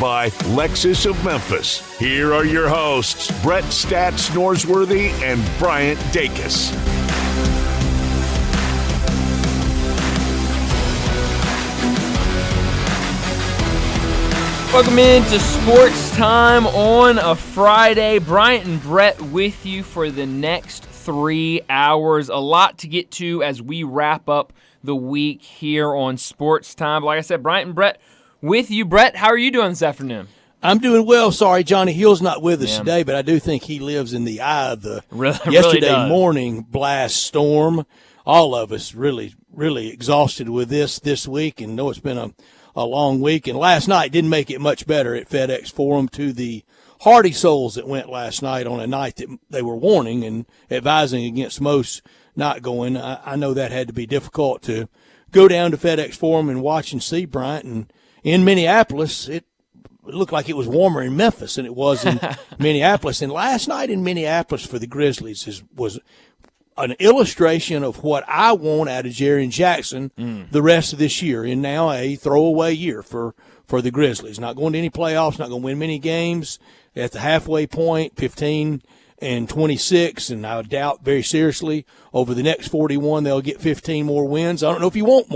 by Lexus of Memphis. Here are your hosts, Brett Stats Norsworthy and Bryant Dacus. Welcome into Sports Time on a Friday. Bryant and Brett with you for the next 3 hours. A lot to get to as we wrap up the week here on Sports Time. Like I said, Bryant and Brett with you. Brett, how are you doing this afternoon? I'm doing well. Sorry, Johnny Hill's not with us today, but I do think he lives in the eye of the yesterday morning blast storm. All of us really exhausted with this week, and know it's been a long week. And last night didn't make it much better at FedEx Forum to the hardy souls that went last night on a night that they were warning and advising against most not going. I know that had to be difficult to go down to FedEx Forum and watch and see, Bryant. And in Minneapolis, it looked like it was warmer in Memphis than it was in Minneapolis. And last night in Minneapolis for the Grizzlies was an illustration of what I want out of Jaren Jackson the rest of this year, and now a throwaway year for the Grizzlies. Not going to any playoffs, not going to win many games. At the halfway point, 15-26, and I doubt very seriously over the next 41 they'll get 15 more wins. I don't know if you want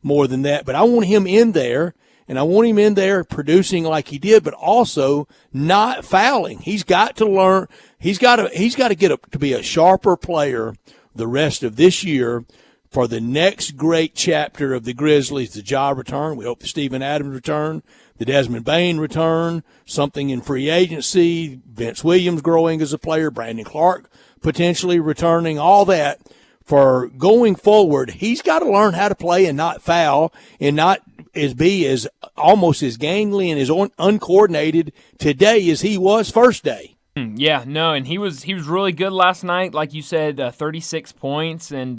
more than that, but I want him in there, and I want him in there producing like he did, but also not fouling. He's got to learn. He's got to get up to be a sharper player the rest of this year for the next great chapter of the Grizzlies, the Ja return. We hope the Steven Adams return, the Desmond Bane return, something in free agency, Vince Williams growing as a player, Brandon Clark potentially returning, all that. For going forward, he's got to learn how to play and not foul and not be as almost as gangly and as uncoordinated today as he was first day. Yeah, no, and he was really good last night, like you said, 36 points, and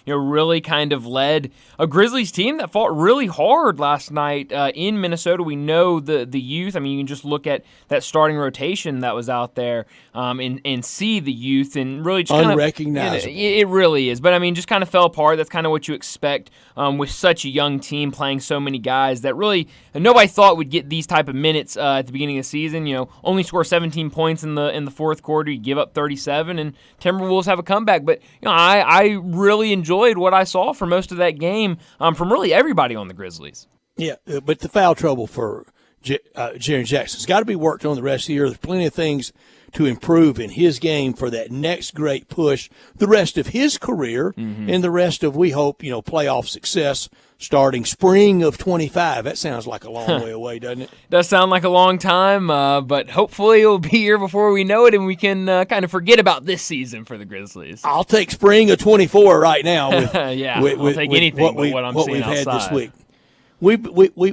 really kind of led a Grizzlies team that fought really hard last night in Minnesota. We know the youth. I mean, you can just look at that starting rotation that was out there and see the youth, and really just unrecognizable. It really is, but I mean, just kind of fell apart. That's kind of what you expect with such a young team playing so many guys that really nobody thought would get these type of minutes at the beginning of the season. Only score 17 points in the fourth quarter, you give up 37, and Timberwolves have a comeback. But I really enjoyed what I saw for most of that game from really everybody on the Grizzlies. Yeah, but the foul trouble for Jaren Jackson's got to be worked on the rest of the year. There's plenty of things to improve in his game for that next great push, the rest of his career, and the rest of, we hope, playoff success starting spring of 25. That sounds like a long way away, doesn't it? Does sound like a long time, but hopefully it'll be here before we know it, and we can kind of forget about this season for the Grizzlies. I'll take spring of 24 right now. I'll take anything but what I'm seeing we've outside. had this week.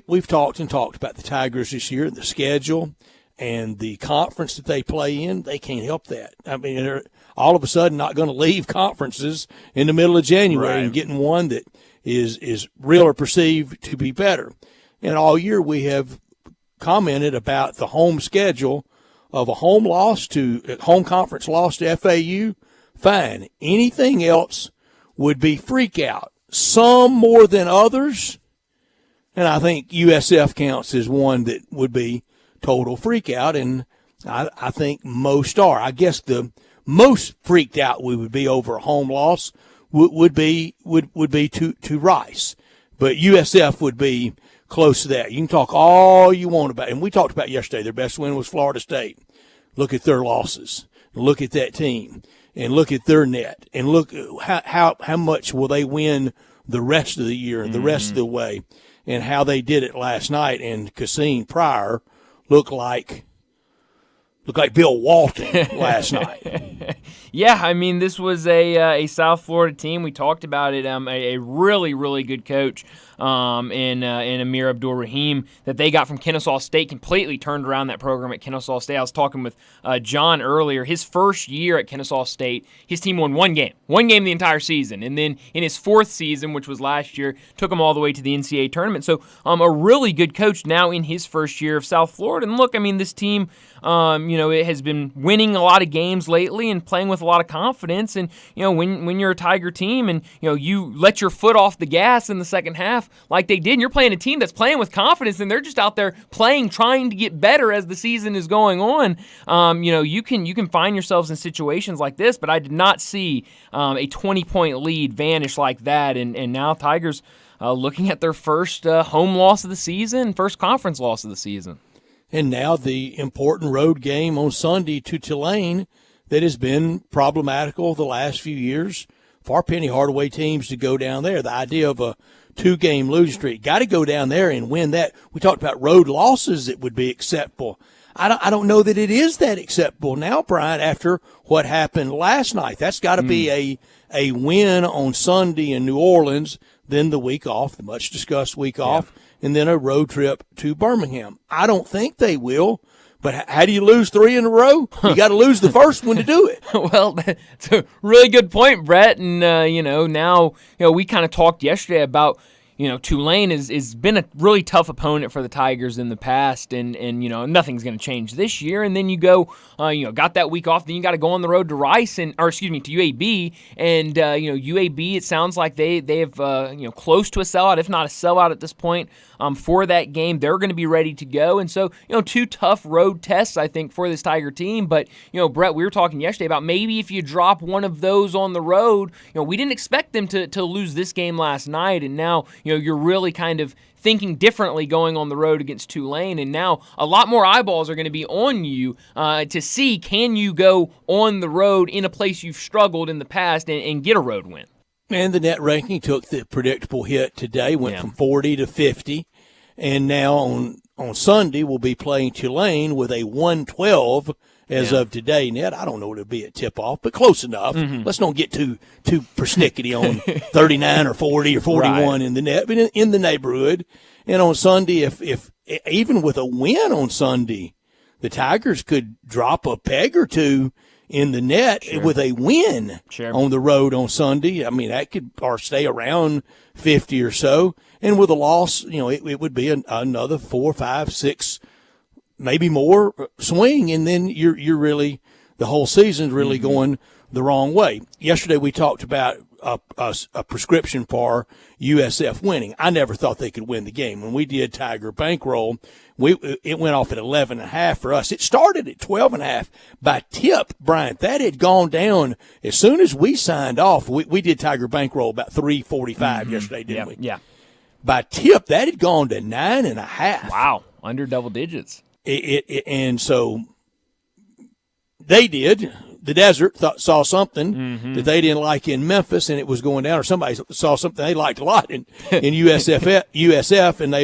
We've talked about the Tigers this year, the schedule, and the conference that they play in. They can't help that. I mean, they're all of a sudden not going to leave conferences in the middle of January and getting one that is real or perceived to be better. And all year we have commented about the home schedule of a home conference loss to FAU. Fine. Anything else would be freak out. Some more than others. And I think USF counts as one that would be total freak out, and I think most are. I guess the most freaked out we would be over a home loss would be to Rice, but USF would be close to that. You can talk all you want about, and we talked about yesterday. Their best win was Florida State. Look at their losses. Look at that team, and look at their net, and look how much will they win the rest of the year and the rest of the way, and how they did it last night. And Cassine Pryor looked like Bill Walton last night. Yeah, I mean, this was a South Florida team. We talked about it. A really, really good coach in Amir Abdul-Rahim that they got from Kennesaw State, completely turned around that program at Kennesaw State. I was talking with John earlier. His first year at Kennesaw State, his team won one game the entire season. And then in his fourth season, which was last year, took him all the way to the NCAA tournament. So a really good coach now in his first year of South Florida. And look, I mean, this team, it has been winning a lot of games lately and playing with a lot of confidence. And, when you're a Tiger team and, you let your foot off the gas in the second half, like they did, and you're playing a team that's playing with confidence, and they're just out there playing, trying to get better as the season is going on, you can find yourselves in situations like this. But I did not see a 20-point lead vanish like that, and now Tigers looking at their first home loss of the season, first conference loss of the season. And now the important road game on Sunday to Tulane that has been problematical the last few years for Penny Hardaway teams to go down there. The idea of a 2-game losing streak, got to go down there and win that. We talked about road losses that would be acceptable. I don't know that it is that acceptable now, Brian, after what happened last night. That's got to be a win on Sunday in New Orleans, then the week off, the much-discussed week off, and then a road trip to Birmingham. I don't think they will, but how do you lose 3 in a row? You got to lose the first one to do it. Well, that's a really good point, Brett. And, now, we kind of talked yesterday about, Tulane has been a really tough opponent for the Tigers in the past, and nothing's going to change this year. And then you go, got that week off, then you got to go on the road to to UAB, and UAB. It sounds like they have close to a sellout, if not a sellout at this point, for that game. They're going to be ready to go, and so 2 tough road tests, I think, for this Tiger team. But Brett, we were talking yesterday about maybe if you drop one of those on the road, we didn't expect them to lose this game last night, and now you're really kind of thinking differently going on the road against Tulane, and now a lot more eyeballs are going to be on you to see, can you go on the road in a place you've struggled in the past and get a road win? And the net ranking took the predictable hit today, went from 40 to 50, and now on Sunday we'll be playing Tulane with a 112 as of today. Net, I don't know what it'll be at tip-off, but close enough. Let's not get too persnickety on 39 or 40 or 41 in the net, but in the neighborhood. And on Sunday, if even with a win on Sunday, the Tigers could drop a peg or two in the net with a win on the road on Sunday. I mean, that could or stay around 50 or so. And with a loss, it would be another 4, 5, 6, maybe more swing, and then you're really, the whole season's really going the wrong way. Yesterday we talked about a prescription for USF winning. I never thought they could win the game. When we did Tiger Bankroll, it went off at 11.5 for us. It started at 12.5 by tip, Bryant. That had gone down as soon as we signed off. We did Tiger Bankroll about 3:45 yesterday, didn't we? Yeah. By tip, that had gone to 9.5. Wow, under double digits. And so they did. The Desert saw something that they didn't like in Memphis, and it was going down. Or somebody saw something they liked a lot in USF, and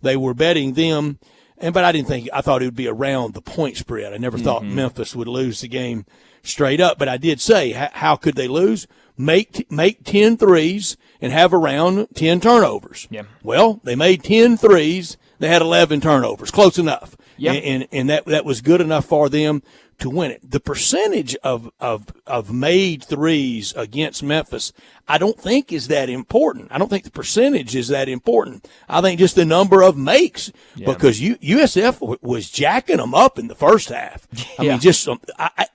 they were betting them. But I thought it would be around the point spread. I never thought Memphis would lose the game straight up. But I did say, how could they lose? Make 10 threes and have around 10 turnovers. Yeah. Well, they made 10 threes. They had 11 turnovers. Close enough. Yep. And that was good enough for them to win it. The percentage of made threes against Memphis, I don't think is that important. I don't think the percentage is that important. I think just the number of makes, because USF was jacking them up in the first half. I mean, just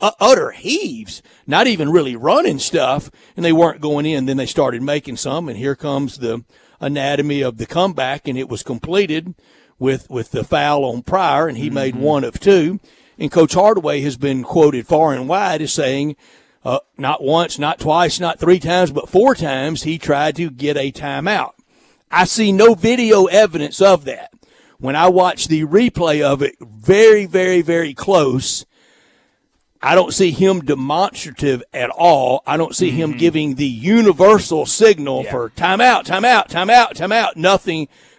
utter heaves, not even really running stuff, and they weren't going in. Then they started making some, and here comes the anatomy of the comeback, and it was completed with the foul on Pryor, and he made one of two. And Coach Hardaway has been quoted far and wide as saying, not once, not twice, not 3 times, but 4 times he tried to get a timeout. I see no video evidence of that. When I watch the replay of it very, very, very close, I don't see him demonstrative at all. I don't see him giving the universal signal for timeout, timeout, timeout, timeout.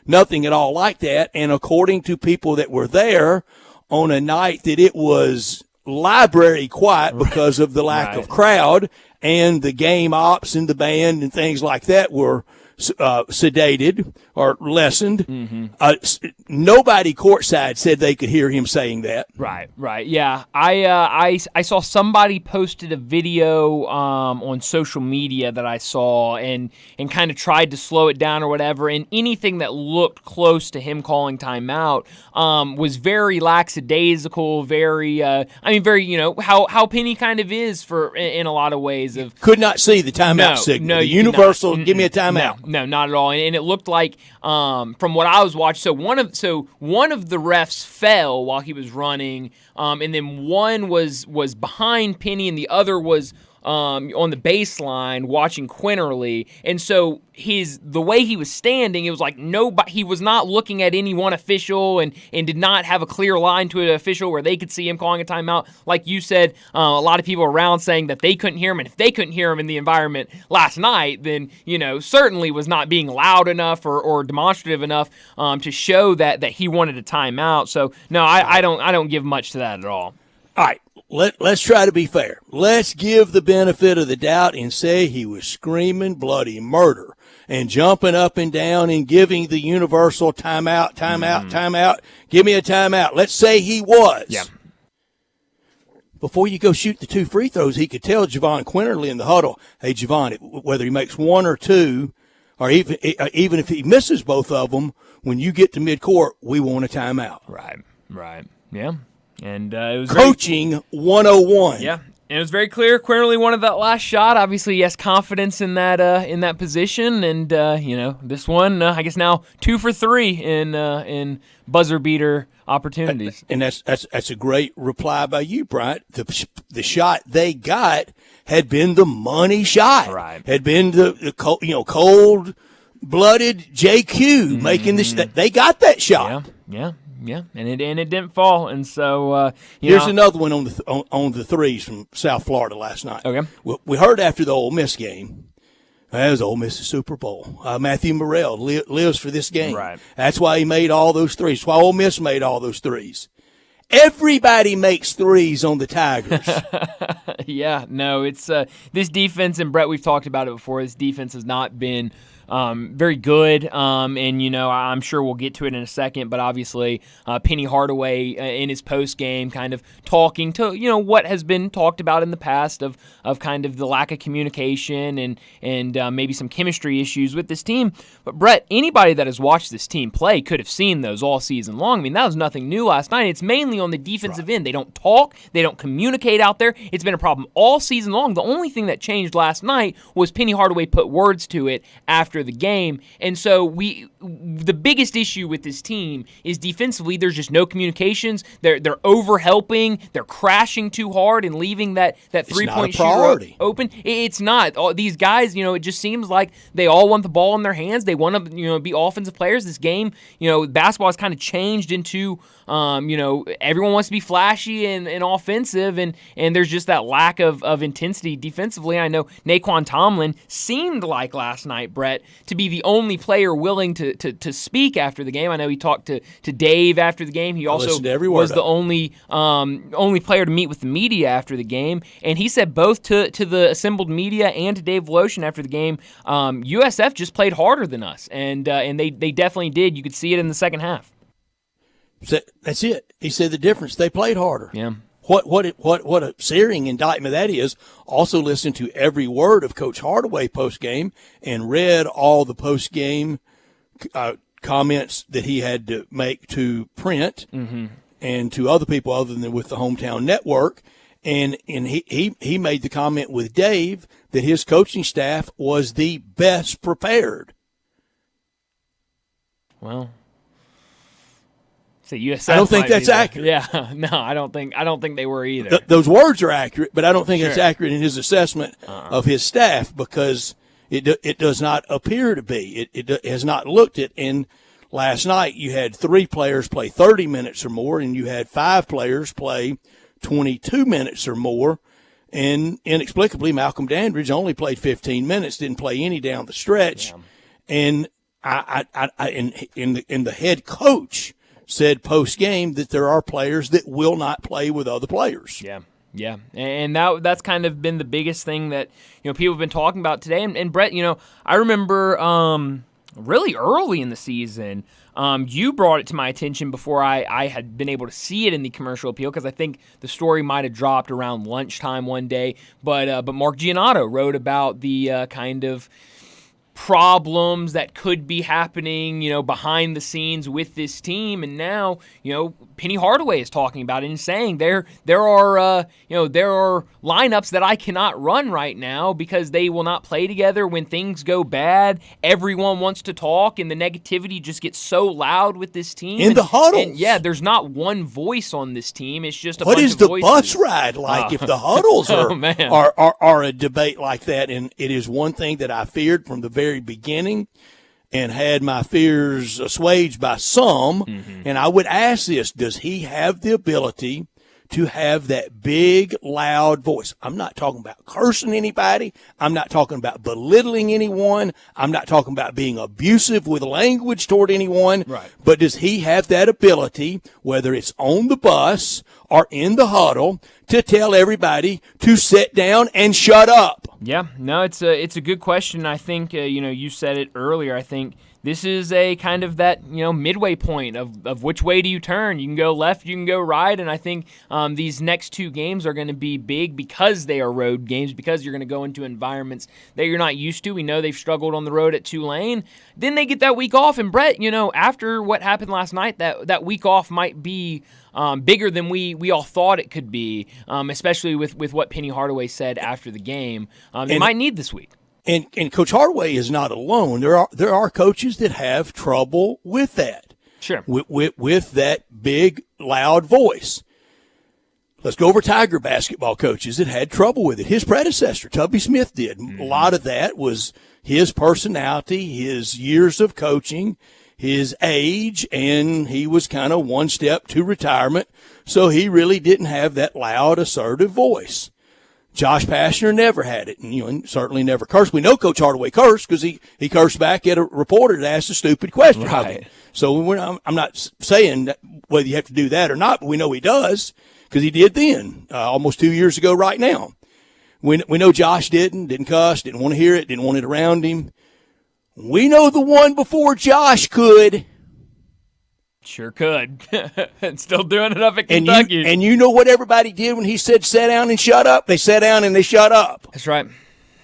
Nothing at all like that. And according to people that were there, on a night that it was library quiet because of the lack of crowd, and the game ops and the band and things like that were sedated, or lessened. Nobody courtside said they could hear him saying that. Right. Yeah, I saw somebody posted a video on social media that I saw and kind of tried to slow it down or whatever. And anything that looked close to him calling timeout was very lackadaisical, very how Penny kind of is in a lot of ways. Of could not see the timeout signal. The universal, give me a timeout. No, not at all. And it looked like from what I was watching, so one of the refs fell while he was running, and then one was behind Penny, and the other was on the baseline watching Quinterly. And so the way he was standing, it was like he was not looking at any one official and did not have a clear line to an official where they could see him calling a timeout. Like you said, a lot of people around saying that they couldn't hear him, and if they couldn't hear him in the environment last night, then certainly was not being loud enough or demonstrative enough to show that he wanted a timeout. So no, I don't give much to that at all. All right, let's try to be fair. Let's give the benefit of the doubt and say he was screaming bloody murder and jumping up and down and giving the universal timeout, timeout. Give me a timeout. Let's say he was. Yeah. Before you go shoot the 2 free throws, he could tell Javon Quinterly in the huddle, hey, Javon, whether he makes 1 or 2, or even if he misses both of them, when you get to midcourt, we want a timeout. Right. Yeah. And it was coaching 101. Yeah, and it was very clear. Quinterly wanted that last shot. Obviously, he has confidence in that position, and this one, I guess now 2 for 3 in buzzer beater opportunities. And that's a great reply by you, Bryant. The shot they got had been the money shot. Right. Had been the cold-blooded JQ making this. They got that shot. Yeah, and it didn't fall, and so here's another one on the threes from South Florida last night. Okay, we heard after the Ole Miss game. That was Ole Miss's Super Bowl. Matthew Morrell lives for this game. Right. That's why he made all those threes. That's why Ole Miss made all those threes. Everybody makes threes on the Tigers. Yeah, no, it's this defense, and Brett, we've talked about it before. This defense has not been very good, and I'm sure we'll get to it in a second. But obviously, Penny Hardaway in his post game, kind of talking to what has been talked about in the past of kind of the lack of communication and maybe some chemistry issues with this team. But Brett, anybody that has watched this team play could have seen those all season long. I mean, that was nothing new last night. It's mainly on the defensive end. They don't talk, they don't communicate out there. It's been a problem all season long. The only thing that changed last night was Penny Hardaway put words to it after the game. And so the biggest issue with this team is defensively there's just no communications. They're over helping, they're crashing too hard and leaving that 3-point shooter open. It's not. These guys, it just seems like they all want the ball in their hands. They want to be offensive players. This game, basketball has kind of changed into everyone wants to be flashy and offensive, and there's just that lack of intensity defensively. I know Naquan Tomlin seemed like last night, Brett, to be the only player willing to speak after the game. I know he talked to Dave after the game. He also was the only player to meet with the media after the game, and he said both to the assembled media and to Dave Voloshin after the game, USF just played harder than us, and they definitely did. You could see it in the second half. That's it. He said the difference. They played harder. Yeah. What a searing indictment that is. Also listened to every word of Coach Hardaway post-game and read all the post-game comments that he had to make to print and to other people other than with the Hometown Network. And he made the comment with Dave that his coaching staff was the best prepared. Well, USF I don't think that's accurate. Yeah, no, I don't think they were either. Those words are accurate, but I don't think it's accurate in his assessment of his staff because it does not appear to be. It has not looked at. And last night you had 3 players play 30 minutes or more, and you had 5 players play 22 minutes or more. And inexplicably, Malcolm Dandridge only played 15 minutes, didn't play any down the stretch. Yeah. And the head coach said post-game that there are players that will not play with other players. Yeah, and that's kind of been the biggest thing that people have been talking about today. And Brett, I remember really early in the season. You brought it to my attention before I had been able to see it in the commercial appeal, because I think the story might have dropped around lunchtime one day. But Mark Giannotto wrote about the kind of problems that could be happening, behind the scenes with this team. And now, Penny Hardaway is talking about it and saying there are lineups that I cannot run right now because they will not play together. When things go bad, everyone wants to talk, and the negativity just gets so loud with this team. In the huddles. And yeah, there's not one voice on this team. It's just a what bunch is of the voices. bus ride like if the huddles are a debate like that? And it is one thing that I feared from the very beginning and had my fears assuaged by some. And I would ask this: does he have the ability to have that big, loud voice? I'm not talking about cursing anybody. I'm not talking about belittling anyone. I'm not talking about being abusive with language toward anyone. Right. But does he have that ability, whether it's on the bus or in the huddle, to tell everybody to sit down and shut up? Yeah, no, it's a good question. I think you said it earlier. I think this is a kind of that midway point of which way do you turn. You can go left, you can go right, and I think these next two games are going to be big because they are road games, because you're going to go into environments that you're not used to. We know they've struggled on the road at Tulane. Then they get that week off, and Brett, after what happened last night, that week off might be bigger than we all thought it could be, especially with what Penny Hardaway said after the game. They might need this week. And Coach Hardaway is not alone. There are coaches that have trouble with that. Sure. With that big, loud voice. Let's go over Tiger basketball coaches that had trouble with it. His predecessor, Tubby Smith, did. A lot of that was his personality, his years of coaching, his age, and he was kind of one step to retirement, so he really didn't have that loud, assertive voice. Josh Pastner never had it, and certainly never cursed. We know Coach Hardaway cursed because he cursed back at a reporter that asked a stupid question of him. So I'm not saying that whether you have to do that or not, but we know he does because he did then, almost 2 years ago right now. We know Josh didn't cuss, didn't want to hear it, didn't want it around him. We know the one before Josh could. Sure could. Still doing it up at Kentucky. And you know what everybody did when he said sit down and shut up? They sat down and they shut up. That's right.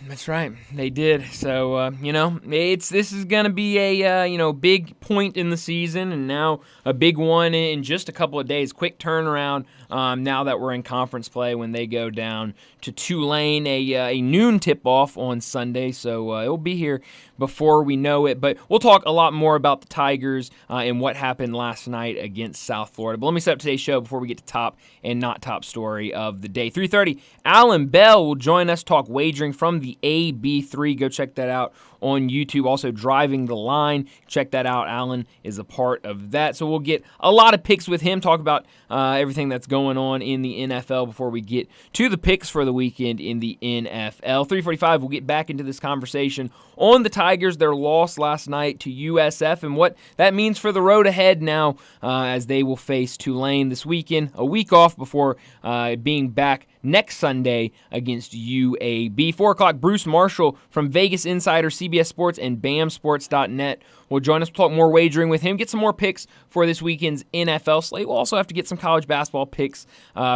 That's right. They did. So, this is going to be a, big point in the season, and now a big one in just a couple of days. Quick turnaround now that we're in conference play when they go down to Tulane, a noon tip-off on Sunday. So it'll be here before we know it. But we'll talk a lot more about the Tigers and what happened last night against South Florida. But let me set up today's show before we get to top and not top story of the day. 3:30, Alan Bell will join us, talk wagering from the AB3. Go check that out on YouTube. Also, Driving the Line. Check that out. Alan is a part of that. So we'll get a lot of picks with him, talk about everything that's going on in the NFL before we get to the picks for the weekend in the NFL. 3:45, we'll get back into this conversation on the Tigers, their loss last night to USF, and what that means for the road ahead now as they will face Tulane this weekend, a week off before being back next Sunday against UAB. 4 o'clock, Bruce Marshall from Vegas Insider, CBS Sports, and BAMSports.net will join us. We'll talk more wagering with him, get some more picks for this weekend's NFL slate. We'll also have to get some college basketball picks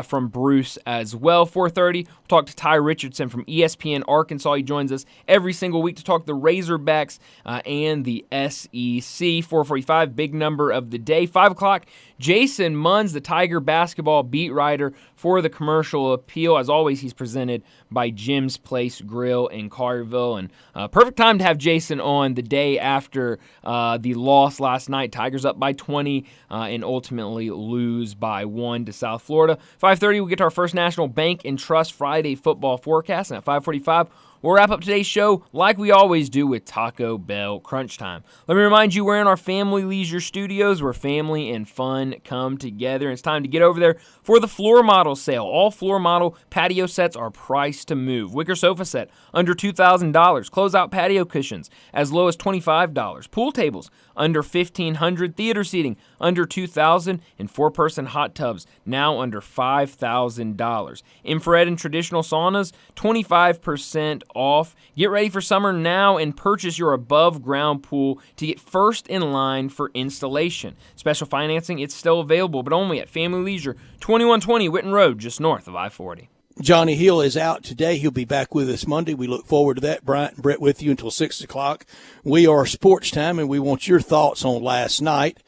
from Bruce as well. 4:30, we'll talk to Ty Richardson from ESPN Arkansas. He joins us every single week to talk the Razorbacks and the SEC. 4:45, big number of the day. 5 o'clock, Jason Munns, the Tiger basketball beat writer for the Commercial Appeal. As always, he's presented by Jim's Place Grill in Carterville. And perfect time to have Jason on the day after the loss last night. Tigers up by 20 and ultimately lose by 1 to South Florida. 5:30, we'll get to our first National Bank and Trust Friday football forecast. And at 5:45, we'll wrap up today's show like we always do with Taco Bell Crunch Time. Let me remind you, we're in our Family Leisure Studios where family and fun come together. It's time to get over there for the floor model sale. All floor model patio sets are priced to move. Wicker sofa set under $2,000. Closeout patio cushions as low as $25. Pool tables under $1,500. Theater seating under $2,000. And 4-person hot tubs now under $5,000. Infrared and traditional saunas 25% off. Get ready for summer now and purchase your above-ground pool to get first in line for installation. Special financing, it's still available, but only at Family Leisure, 2120 Witten Road, just north of I-40. Johnny Hill is out today. He'll be back with us Monday. We look forward to that. Bryant and Brett with you until 6 o'clock. We are Sports Time, and we want your thoughts on last night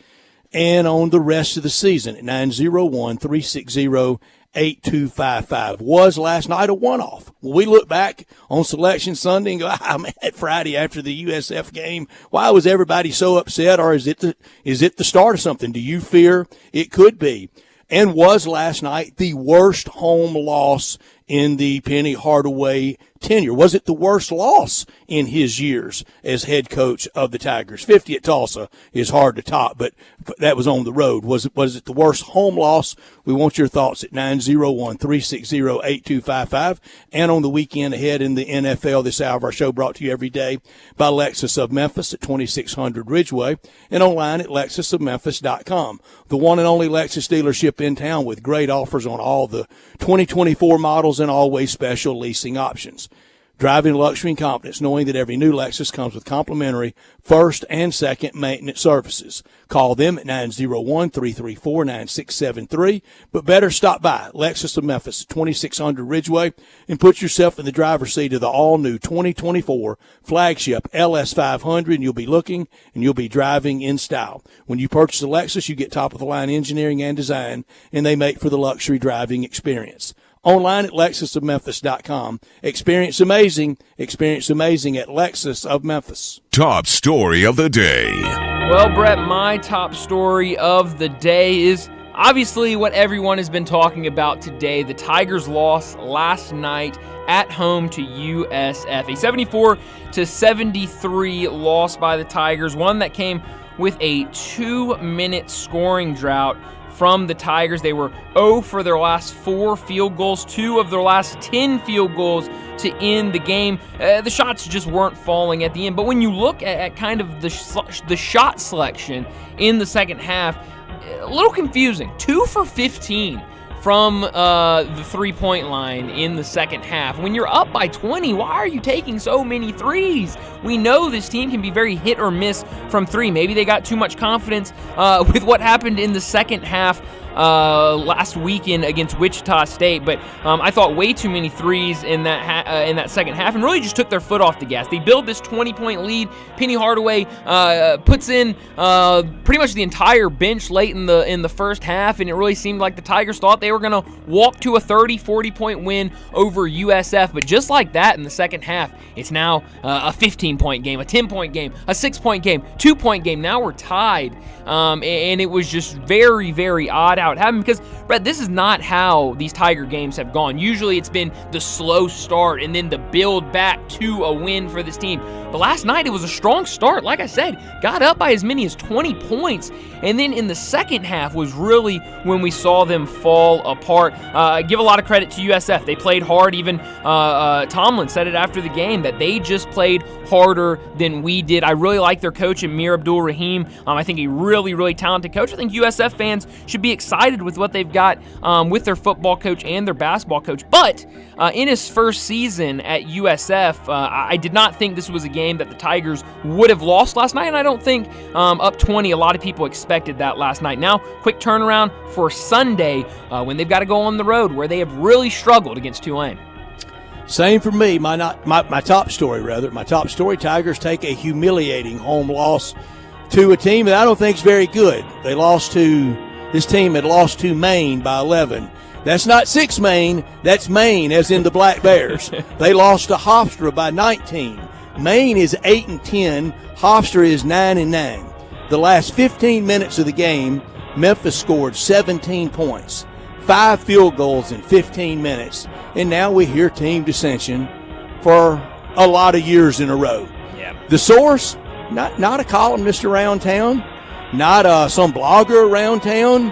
and on the rest of the season at 901-360-8255. Was last night a one-off? Well, we look back on Selection Sunday and go, man, that Friday after the USF game, why was everybody so upset? Or is it the start of something? Do you fear it could be? And was last night the worst home loss in the Penny Hardaway tenure? Was it the worst loss in his years as head coach of the Tigers? 50 at Tulsa is hard to top, but that was on the road. Was it the worst home loss? We want your thoughts at 901-360-8255. And on the weekend ahead in the NFL, this hour of our show brought to you every day by Lexus of Memphis at 2600 Ridgeway and online at lexusofmemphis.com. The one and only Lexus dealership in town with great offers on all the 2024 models and always special leasing options. Driving luxury and confidence, knowing that every new Lexus comes with complimentary first and second maintenance services. Call them at 901-334-9673. But better stop by Lexus of Memphis, 2600 Ridgeway, and put yourself in the driver's seat of the all-new 2024 flagship LS500, and you'll be looking and you'll be driving in style. When you purchase a Lexus, you get top-of-the-line engineering and design, and they make for the luxury driving experience. Online at lexusofmemphis.com. Experience amazing at Lexus of Memphis. Top story of the day. Well, Brett, my top story of the day is obviously what everyone has been talking about today. The Tigers lost last night at home to USF. A 74-73 loss by the Tigers, one that came with a 2-minute scoring drought from the Tigers. They were 0 for their last 4 field goals, 2 of their last 10 field goals to end the game. The shots just weren't falling at the end. But when you look at kind of the shot selection in the second half, a little confusing. 2 for 15 from the three-point line in the second half. When you're up by 20, why are you taking so many threes? We know this team can be very hit or miss from three. Maybe they got too much confidence with what happened in the second half last weekend against Wichita State, but I thought way too many threes in that second half, and really just took their foot off the gas. They build this 20-point lead. Penny Hardaway puts in pretty much the entire bench late in the first half, and it really seemed like the Tigers thought they were going to walk to a 30-40-point win over USF. But just like that in the second half, it's now a 15-point game, a 10-point game, a 6-point game, 2-point game. Now we're tied, and it was just very, very odd how it happened, because, Brett, this is not how these Tiger games have gone. Usually it's been the slow start and then the build back to a win for this team. But last night it was a strong start. Like I said, got up by as many as 20 points. And then in the second half was really when we saw them fall apart. Give a lot of credit to USF. They played hard. Even Tomlin said it after the game that they just played harder than we did. I really like their coach, Amir Abdul-Rahim. I think a really, really talented coach. I think USF fans should be excited with what they've got with their football coach and their basketball coach. But in his first season at USF, I did not think this was a game that the Tigers would have lost last night, and I don't think up 20, a lot of people expected that last night. Now, quick turnaround for Sunday when they've got to go on the road, where they have really struggled against Tulane. Same for me. My top story, rather. My top story, Tigers take a humiliating home loss to a team that I don't think is very good. This team had lost to Maine by 11. That's not 6 Maine. That's Maine, as in the Black Bears. They lost to Hofstra by 19. Maine is 8-10. Hofstra is 9-9. The last 15 minutes of the game, Memphis scored 17 points, 5 field goals in 15 minutes, and now we hear team dissension for a lot of years in a row. Yeah. The source, not a columnist around town, not some blogger around town,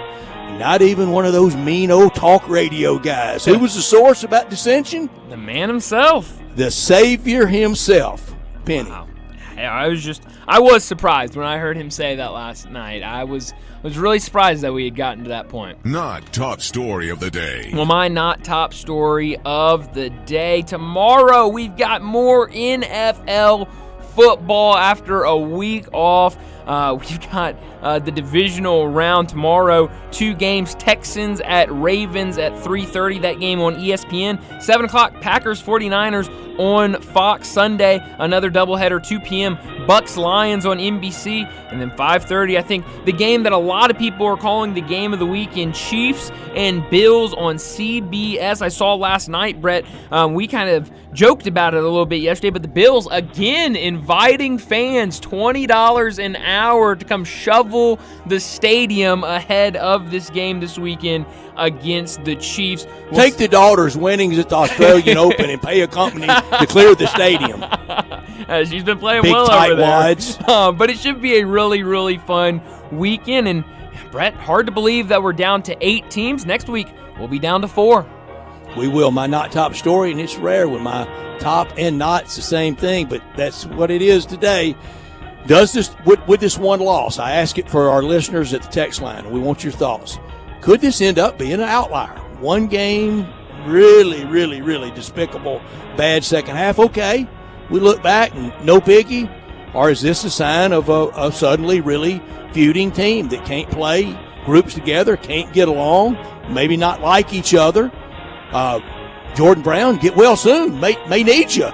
not even one of those mean old talk radio guys. Who was the source about dissension? The man himself. The Savior himself, Penny. Wow. I was just I was surprised when I heard him say that last night. I was really surprised that we had gotten to that point. Not top story of the day. Well, my not top story of the day. Tomorrow we've got more NFL football after a week off. We've got the divisional round tomorrow. 2 games, Texans at Ravens at 3:30. That game on ESPN. 7 o'clock, Packers 49ers on Fox. Sunday, another doubleheader, 2 p.m. Bucks Lions on NBC. And then 5:30, I think the game that a lot of people are calling the game of the weekend, Chiefs and Bills on CBS. I saw last night, Brett, we kind of joked about it a little bit yesterday, but the Bills, again, inviting fans, $20 an hour to come shovel the stadium ahead of this game this weekend against the Chiefs. Take the daughter's winnings at the Australian Open and pay a company to clear the stadium. She's been playing Big well tight over there. wads. But it should be a really, really fun weekend. And, Brett, hard to believe that we're down to 8 teams. Next week, we'll be down to 4. We will. My not top story, and it's rare when my top and not's the same thing, but that's what it is today. Does this, with this one loss, I ask it for our listeners at the text line. We want your thoughts. Could this end up being an outlier? One game, really, really, really despicable, bad second half. Okay, we look back and no biggie. Or is this a sign of a suddenly really feuding team that can't play groups together, can't get along, maybe not like each other? Jordan Brown, get well soon. May need you.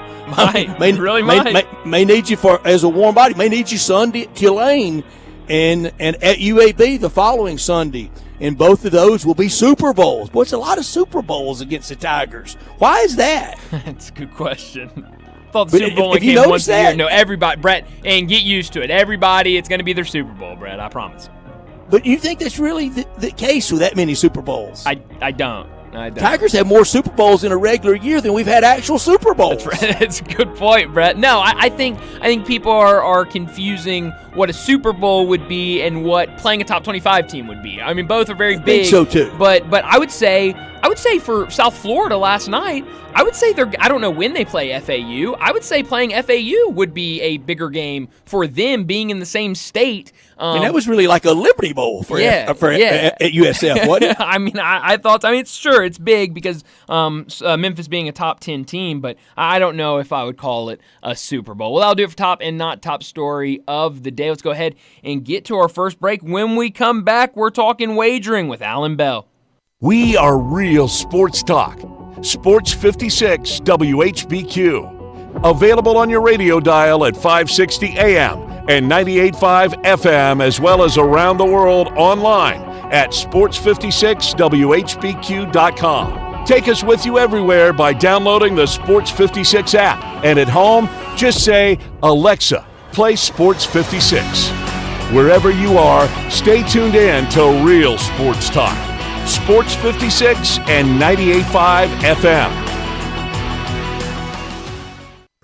May need you for as a warm body. May need you Sunday at Tulane and at UAB the following Sunday. And both of those will be Super Bowls. Boy, it's a lot of Super Bowls against the Tigers. Why is that? That's a good question. I thought the Super Bowl only came once a year. No, everybody, Brett, and get used to it. Everybody, it's going to be their Super Bowl, Brett. I promise. But you think that's really the case with that many Super Bowls? I don't. Tigers have more Super Bowls in a regular year than we've had actual Super Bowls. That's right. That's a good point, Brett. No, I think people are confusing what a Super Bowl would be and what playing a top 25 team would be. I mean, both are very big. I think so too. But I would say for South Florida last night, I would say I don't know when they play FAU. I would say playing FAU would be a bigger game for them being in the same state. And that was really like a Liberty Bowl for at USF, wasn't it? I mean, I thought. I mean, it's big because Memphis being a top 10 team, but I don't know if I would call it a Super Bowl. Well, that'll do it for top and not top story of the day. Let's go ahead and get to our first break. When we come back, we're talking wagering with Alan Bell. We are real sports talk. Sports 56 WHBQ. Available on your radio dial at 560 AM and 98.5 FM, as well as around the world online at sports56whbq.com. Take us with you everywhere by downloading the Sports 56 app. And at home, just say, Alexa, play Sports 56. Wherever you are, stay tuned in to Real Sports Talk. Sports 56 and 98.5 FM.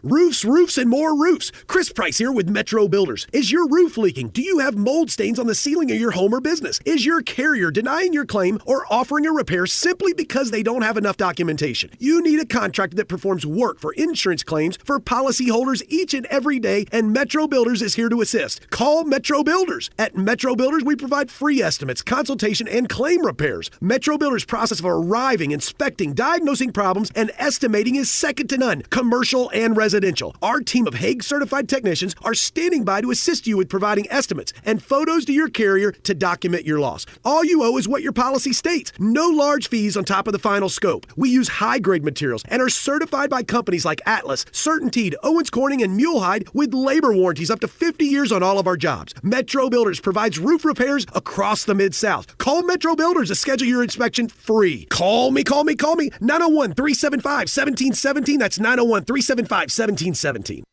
Roofs, and more roofs. Chris Price here with Metro Builders. Is your roof leaking? Do you have mold stains on the ceiling of your home or business? Is your carrier denying your claim or offering a repair simply because they don't have enough documentation? You need a contractor that performs work for insurance claims for policyholders each and every day, and Metro Builders is here to assist. Call Metro Builders. At Metro Builders, we provide free estimates, consultation, and claim repairs. Metro Builders' process of arriving, inspecting, diagnosing problems, and estimating is second to none, commercial and residential. Our team of Hague-certified technicians are standing by to assist you with providing estimates and photos to your carrier to document your loss. All you owe is what your policy states. No large fees on top of the final scope. We use high-grade materials and are certified by companies like Atlas, CertainTeed, Owens Corning, and Mulehide with labor warranties up to 50 years on all of our jobs. Metro Builders provides roof repairs across the Mid-South. Call Metro Builders to schedule your inspection free. Call me. 901-375-1717. That's 901-375-1717.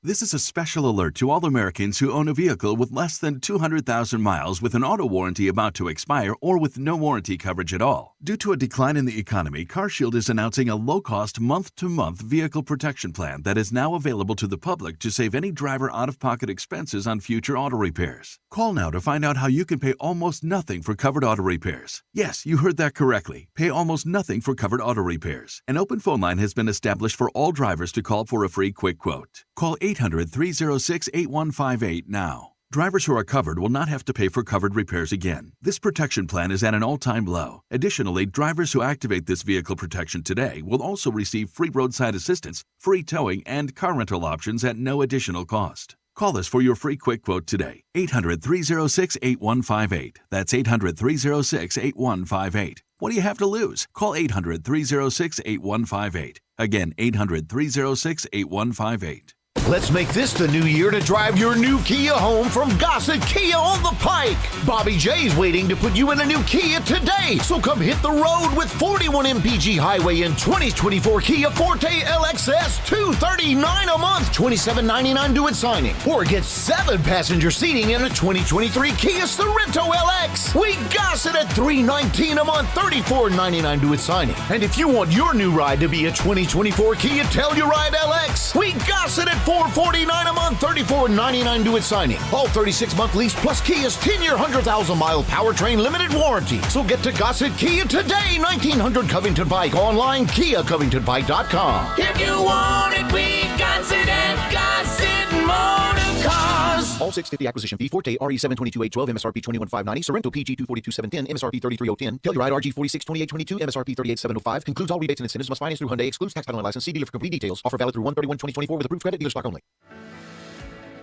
This is a special alert to all Americans who own a vehicle with less than 200,000 miles with an auto warranty about to expire or with no warranty coverage at all. Due to a decline in the economy, CarShield is announcing a low-cost month-to-month vehicle protection plan that is now available to the public to save any driver out-of-pocket expenses on future auto repairs. Call now to find out how you can pay almost nothing for covered auto repairs. Yes, you heard that correctly. Pay almost nothing for covered auto repairs. An open phone line has been established for all drivers to call for a free quick quote. Call 800-306-8158 now. Drivers who are covered will not have to pay for covered repairs again. This protection plan is at an all-time low. Additionally, drivers who activate this vehicle protection today will also receive free roadside assistance, free towing, and car rental options at no additional cost. Call us for your free quick quote today. 800-306-8158. That's 800-306-8158. What do you have to lose? Call 800-306-8158. Again, 800-306-8158. Let's make this the new year to drive your new Kia home from Gossett Kia on the Pike. Bobby J's waiting to put you in a new Kia today. So come hit the road with 41 MPG Highway and 2024 Kia Forte LXS, $239 a month, $27.99 due at signing. Or get 7-passenger seating in a 2023 Kia Sorento LX. We Gossett at $319 a month, $34.99 due at signing. And if you want your new ride to be a 2024 Kia Telluride LX, we Gossett at $449 a month, $34.99 due at signing. All 36-month lease plus Kia's 10-year, 100,000-mile powertrain limited warranty. So get to Gossett Kia today, 1900 Covington Pike. Online, KiaCovingtonPike.com. If you want it, we Gossett at Gossett Motor Cars. All 650 acquisition fee. Forte RE722-812, MSRP 21,590. Sorrento PG 242-710, MSRP 33,010. Telluride RG 462822, MSRP 38,705. Includes all rebates and incentives. Must finance through Hyundai. Excludes tax, title, and license. See dealer for complete details. Offer valid through 1/31/2024 with approved credit. Dealer stock only.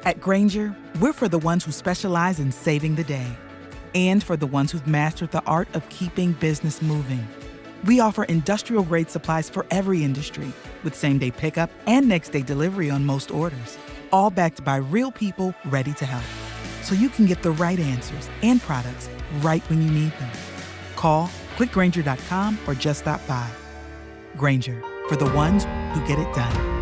At Grainger, we're for the ones who specialize in saving the day and for the ones who've mastered the art of keeping business moving. We offer industrial-grade supplies for every industry with same-day pickup and next-day delivery on most orders, all backed by real people ready to help. So you can get the right answers and products right when you need them. Call quickgrainger.com or just stop by. Grainger, for the ones who get it done.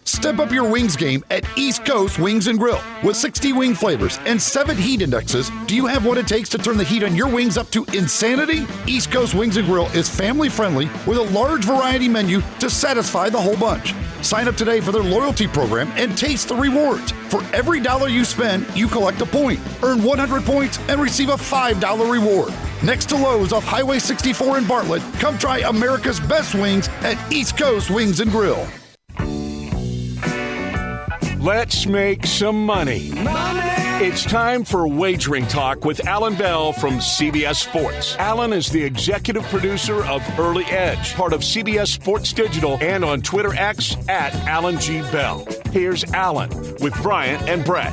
Step up your wings game at East Coast Wings & Grill. With 60 wing flavors and 7 heat indexes, do you have what it takes to turn the heat on your wings up to insanity? East Coast Wings & Grill is family-friendly with a large variety menu to satisfy the whole bunch. Sign up today for their loyalty program and taste the rewards. For every $1 you spend, you collect a point. Earn 100 points and receive a $5 reward. Next to Lowe's off Highway 64 in Bartlett, come try America's best wings at East Coast Wings & Grill. Let's make some money. It's time for Wagering Talk with Alan Bell from CBS Sports. Alan is the executive producer of Early Edge, part of CBS Sports Digital, and on Twitter X at Alan G. Bell. Here's Alan with Bryant and Brett.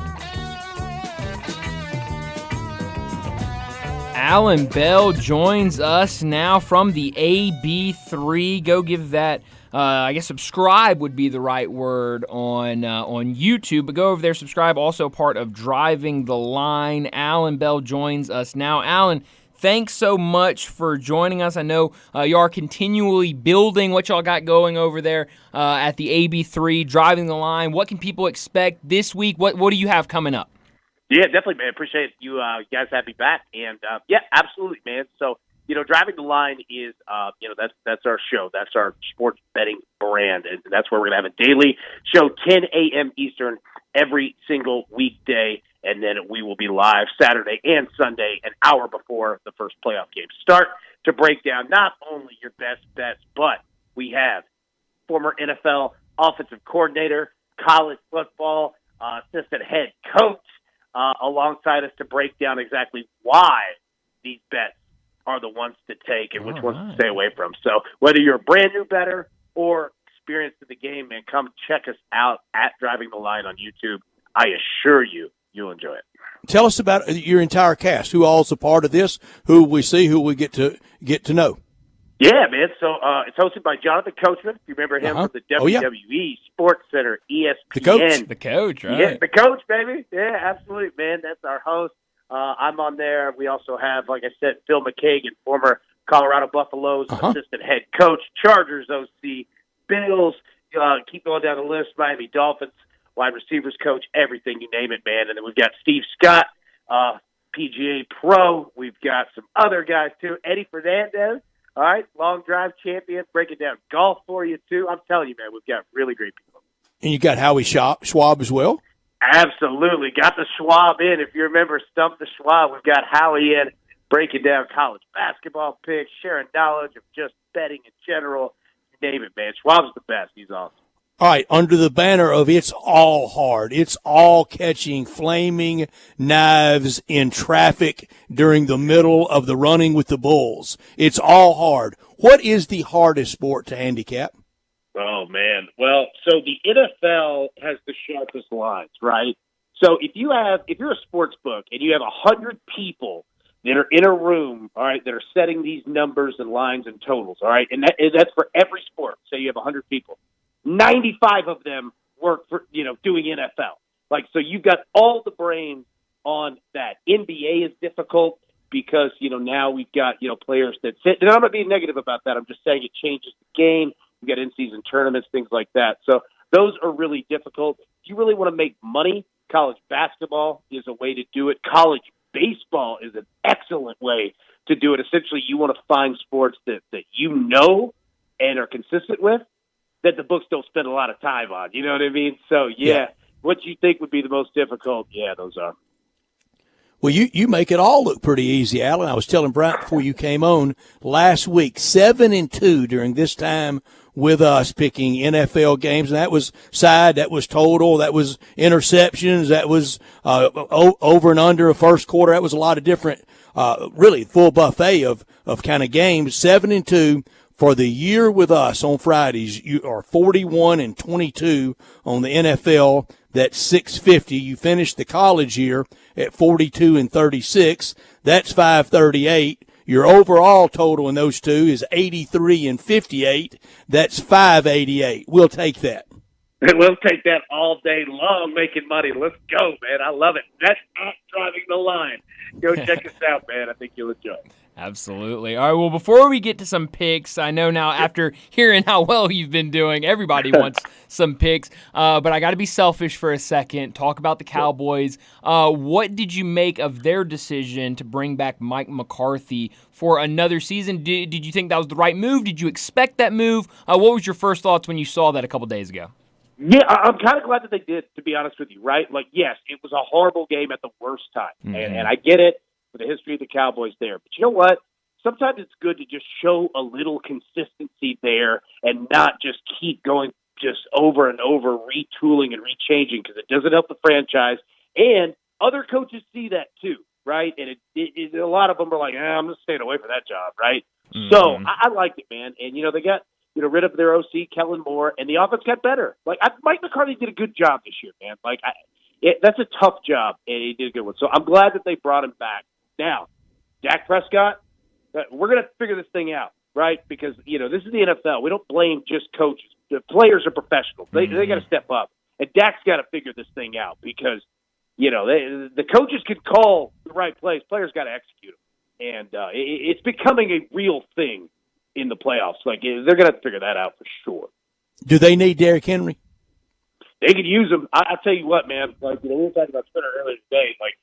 Alan Bell joins us now from the AB3. Go give that, I guess subscribe would be the right word on YouTube. But go over there, subscribe. Also part of Driving the Line. Alan Bell joins us now. Alan, thanks so much for joining us. I know you are continually building what y'all got going over there at the AB3, Driving the Line. What can people expect this week? What do you have coming up? Yeah, definitely, man. Appreciate you guys having me back. And, yeah, absolutely, man. So, Driving the Line is, that's our show. That's our sports betting brand. And that's where we're going to have a daily show, 10 a.m. Eastern, every single weekday. And then we will be live Saturday and Sunday, an hour before the first playoff game start, to break down not only your best bets, but we have former NFL offensive coordinator, college football assistant head coach, alongside us to break down exactly why these bets are the ones to take and which ones to stay away from. So whether you're a brand new bettor or experienced in the game, man, come check us out at Driving the Line on YouTube. I assure you, you'll enjoy it. Tell us about your entire cast. Who all's a part of this? Who we see? Who we get to know? Yeah, man. So it's hosted by Jonathan Coachman. If you remember him from the WWE, Sports Center, ESPN. The coach, right? Yeah, the coach, baby. Yeah, absolutely, man. That's our host. I'm on there. We also have, like I said, Phil McKagan, former Colorado Buffaloes assistant head coach, Chargers OC, Bills, keep going down the list, Miami Dolphins, wide receivers coach, everything, you name it, man. And then we've got Steve Scott, PGA Pro. We've got some other guys, too. Eddie Fernandez. All right, long drive champion, breaking down golf for you, too. I'm telling you, man, we've got really great people. And you got Howie Schwab as well? Absolutely. Got the Schwab in. If you remember Stump the Schwab, we've got Howie in, breaking down college basketball picks, sharing knowledge of just betting in general. You name it, man. Schwab's the best. He's awesome. All right, under the banner of it's all hard. It's all catching flaming knives in traffic during the middle of the running with the bulls. It's all hard. What is the hardest sport to handicap? Oh, man. Well, so the NFL has the sharpest lines, right? So if you're a sports book and you have 100 people that are in a room, all right, that are setting these numbers and lines and totals, all right, and that's for every sport. Say you have 100 people. 95 of them work for, doing NFL. Like, so you've got all the brains on that. NBA is difficult because, now we've got, players that sit. And I'm not being negative about that. I'm just saying it changes the game. You've got in-season tournaments, things like that. So those are really difficult. If you really want to make money, college basketball is a way to do it. College baseball is an excellent way to do it. Essentially, you want to find sports that and are consistent with, that the books don't spend a lot of time on. You know what I mean? So, what you think would be the most difficult, those are. Well, you make it all look pretty easy, Alan. I was telling Bryant before you came on last week, 7-2 during this time with us picking NFL games, and that was side, that was total, that was interceptions, that was over and under a first quarter. That was a lot of different, really full buffet of kind of games. 7-2. For the year with us on Fridays, you are 41-22 on the NFL. That's 650. You finished the college year at 42-36. That's 538. Your overall total in those two is 83-58. That's 588. We'll take that. We'll take that all day long, making money. Let's go, man. I love it. That's not driving the line. Go check us out, man. I think you'll enjoy it. Absolutely. All right, well, before we get to some picks, I know now after hearing how well you've been doing, everybody wants some picks, but I got to be selfish for a second, talk about the Cowboys. What did you make of their decision to bring back Mike McCarthy for another season? Did you think that was the right move? Did you expect that move? What was your first thoughts when you saw that a couple days ago? Yeah, I'm kind of glad that they did, to be honest with you, right? Like, yes, it was a horrible game at the worst time, and I get it. For the history of the Cowboys there. But you know what? Sometimes it's good to just show a little consistency there and not just keep going just over and over, retooling and rechanging, because it doesn't help the franchise. And other coaches see that too, right? And a lot of them are like, I'm just staying away from that job, right? So I liked it, man. And, they got rid of their OC, Kellen Moore, and the offense got better. Like, Mike McCarthy did a good job this year, man. Like, that's a tough job, and he did a good one. So I'm glad that they brought him back. Now, Dak Prescott, we're going to figure this thing out, right? Because, this is the NFL. We don't blame just coaches. The players are professionals. They got to step up. And Dak's got to figure this thing out because, the coaches can call the right plays. Players got to execute them. And it's becoming a real thing in the playoffs. Like, they're going to have to figure that out for sure. Do they need Derrick Henry? They could use him. I'll tell you what, man. Like, we were talking about Twitter earlier today. Like,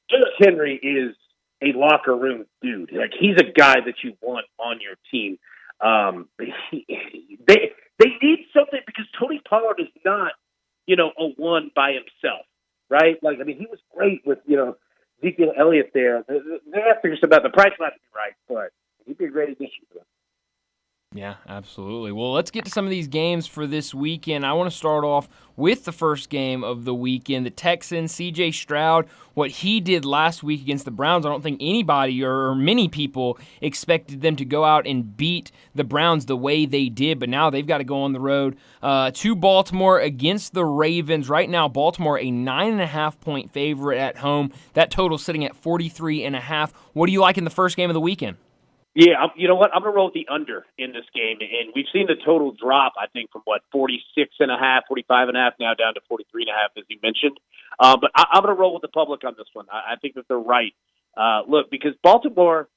Derrick Henry is a locker room dude. Like, he's a guy that you want on your team. They need something because Tony Pollard is not, a one by himself, right? Like, I mean, he was great with, Ezekiel Elliott there. They have to figure something out. The price might be right, but he'd be a great addition to them. Yeah, absolutely. Well, let's get to some of these games for this weekend. I want to start off with the first game of the weekend. The Texans, C.J. Stroud, what he did last week against the Browns, I don't think anybody or many people expected them to go out and beat the Browns the way they did, but now they've got to go on the road to Baltimore against the Ravens. Right now, Baltimore, a 9.5-point favorite at home. That total sitting at 43.5. What do you like in the first game of the weekend? Yeah, you know what? I'm going to roll with the under in this game. And we've seen the total drop, I think, from, 46.5, 45.5, now down to 43.5, as you mentioned. But I'm going to roll with the public on this one. I think that they're right. Look, because Baltimore,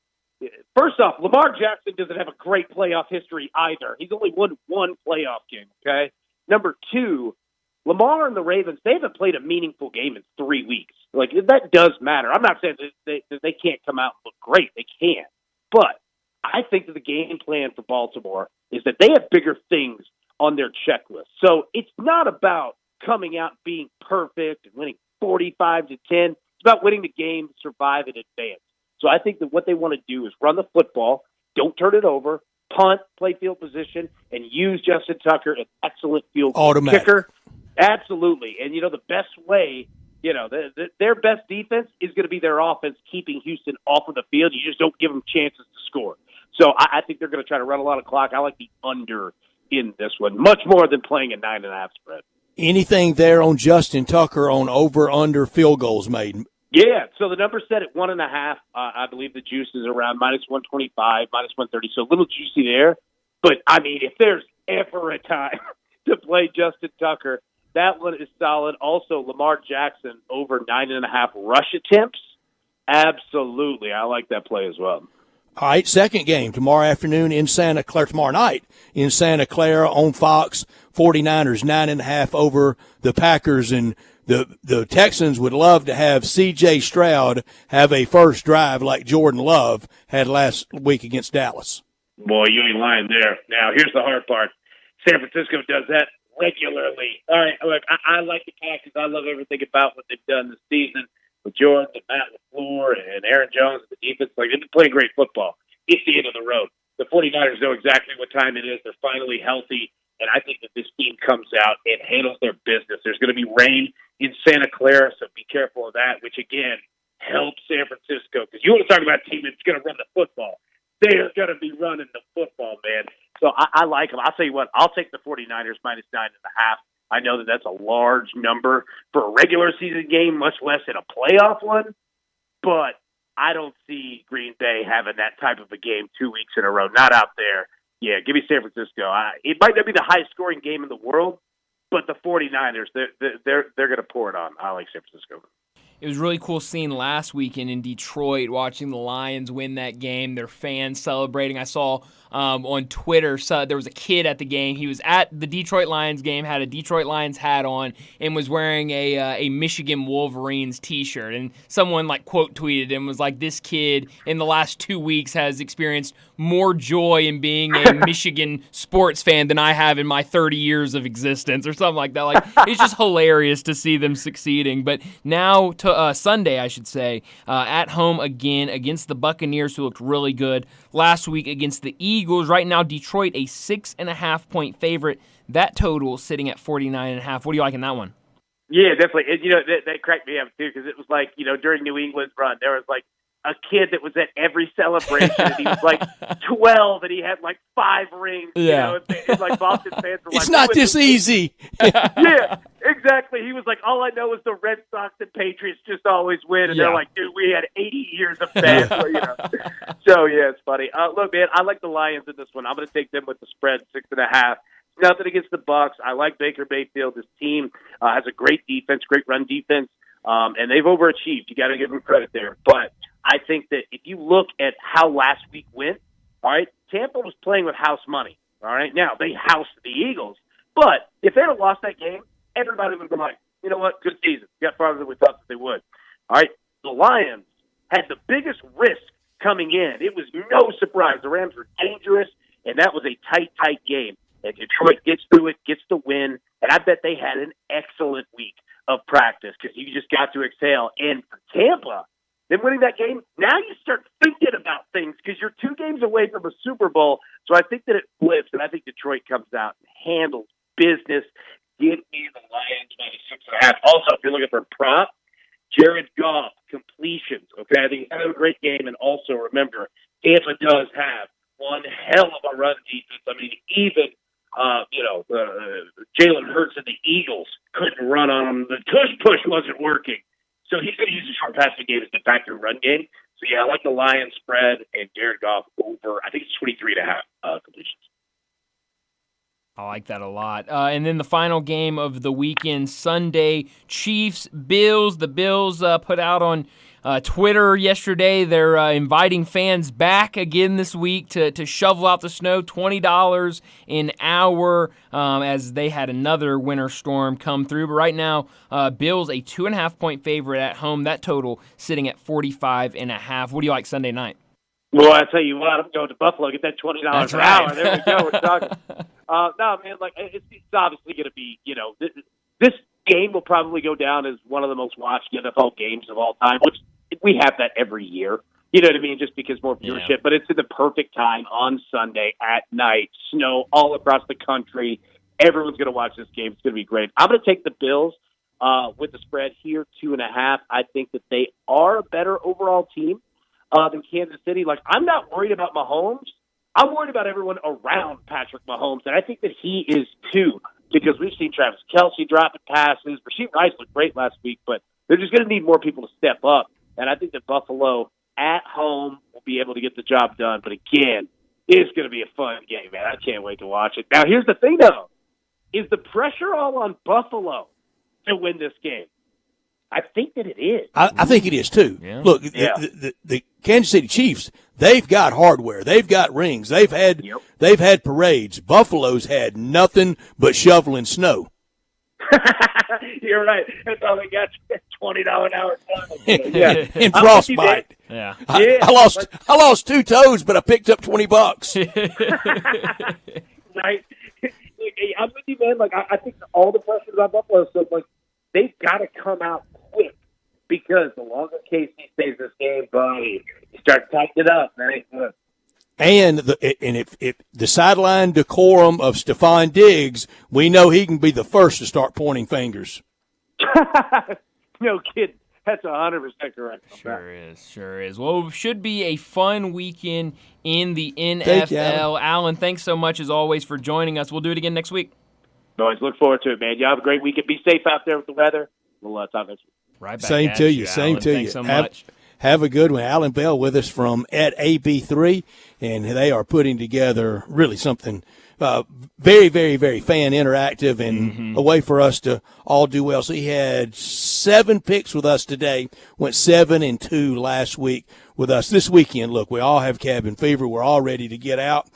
first off, Lamar Jackson doesn't have a great playoff history either. He's only won one playoff game, okay? Number two, Lamar and the Ravens, they haven't played a meaningful game in 3 weeks. Like, that does matter. I'm not saying that they can't come out and look great. They can. But I think that the game plan for Baltimore is that they have bigger things on their checklist. So it's not about coming out and being perfect and winning 45-10. It's about winning the game, survive, and advance. So I think that what they want to do is run the football, don't turn it over, punt, play field position, and use Justin Tucker an excellent field goal Automatic. kicker. Absolutely. And, the best way, their best defense is going to be their offense keeping Houston off of the field. You just don't give them chances to score. So I think they're going to try to run a lot of clock. I like the under in this one, much more than playing a 9.5 spread. Anything there on Justin Tucker on over-under field goals made? Yeah, so the number's set at 1.5. I believe the juice is around -125, -130, so a little juicy there. But, if there's ever a time to play Justin Tucker, that one is solid. Also, Lamar Jackson over 9.5 rush attempts. Absolutely. I like that play as well. All right, second game tomorrow afternoon in Santa Clara, tomorrow night in Santa Clara on Fox. 49ers 9.5 over the Packers, and the Texans would love to have C.J. Stroud have a first drive like Jordan Love had last week against Dallas. Boy, you ain't lying there. Now, here's the hard part. San Francisco does that regularly. All right, look, I like the Packers. I love everything about what they've done this season with Jordan and Matt LaFleur and Aaron Jones and the defense. They've been playing great football. It's the end of the road. The 49ers know exactly what time it is. They're finally healthy, and I think that this team comes out and handles their business. There's going to be rain in Santa Clara, so be careful of that, which, again, helps San Francisco. Because you want to talk about a team that's going to run the football. They are going to be running the football, man. So I like them. I'll tell you what, I'll take the 49ers -9.5. I know that that's a large number for a regular season game, much less in a playoff one. But I don't see Green Bay having that type of a game 2 weeks in a row. Not out there. Yeah, give me San Francisco. It might not be the highest scoring game in the world, but the 49ers, they're going to pour it on. I like San Francisco. It was really cool seeing last weekend in Detroit, watching the Lions win that game, their fans celebrating. I saw on Twitter, there was a kid at the game. He was at the Detroit Lions game, had a Detroit Lions hat on, and was wearing a Michigan Wolverines t-shirt. And someone quote tweeted and was like, this kid in the last 2 weeks has experienced more joy in being a Michigan sports fan than I have in my 30 years of existence, or something like that. It's just hilarious to see them succeeding. But now to Sunday, I should say, at home again against the Buccaneers, who looked really good last week against the Eagles. Right now, Detroit a 6.5 point favorite. That total sitting at 49.5. What do you like in that one? Yeah, definitely. And, that cracked me up too, because it was during New England's run, there was a kid that was at every celebration, and he was 12, and he had 5 rings. Yeah. It's Boston fans were it's not this easy. Yeah, exactly. He was all I know is the Red Sox and Patriots just always win, and they're dude, we had 80 years of fans. So yeah, it's funny. Look, man, I like the Lions in this one. I'm going to take them with the spread 6.5. Nothing against the Bucs. I like Baker Mayfield. This team has a great defense, great run defense, and they've overachieved. You got to give them credit there, but I think that if you look at how last week went, all right, Tampa was playing with house money, all right? Now, they housed the Eagles, but if they had lost that game, everybody would have been like, you know what, good season. Got farther than we thought that they would. All right, the Lions had the biggest risk coming in. It was no surprise. The Rams were dangerous, and that was a tight game. And Detroit gets through it, gets the win, and I bet they had an excellent week of practice because you just got to exhale. And for Tampa, then winning that game, now you start thinking about things because you're 2 games away from a Super Bowl. So I think that it flips, and I think Detroit comes out and handles business. Give me the Lions by 6.5. Also, if you're looking for a prop, Jared Goff, completions. Okay, I think he's having a great game. And also, remember, Tampa does have one hell of a run defense. I mean, even Jalen Hurts and the Eagles couldn't run on him. The push wasn't working. So he's going to use the short passing game as the factor run game. So, yeah, I like the Lions spread and Jared Goff over, I think it's 23.5 completions. I like that a lot. And then the final game of the weekend, Sunday, Chiefs-Bills. The Bills put out on Twitter yesterday they're inviting fans back again this week to shovel out the snow, $20 an hour, as they had another winter storm come through. But right now, Bills a 2.5 point favorite at home. That total sitting at 45.5. What do you like Sunday night? Well, I tell you what, I'm going to Buffalo, get that $20 an hour. There we go. We're talking. No, man, it's obviously going to be, this game will probably go down as one of the most watched NFL games of all time, which we have that every year. You know what I mean? Just because more viewership. Yeah. But it's at the perfect time on Sunday at night. Snow all across the country. Everyone's going to watch this game. It's going to be great. I'm going to take the Bills with the spread here, 2.5. I think that they are a better overall team than Kansas City. Like, I'm not worried about Mahomes. I'm worried about everyone around Patrick Mahomes, and I think that he is too, because we've seen Travis Kelce dropping passes. Rasheed Rice looked great last week, but they're just going to need more people to step up. And I think that Buffalo at home will be able to get the job done. But again, it's going to be a fun game, man. I can't wait to watch it. Now, here's the thing, though. Is the pressure all on Buffalo to win this game? I think that it is. I think it is, too. Yeah. Look, the Kansas City Chiefs, they've got hardware. They've got rings. They've had parades. Buffalo's had nothing but shoveling snow. You're right. That's all they got. $20 an hour. Yeah, in frostbite. Yeah, I lost 2 toes, but I picked up $20. Right. I'm with you, man. Like I think all the pressure on Buffalo, so like they've got to come out quick, because the longer KC stays this game, buddy, you start tightening it up. That ain't good. And if the sideline decorum of Stephon Diggs, we know he can be the first to start pointing fingers. No kidding. That's 100% correct. Sure is. Well, it should be a fun weekend in the NFL. Alan, thanks so much as always for joining us. We'll do it again next week. Always look forward to it, man. You have a great weekend. Be safe out there with the weather. We'll talk next week. Right back. Same to you. Same to you. Thanks so much. Have a good one. Alan Bell with us from at AB3, and they are putting together really something very, very, very fan interactive and a way for us to all do well. So he had 7 picks with us today, went 7-2 last week with us. This weekend, look, we all have cabin fever. We're all ready to get out.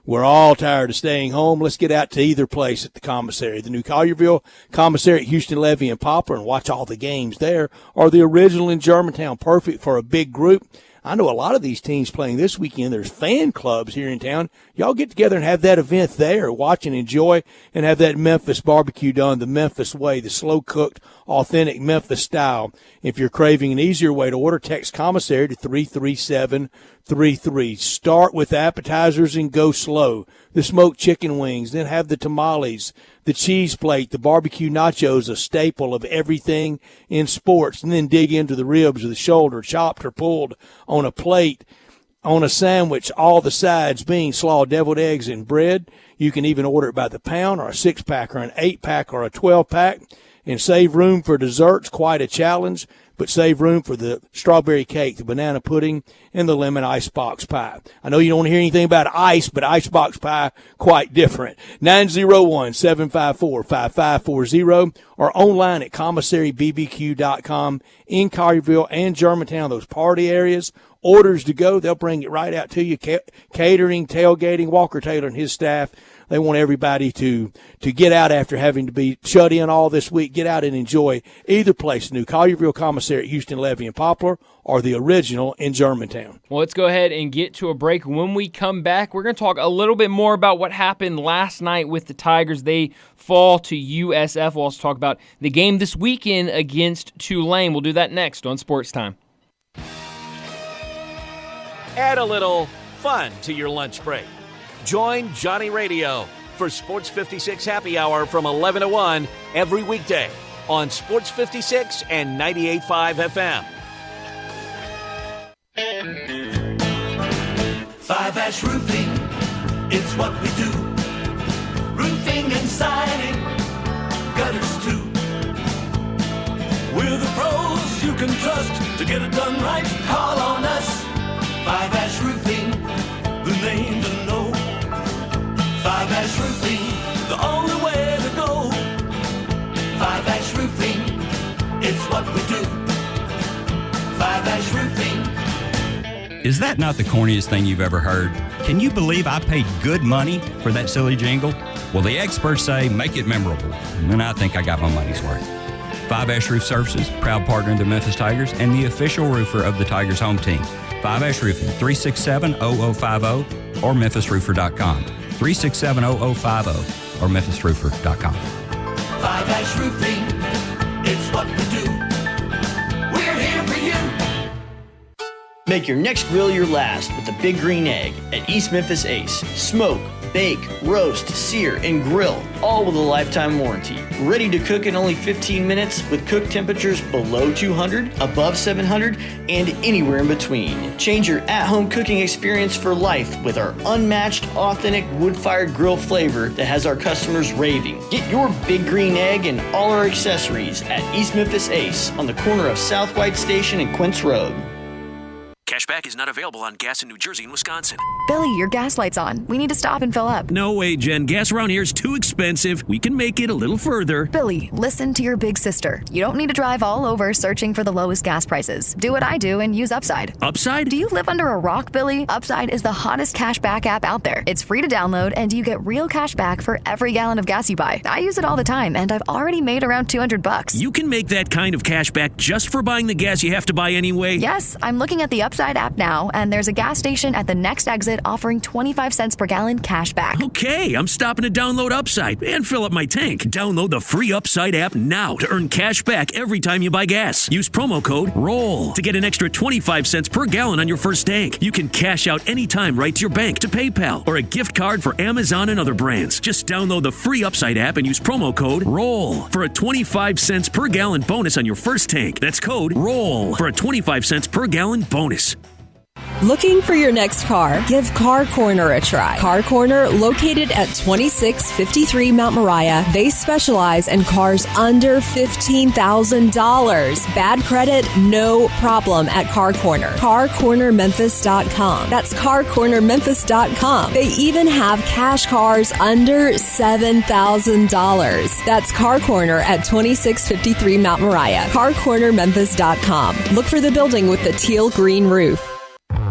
We're all tired of staying home. Let's get out to either place at the commissary, the new Collierville commissary at Houston, Levy, and Poplar, and watch all the games there, or the original in Germantown, perfect for a big group. I know a lot of these teams playing this weekend. There's fan clubs here in town. Y'all get together and have that event there, watch and enjoy, and have that Memphis barbecue done the Memphis way, the slow-cooked, authentic Memphis style. If you're craving an easier way to order, text commissary to 33733. Start with appetizers and go slow. The smoked chicken wings, then have the tamales, the cheese plate, the barbecue nachos, a staple of everything in sports, and then dig into the ribs or the shoulder, chopped or pulled on a plate, on a sandwich, all the sides being slaw, deviled eggs, and bread. You can even order it by the pound, or a 6-pack, or an 8-pack, or a 12-pack, and save room for desserts. Quite a challenge, but save room for the strawberry cake, the banana pudding, and the lemon icebox pie. I know you don't want to hear anything about ice, but icebox pie, quite different. 901-754-5540, or online at commissarybbq.com in Collierville and Germantown, those party areas. Orders to go, they'll bring it right out to you. Catering, tailgating, Walker Taylor and his staff, they want everybody to get out after having to be shut in all this week. Get out and enjoy either place, new Collierville Commissary at Houston, Levy, and Poplar, or the original in Germantown. Well, let's go ahead and get to a break. When we come back, we're going to talk a little bit more about what happened last night with the Tigers. They fall to USF. We'll also talk about the game this weekend against Tulane. We'll do that next on Sports Time. Add a little fun to your lunch break. Join Johnny Radio for Sports 56 Happy Hour from 11 to 1 every weekday on Sports 56 and 98.5 FM. 5-Ash Roofing, it's what we do. Roofing and siding, gutters too. We're the pros you can trust to get it done right. Call on us. 5-Ash Roofing, the name to know. 5-Ash Roofing, the only way to go. 5-Ash Roofing, it's what we do. 5-Ash Roofing. Is that not the corniest thing you've ever heard? Can you believe I paid good money for that silly jingle? Well, the experts say make it memorable, and I think I got my money's worth. 5-Ash Roof Services, proud partner of the Memphis Tigers and the official roofer of the Tigers home team. 5-Ash Roofing, 367-0050 or memphisroofer.com. 367-0050 or memphisroofer.com. 5-Ash Roofing, it's what we do. We're here for you. Make your next grill your last with the Big Green Egg at East Memphis Ace. Smoke, bake, roast, sear, and grill, all with a lifetime warranty. Ready to cook in only 15 minutes with cook temperatures below 200, above 700, and anywhere in between. Change your at-home cooking experience for life with our unmatched, authentic wood-fired grill flavor that has our customers raving. Get your Big Green Egg and all our accessories at East Memphis Ace on the corner of South White Station and Quince Road. Cashback is not available on gas in New Jersey and Wisconsin. Billy, your gas light's on. We need to stop and fill up. No way, Jen. Gas around here is too expensive. We can make it a little further. Billy, listen to your big sister. You don't need to drive all over searching for the lowest gas prices. Do what I do and use Upside. Upside? Do you live under a rock, Billy? Upside is the hottest cashback app out there. It's free to download, and you get real cash back for every gallon of gas you buy. I use it all the time, and I've already made around $200. You can make that kind of cash back just for buying the gas you have to buy anyway? Yes, I'm looking at the Upside app now, and there's a gas station at the next exit offering 25 cents per gallon cash back. Okay, I'm stopping to download Upside and fill up my tank. Download the free Upside app now to earn cash back every time you buy gas. Use promo code ROLL to get an extra 25 cents per gallon on your first tank. You can cash out anytime right to your bank, to PayPal, or a gift card for Amazon and other brands. Just download the free Upside app and use promo code ROLL for a 25 cents per gallon bonus on your first tank. That's code ROLL for a 25 cents per gallon bonus. Looking for your next car? Give Car Corner a try. Car Corner, located at 2653 Mount Moriah. They specialize in cars under $15,000. Bad credit? No problem at Car Corner. CarCornerMemphis.com. That's CarCornerMemphis.com. They even have cash cars under $7,000. That's Car Corner at 2653 Mount Moriah. CarCornerMemphis.com. Look for the building with the teal green roof.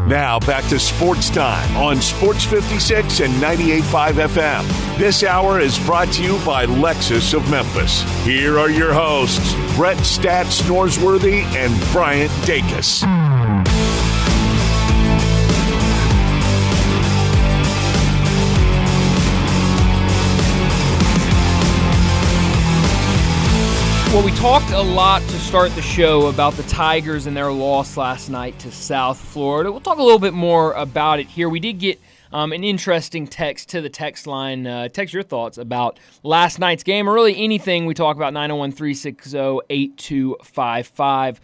Now back to Sports Time on Sports 56 and 98.5 FM. This hour is brought to you by Lexus of Memphis. Here are your hosts, Brett Stats Norsworthy and Bryant Dacus. Well, we talked a lot to start the show about the Tigers and their loss last night to South Florida. We'll talk a little bit more about it here. We did get an interesting text to the text line. Text your thoughts about last night's game, or really anything we talk about, 901-360-8255.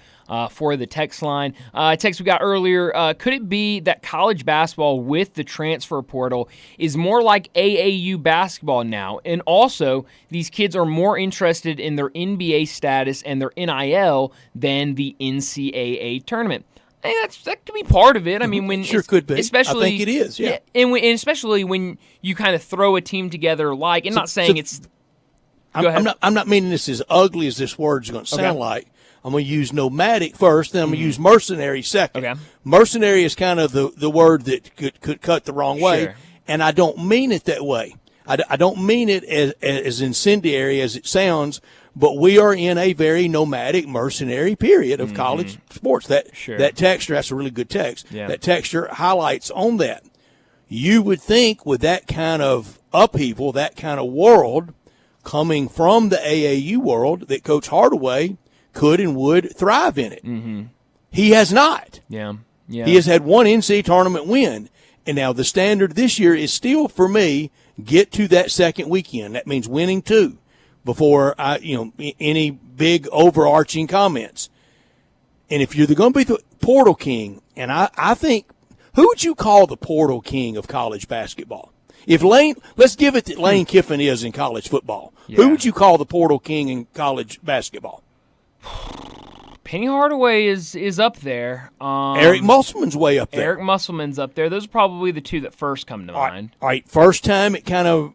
For the text line. Text we got earlier, could it be that college basketball with the transfer portal is more like AAU basketball now? And also, these kids are more interested in their NBA status and their NIL than the NCAA tournament. Hey, that could be part of it. I mean, when sure could be. Especially, I think it is, yeah. And especially when you kind of throw a team together like, and not saying it's... Go ahead. I'm not meaning this as ugly as this word's going to sound like. I'm going to use nomadic first, then I'm going to use mercenary second. Okay. Mercenary is kind of the word that could cut the wrong way, sure. And I don't mean it that way. I don't mean it as incendiary as it sounds, but we are in a very nomadic, mercenary period of college sports. That texture, that's a really good text. Yeah. That texture highlights on that. You would think with that kind of upheaval, that kind of world coming from the AAU world, that Coach Hardaway could and would thrive in it. Mm-hmm. He has not. Yeah. He has had one NCAA tournament win, and now the standard this year is still, for me, get to that second weekend. That means winning two before any big overarching comments. And if you're going to be the portal king, and I think, who would you call the portal king of college basketball? If let's give it that Lane Kiffin is in college football. Yeah. Who would you call the portal king in college basketball? Penny Hardaway is up there. Eric Musselman's way up there. Eric Musselman's up there. Those are probably the two that first come to mind. All right. First time it kind of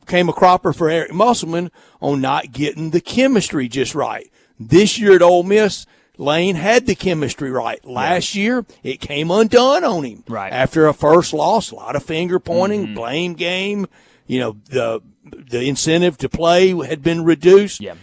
came a cropper for Eric Musselman on not getting the chemistry just right. This year at Ole Miss, Lane had the chemistry right. Last year, it came undone on him. Right. After a first loss, a lot of finger pointing, blame game. The incentive to play had been reduced. Yeah.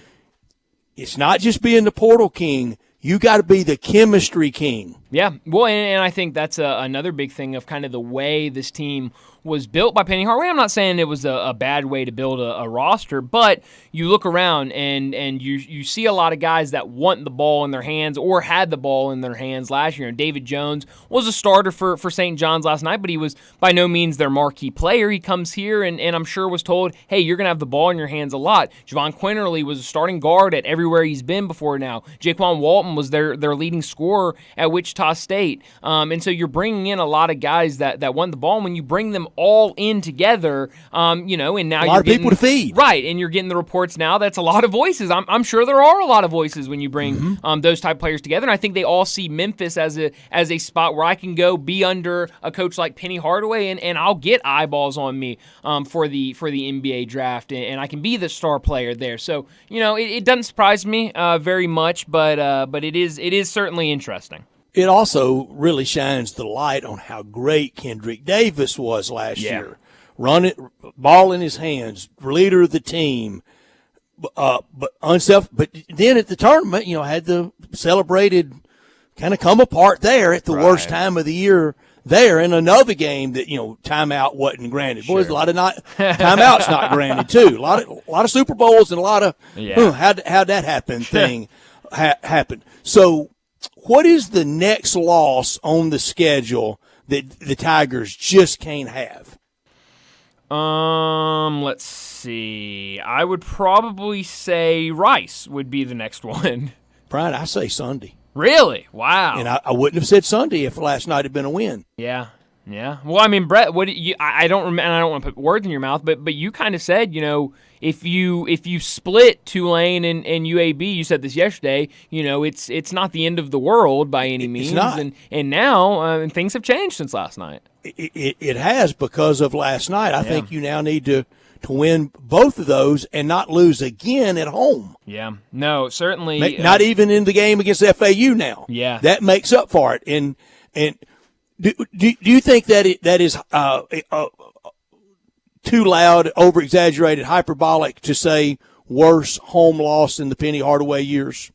It's not just being the portal king. You got to be the chemistry king. Yeah. Well, and I think that's another big thing of kind of the way this team was built by Penny Hardaway. I'm not saying it was a bad way to build a roster, but you look around and you see a lot of guys that want the ball in their hands or had the ball in their hands last year. And David Jones was a starter for St. John's last night, but he was by no means their marquee player. He comes here and I'm sure was told, hey, you're going to have the ball in your hands a lot. Javon Quinterly was a starting guard at everywhere he's been before now. Jaquan Walton was their leading scorer at Wichita State. And so you're bringing in a lot of guys that want the ball. And when you bring them all in together, and now a lot you're of people to feed. Right, and you're getting the reports now. That's a lot of voices. I'm sure there are a lot of voices when you bring those type of players together. And I think they all see Memphis as a spot where I can go be under a coach like Penny Hardaway, and I'll get eyeballs on me for the NBA draft, and I can be the star player there. So it doesn't surprise me very much, but it is certainly interesting. It also really shines the light on how great Kendrick Davis was last year. Running, ball in his hands, leader of the team, but then at the tournament, had the celebrated kind of come apart there at the worst time of the year there in another game that, timeout wasn't granted. Boys, a lot of timeouts not granted too. A lot of Super Bowls and a lot of how'd that happen thing happened. So what is the next loss on the schedule that the Tigers just can't have? Let's see. I would probably say Rice would be the next one. Brian, I say Sunday. Really? Wow. And I wouldn't have said Sunday if last night had been a win. Yeah. Well, I mean, Brett, what I don't remember, and I don't want to put words in your mouth, but you kind of said, if you split Tulane and UAB, you said this yesterday, it's not the end of the world by any means. It's not. And now things have changed since last night. It has because of last night. I think you now need to win both of those and not lose again at home. Yeah. No, certainly. Not even in the game against FAU now. Yeah. That makes up for it. And do you think that is too loud, over-exaggerated, hyperbolic to say worse home loss in the Penny Hardaway years?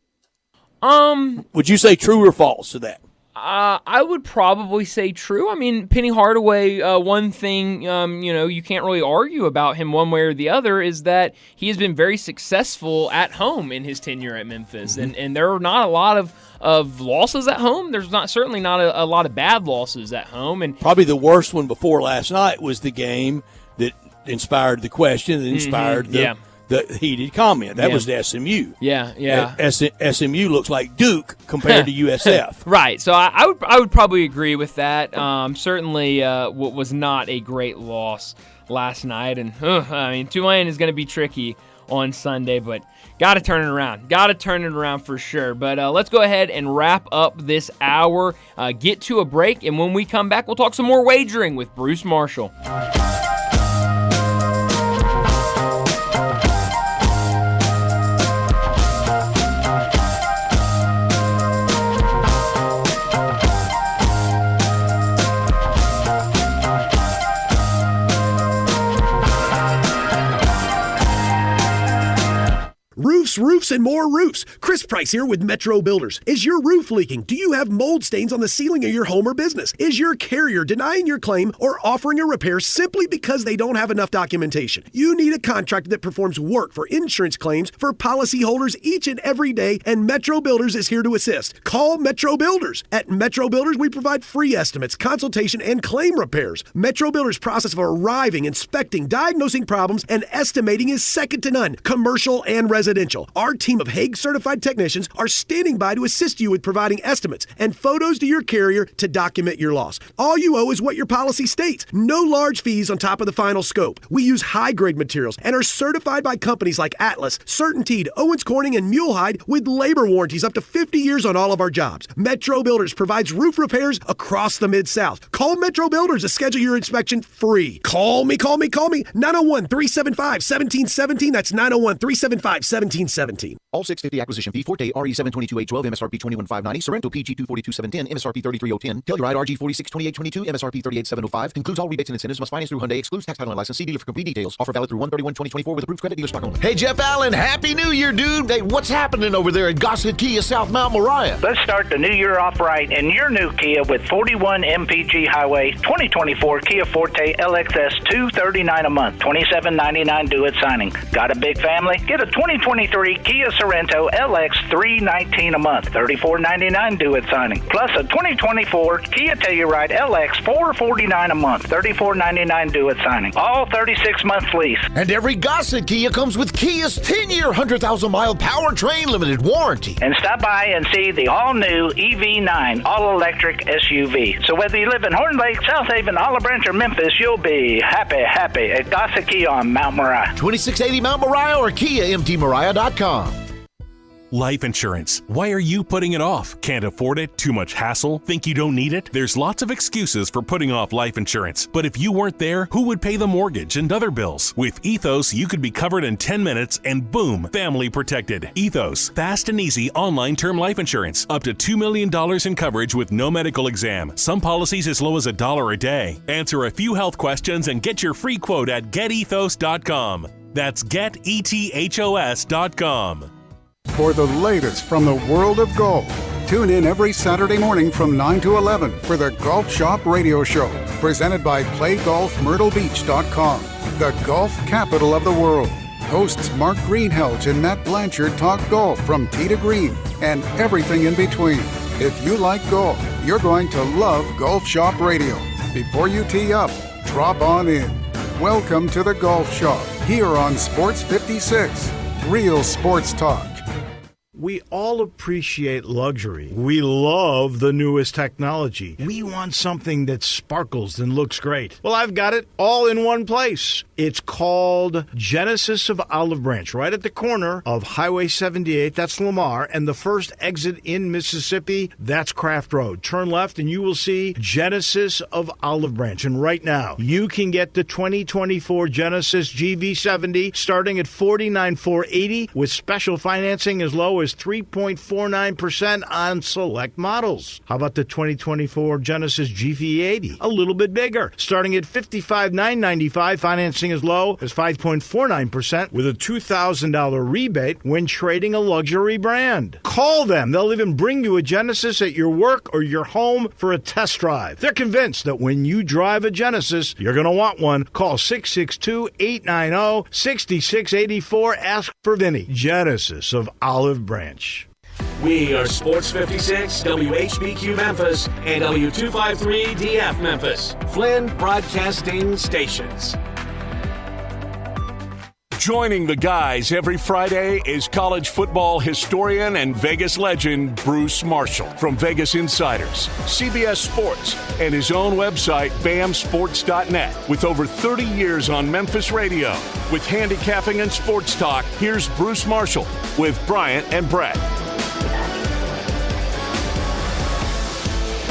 Would you say true or false to that? I would probably say true. I mean, Penny Hardaway, one thing, you can't really argue about him one way or the other is that he has been very successful at home in his tenure at Memphis. And there are not a lot of losses at home. There's certainly not a lot of bad losses at home. And probably the worst one before last night was the game that inspired the question, that inspired the heated comment. That was the SMU. Yeah. SMU looks like Duke compared to USF. Right. So I would probably agree with that. Certainly what was not a great loss last night. And, Tulane is going to be tricky on Sunday, but got to turn it around. Got to turn it around for sure. But let's go ahead and wrap up this hour, get to a break, and when we come back, we'll talk some more wagering with Bruce Marshall. Roofs, and more roofs. Chris Price here with Metro Builders. Is your roof leaking? Do you have mold stains on the ceiling of your home or business? Is your carrier denying your claim or offering a repair simply because they don't have enough documentation? You need a contractor that performs work for insurance claims for policyholders each and every day, and Metro Builders is here to assist. Call Metro Builders. At Metro Builders, we provide free estimates, consultation, and claim repairs. Metro Builders' process of arriving, inspecting, diagnosing problems, and estimating is second to none, commercial and residential. Our team of Hague-certified technicians are standing by to assist you with providing estimates and photos to your carrier to document your loss. All you owe is what your policy states. No large fees on top of the final scope. We use high-grade materials and are certified by companies like Atlas, CertainTeed, Owens Corning, and Mulehide with labor warranties up to 50 years on all of our jobs. Metro Builders provides roof repairs across the Mid-South. Call Metro Builders to schedule your inspection free. Call me. 901-375-1717. That's 901-375-1717. All 650 acquisition fee. Forte RE722-812, MSRP 21590. Sorrento PG 242-710, MSRP 33010. Telluride RG 462822, MSRP 38705. Includes all rebates and incentives. Must finance through Hyundai. Excludes tax, title, and license. See dealer for complete details. Offer valid through 1/31/2024 with approved credit dealer stock only. Hey, Jeff Allen, Happy New Year, dude. Hey, what's happening over there at Gossett Kia South Mount Moriah? Let's start the new year off right in your new Kia with 41 MPG Highway 2024 Kia Forte LXS $239 a month, $27.99 due at signing. Got a big family? Get a 2023 Kia Sorrento LX $319 a month, $34.99 due at signing. Plus a 2024 Kia Telluride LX $449 a month, $34.99 due at signing. All 36 months lease. And every Gossett Kia comes with Kia's 10-year, 100,000-mile powertrain limited warranty. And stop by and see the all-new EV9 all-electric SUV. So whether you live in Horn Lake, South Haven, Olive Branch, or Memphis, you'll be happy at Gossett Kia on Mount Moriah. 2680 Mount Moriah or KiaMTMoriah.com. Life insurance. Why are you putting it off? Can't afford it? Too much hassle? Think you don't need it? There's lots of excuses for putting off life insurance. But if you weren't there, who would pay the mortgage and other bills? With Ethos, you could be covered in 10 minutes and boom, family protected. Ethos, fast and easy online term life insurance. Up to $2 million in coverage with no medical exam. Some policies as low as $1 a day. Answer a few health questions and get your free quote at getethos.com. That's getethos.com. For the latest from the world of golf, tune in every Saturday morning from 9 to 11 for the Golf Shop Radio Show, presented by PlayGolfMyrtleBeach.com, the golf capital of the world. Hosts Mark Greenhelge and Matt Blanchard talk golf from tee to green and everything in between. If you like golf, you're going to love Golf Shop Radio. Before you tee up, drop on in. Welcome to the Golf Shop here on Sports 56, real sports talk. We all appreciate luxury. We love the newest technology. We want something that sparkles and looks great. Well, I've got it all in one place. It's called Genesis of Olive Branch, right at the corner of Highway 78, that's Lamar, and the first exit in Mississippi, that's Craft Road. Turn left and you will see Genesis of Olive Branch. And right now, you can get the 2024 Genesis GV70 starting at $49,480 with special financing as low as 3.49% on select models. How about the 2024 Genesis GV80? A little bit bigger, starting at $55,995, financing as low as 5.49% with a $2,000 rebate when trading a luxury brand. Call them. They'll even bring you a Genesis at your work or your home for a test drive. They're convinced that when you drive a Genesis, you're going to want one. Call 662-890-6684. Ask for Vinny. Genesis of Olive Branch. We are Sports 56, WHBQ Memphis, and W253DF Memphis, Flynn Broadcasting Stations. Joining the guys every Friday is college football historian and Vegas legend Bruce Marshall from Vegas Insiders, CBS Sports, and his own website, bamsports.net. With over 30 years on Memphis radio, with handicapping and sports talk, here's Bruce Marshall with Bryant and Brett.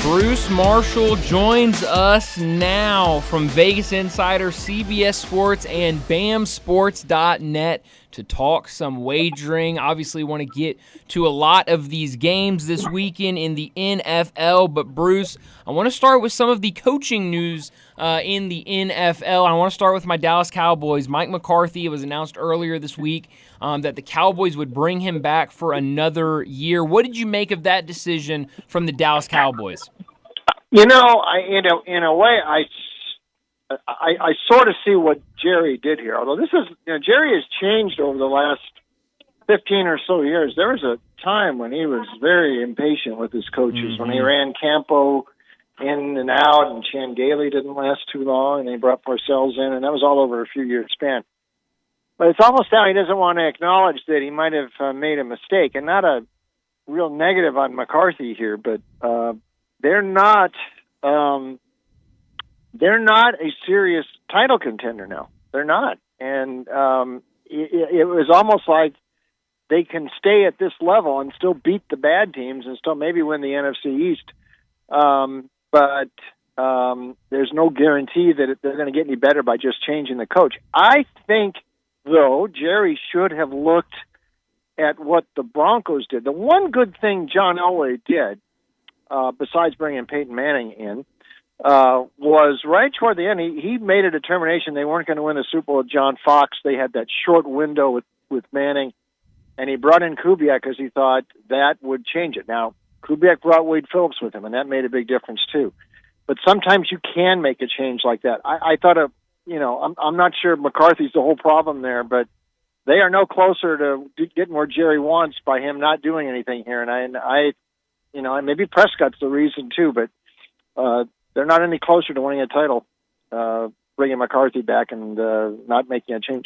Bruce Marshall joins us now from Vegas Insider, CBS Sports, and bamsports.net to talk some wagering. Obviously, want to get to a lot of these games this weekend in the NFL. But, Bruce, I want to start with some of the coaching news in the NFL. I want to start with my Dallas Cowboys. Mike McCarthy, it was announced earlier this week that the Cowboys would bring him back for another year. What did you make of that decision from the Dallas Cowboys? You know, in a way, I sort of see what Jerry did here. Although this is, Jerry has changed over the last 15 or so years. There was a time when he was very impatient with his coaches, when he ran Campo in and out, and Chan Gailey didn't last too long, and they brought Parcells in, and that was all over a few years span. But it's almost now he doesn't want to acknowledge that he might have made a mistake, and not a real negative on McCarthy here, but they're not a serious title contender now. They're not. And it was almost like they can stay at this level and still beat the bad teams and still maybe win the NFC East. But there's no guarantee that they're going to get any better by just changing the coach. I think, though, Jerry should have looked at what the Broncos did, the one good thing John Elway did, besides bringing Peyton Manning in, was right toward the end, he made a determination they weren't going to win the Super Bowl with John Fox. They had that short window with Manning, and he brought in Kubiak because he thought that would change it. Now, Kubiak brought Wade Phillips with him, and that made a big difference too. But sometimes you can make a change like that. I thought I'm not sure McCarthy's the whole problem there, but they are no closer to getting where Jerry wants by him not doing anything here. And I maybe Prescott's the reason too, but they're not any closer to winning a title, bringing McCarthy back and not making a change.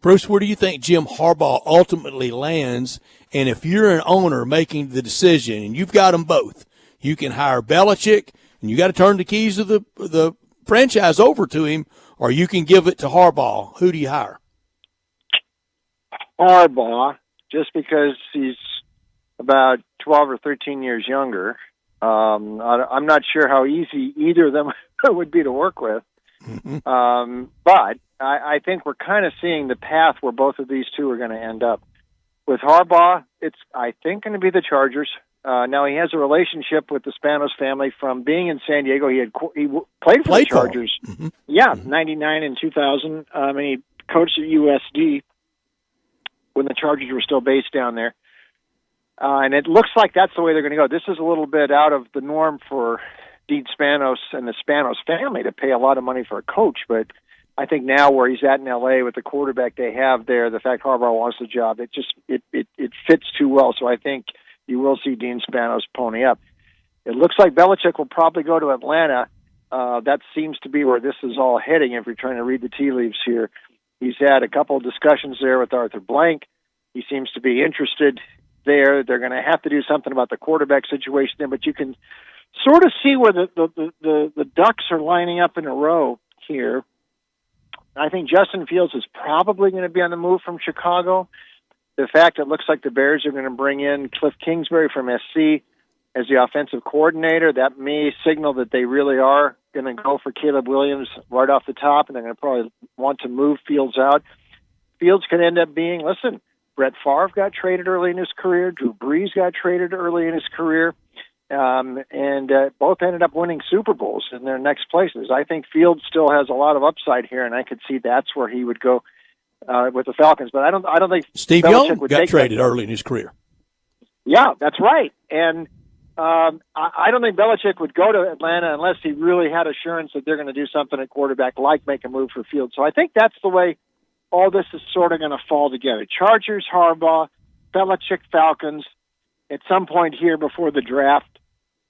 Bruce, where do you think Jim Harbaugh ultimately lands? And if you're an owner making the decision, and you've got them both, you can hire Belichick, and you got to turn the keys of the franchise over to him, or you can give it to Harbaugh. Who do you hire? Harbaugh, just because he's about 12 or 13 years younger. I'm not sure how easy either of them would be to work with. But I think we're kind of seeing the path where both of these two are going to end up. With Harbaugh, it's, I think, going to be the Chargers. Now, he has a relationship with the Spanos family from being in San Diego. He played for the Chargers. Mm-hmm. Yeah, 99 and 2000. And he coached at USD when the Chargers were still based down there. And it looks like that's the way they're going to go. This is a little bit out of the norm for Dean Spanos and the Spanos family to pay a lot of money for a coach. But I think now where he's at in L.A. with the quarterback they have there, the fact Harbaugh wants the job, it fits too well. So I think you will see Dean Spanos pony up. It looks like Belichick will probably go to Atlanta. That seems to be where this is all heading if you're trying to read the tea leaves here. He's had a couple of discussions there with Arthur Blank. He seems to be interested there. They're going to have to do something about the quarterback situation there, but you can sort of see where the ducks are lining up in a row here. I think Justin Fields is probably going to be on the move from Chicago. The fact it looks like the Bears are going to bring in Cliff Kingsbury from SC as the offensive coordinator, that may signal that they really are going to go for Caleb Williams right off the top, and they're going to probably want to move Fields out. Fields could end up being, listen, Brett Favre got traded early in his career. Drew Brees got traded early in his career. And both ended up winning Super Bowls in their next places. I think Fields still has a lot of upside here, and I could see that's where he would go with the Falcons. But I don't think Steve Belichick Young would got take traded that. early in his career. Yeah, that's right. And I don't think Belichick would go to Atlanta unless he really had assurance that they're going to do something at quarterback, like make a move for Fields. So I think that's the way all this is sort of going to fall together. Chargers, Harbaugh, Belichick, Falcons. At some point here before the draft,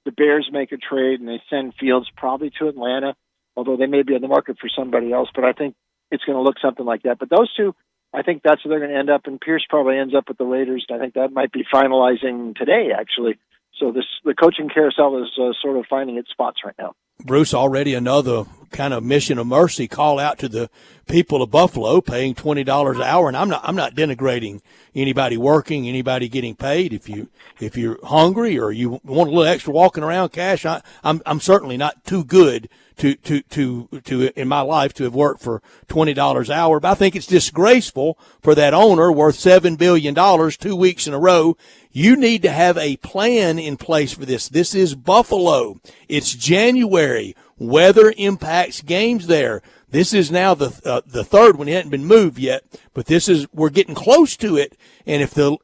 the Bears make a trade and they send Fields probably to Atlanta, although they may be on the market for somebody else. But I think it's going to look something like that. But those two, I think that's where they're going to end up. And Pierce probably ends up with the Raiders. I think that might be finalizing today, actually. So the coaching carousel is sort of finding its spots right now. Bruce, already another kind of mission of mercy call out to the people of Buffalo paying $20 an hour. And I'm not denigrating anybody working, anybody getting paid. If you're hungry or you want a little extra walking around cash, I'm certainly not too good to in my life to have worked for $20 an hour. But I think it's disgraceful for that owner worth $7 billion 2 weeks in a row. You need to have a plan in place for this. This is Buffalo. It's January. Weather impacts games there. This is now the third one. It hadn't been moved yet, but we're getting close to it. And if the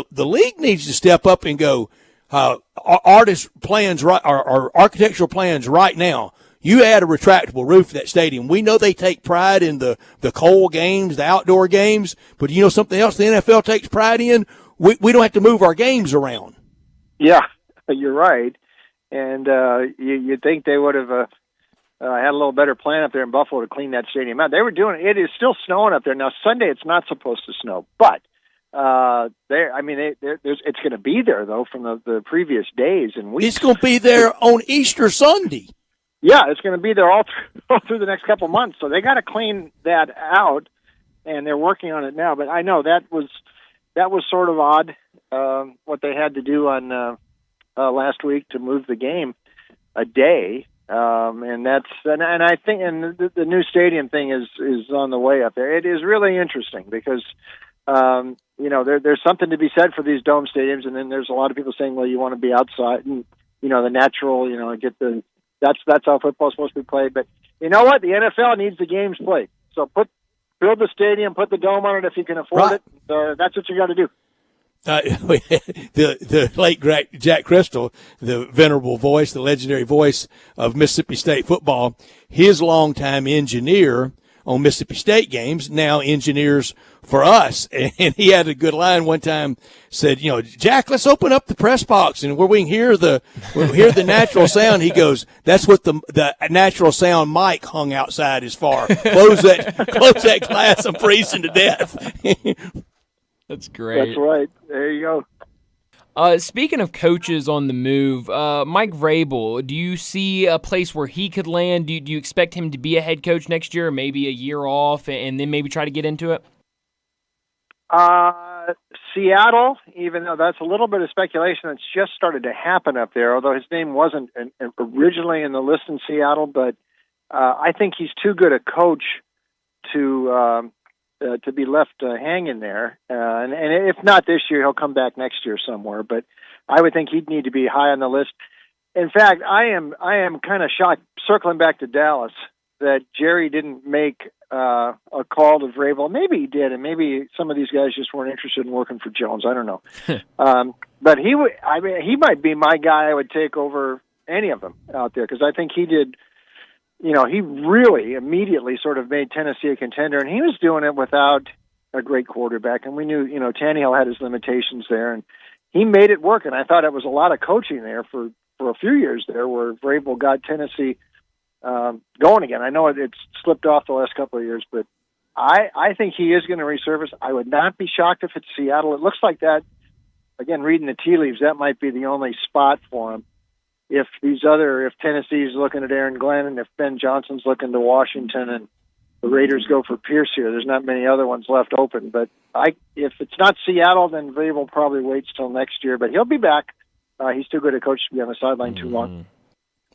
league needs to step up and go, artist plans right or architectural plans right now. You add a retractable roof to that stadium. We know they take pride in the cold games, the outdoor games, but you know something else the NFL takes pride in? We don't have to move our games around. Yeah, you're right. And you'd think they would have had a little better plan up there in Buffalo to clean that stadium out. They were doing it. It is still snowing up there. Now, Sunday it's not supposed to snow, but it's going to be there, though, from the previous days and weeks. It's going to be there on Easter Sunday. Yeah, it's going to be there all through the next couple of months. So they got to clean that out, and they're working on it now. But I know that was sort of odd what they had to do on last week to move the game a day, and I think the new stadium thing is on the way up there. It is really interesting because there's something to be said for these dome stadiums, and then there's a lot of people saying, well, you want to be outside, and the natural, that's how football's supposed to be played. But you know what? The NFL needs the games played. So build the stadium, put the dome on it if you can afford it. That's what you got to do. The late great Jack Crystal, the venerable voice, the legendary voice of Mississippi State football, his longtime engineer on Mississippi State games, now engineers for us. And he had a good line one time, said, Jack, let's open up the press box and where we can hear the natural sound. He goes, that's what the natural sound mic hung outside is for. Close that glass. I'm freezing to death. That's great. That's right. There you go. Speaking of coaches on the move, Mike Vrabel, do you see a place where he could land? Do you expect him to be a head coach next year, or maybe a year off, and then maybe try to get into it? Seattle, even though that's a little bit of speculation that's just started to happen up there, although his name wasn't originally in the list in Seattle, but I think he's too good a coach to be left hanging there. And if not this year, he'll come back next year somewhere. But I would think he'd need to be high on the list. In fact, I am kind of shocked, circling back to Dallas, that Jerry didn't make a call to Vrabel. Maybe he did, and maybe some of these guys just weren't interested in working for Jones. I don't know. But he might be my guy I would take over any of them out there, because I think he did. He really immediately sort of made Tennessee a contender, and he was doing it without a great quarterback. And we knew, Tannehill had his limitations there, and he made it work. And I thought it was a lot of coaching there for a few years there, where Vrabel got Tennessee going again. I know it's slipped off the last couple of years, but I think he is going to resurface. I would not be shocked if it's Seattle. It looks like that, again, reading the tea leaves, that might be the only spot for him. If Tennessee's looking at Aaron Glenn, and if Ben Johnson's looking to Washington, and the Raiders go for Pierce here, there's not many other ones left open. But if it's not Seattle, then Vrabel probably waits till next year. But he'll be back. He's too good a coach to be on the sideline too long.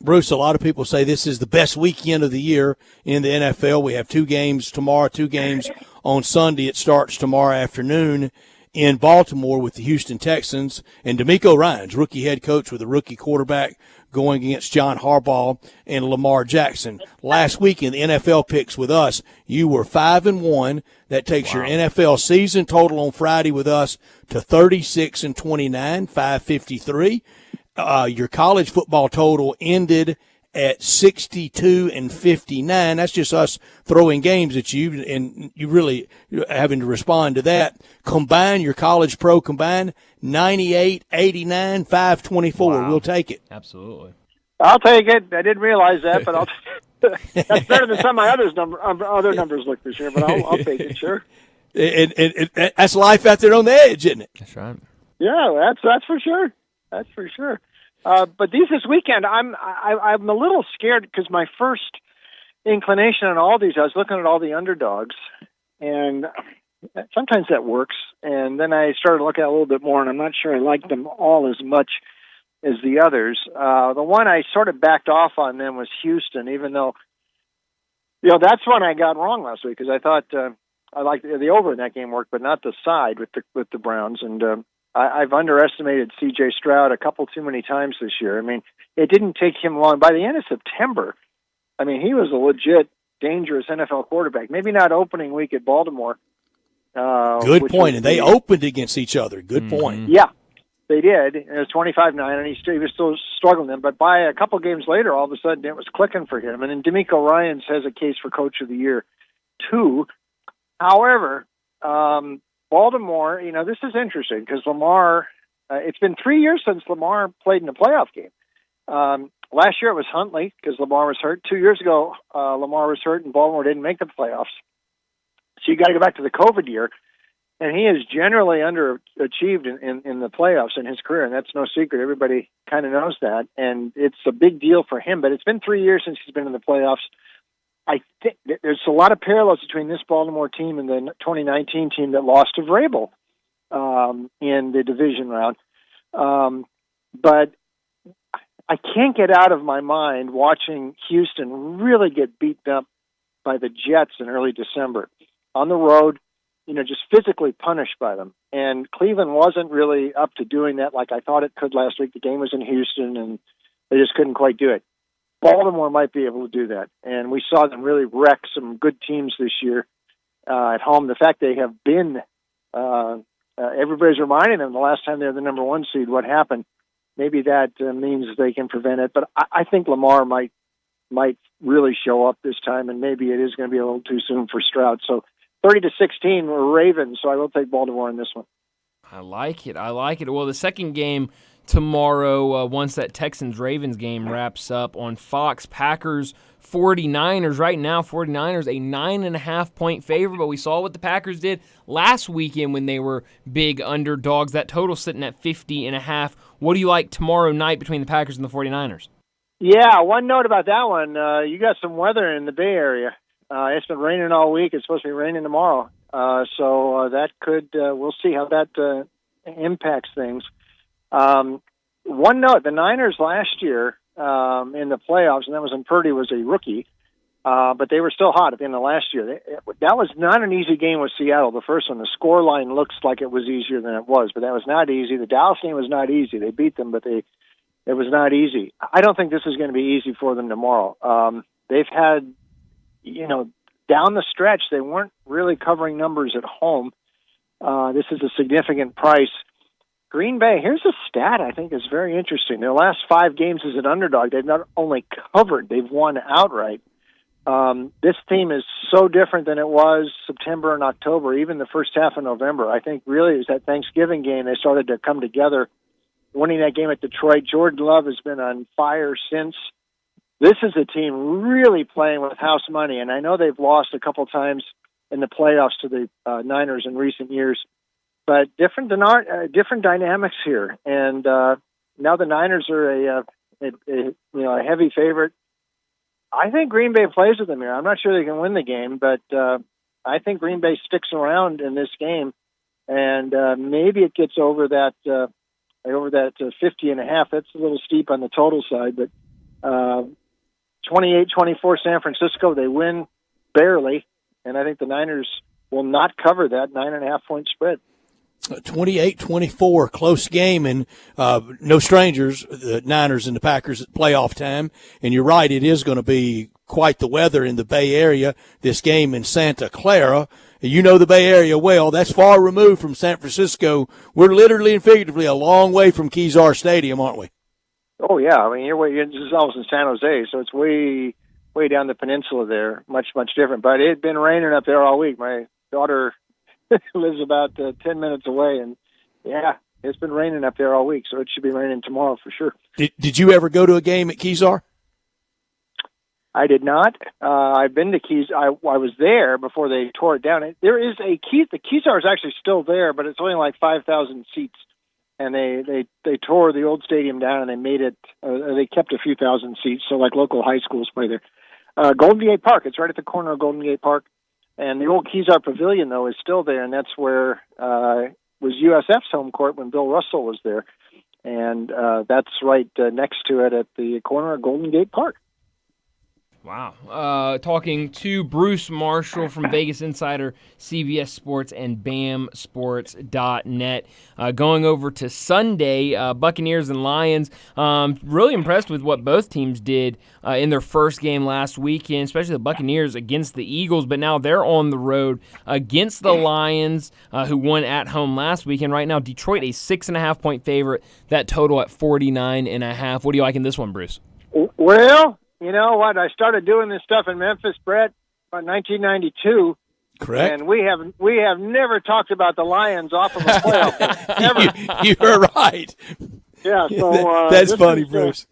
Bruce, a lot of people say this is the best weekend of the year in the NFL. We have 2 games tomorrow, 2 games on Sunday. It starts tomorrow afternoon in Baltimore with the Houston Texans, and DeMeco Ryans, rookie head coach with a rookie quarterback, going against John Harbaugh and Lamar Jackson. Last week in the NFL picks with us, you were 5-1. That takes your NFL season total on Friday with us to 36-29, 553. Your college football total ended at 62-59. That's just us throwing games at you, and you really having to respond to that. Combine your college pro combined 98, 89, 524. Wow. We'll take it. Absolutely. I'll take it. I didn't realize that, but that's better than some of my other numbers look this year. But I'll take it. Sure. And that's life out there on the edge, isn't it? That's right. Yeah, that's for sure. That's for sure. But this weekend, I'm a little scared, because my first inclination on all these, I was looking at all the underdogs, and sometimes that works. And then I started looking at it a little bit more, and I'm not sure I like them all as much as the others. The one I sort of backed off on them was Houston, even though, that's one I got wrong last week, because I thought I liked the over in that game worked, but not the side with the Browns. And I've underestimated C.J. Stroud a couple too many times this year. I mean, it didn't take him long. By the end of September, I mean, he was a legit dangerous NFL quarterback. Maybe not opening week at Baltimore. Good point. And they opened against each other. Good point. Yeah, they did. It was 25-9, and he was still struggling then. But by a couple games later, all of a sudden, it was clicking for him. And then DeMeco Ryans has a case for Coach of the Year, too. However, Baltimore, this is interesting, because Lamar, it's been 3 years since Lamar played in a playoff game. Last year it was Huntley, because Lamar was hurt. 2 years ago, Lamar was hurt, and Baltimore didn't make the playoffs. So you got to go back to the COVID year, and he has generally underachieved in the playoffs in his career, and that's no secret. Everybody kind of knows that, and it's a big deal for him. But it's been 3 years since he's been in the playoffs. I think there's a lot of parallels between this Baltimore team and the 2019 team that lost to Vrabel in the division round. But I can't get out of my mind watching Houston really get beaten up by the Jets in early December on the road. just physically punished by them. And Cleveland wasn't really up to doing that like I thought it could last week. The game was in Houston, and they just couldn't quite do it. Baltimore might be able to do that. And we saw them really wreck some good teams this year at home. The fact they have been, everybody's reminding them the last time they were the number 1 seed, what happened. Maybe that means they can prevent it. But I think Lamar might really show up this time, and maybe it is going to be a little too soon for Stroud. So 30-16, we're Ravens, so I will take Baltimore in this one. I like it. Well, the second game tomorrow, once that Texans-Ravens game wraps up on Fox, Packers 49ers. Right now, 49ers a 9.5-point favorite, but we saw what the Packers did last weekend when they were big underdogs. That total sitting at 50.5. What do you like tomorrow night between the Packers and the 49ers? Yeah, one note about that one. You got some weather in the Bay Area. It's been raining all week. It's supposed to be raining tomorrow. So that could, we'll see how that impacts things. One note, the Niners last year in the playoffs, and that was when Purdy was a rookie, but they were still hot at the end of last year. That was not an easy game with Seattle, the first one. The score line looks like it was easier than it was, but that was not easy. The Dallas game was not easy. They beat them, but it was not easy. I don't think this is going to be easy for them tomorrow. They've had, down the stretch, they weren't really covering numbers at home. This is a significant price. Green Bay, here's a stat I think is very interesting. Their last 5 games as an underdog, they've not only covered, they've won outright. This team is so different than it was September and October, even the first half of November. I think really it was that Thanksgiving game they started to come together, winning that game at Detroit. Jordan Love has been on fire since. This is a team really playing with house money, and I know they've lost a couple times in the playoffs to the Niners in recent years. But different dynamics here, and now the Niners are a heavy favorite. I think Green Bay plays with them here. I'm not sure they can win the game, but I think Green Bay sticks around in this game, and maybe it gets over that 50.5. That's a little steep on the total side, but 28-24 San Francisco. They win barely, and I think the Niners will not cover that 9.5-point spread. 28-24, close game, and no strangers, the Niners and the Packers at playoff time. And you're right, it is going to be quite the weather in the Bay Area, this game in Santa Clara. You know the Bay Area well. That's far removed from San Francisco. We're literally and figuratively a long way from Kezar Stadium, aren't we? Oh, yeah. I mean, this is almost in San Jose, so it's way down the peninsula there, much, much different. But it had been raining up there all week. My daughter lives about 10 minutes away, and yeah, it's been raining up there all week, so it should be raining tomorrow for sure. Did you ever go to a game at Kezar? I did not. I've been to Kezar. I was there before they tore it down. There is the Kezar is actually still there, but it's only like 5,000 seats, and they tore the old stadium down and they made it. They kept a few thousand seats, so like local high schools play there. Golden Gate Park. It's right at the corner of Golden Gate Park. And the old Kezar Pavilion, though, is still there, and that's where was USF's home court when Bill Russell was there. And that's right next to it at the corner of Golden Gate Park. Wow. Talking to Bruce Marshall from Vegas Insider, CBS Sports, and BAMSports.net. Going over to Sunday, Buccaneers and Lions. Really impressed with what both teams did in their first game last weekend, especially the Buccaneers against the Eagles. But now they're on the road against the Lions, who won at home last weekend. Right now, Detroit a 6.5-point favorite. That total at 49.5. What do you like in this one, Bruce? Well, you know what? I started doing this stuff in Memphis, Brett, about 1992. Correct. And we have never talked about the Lions off of a playoff. Never. You're right. Yeah. So that's funny, Bruce.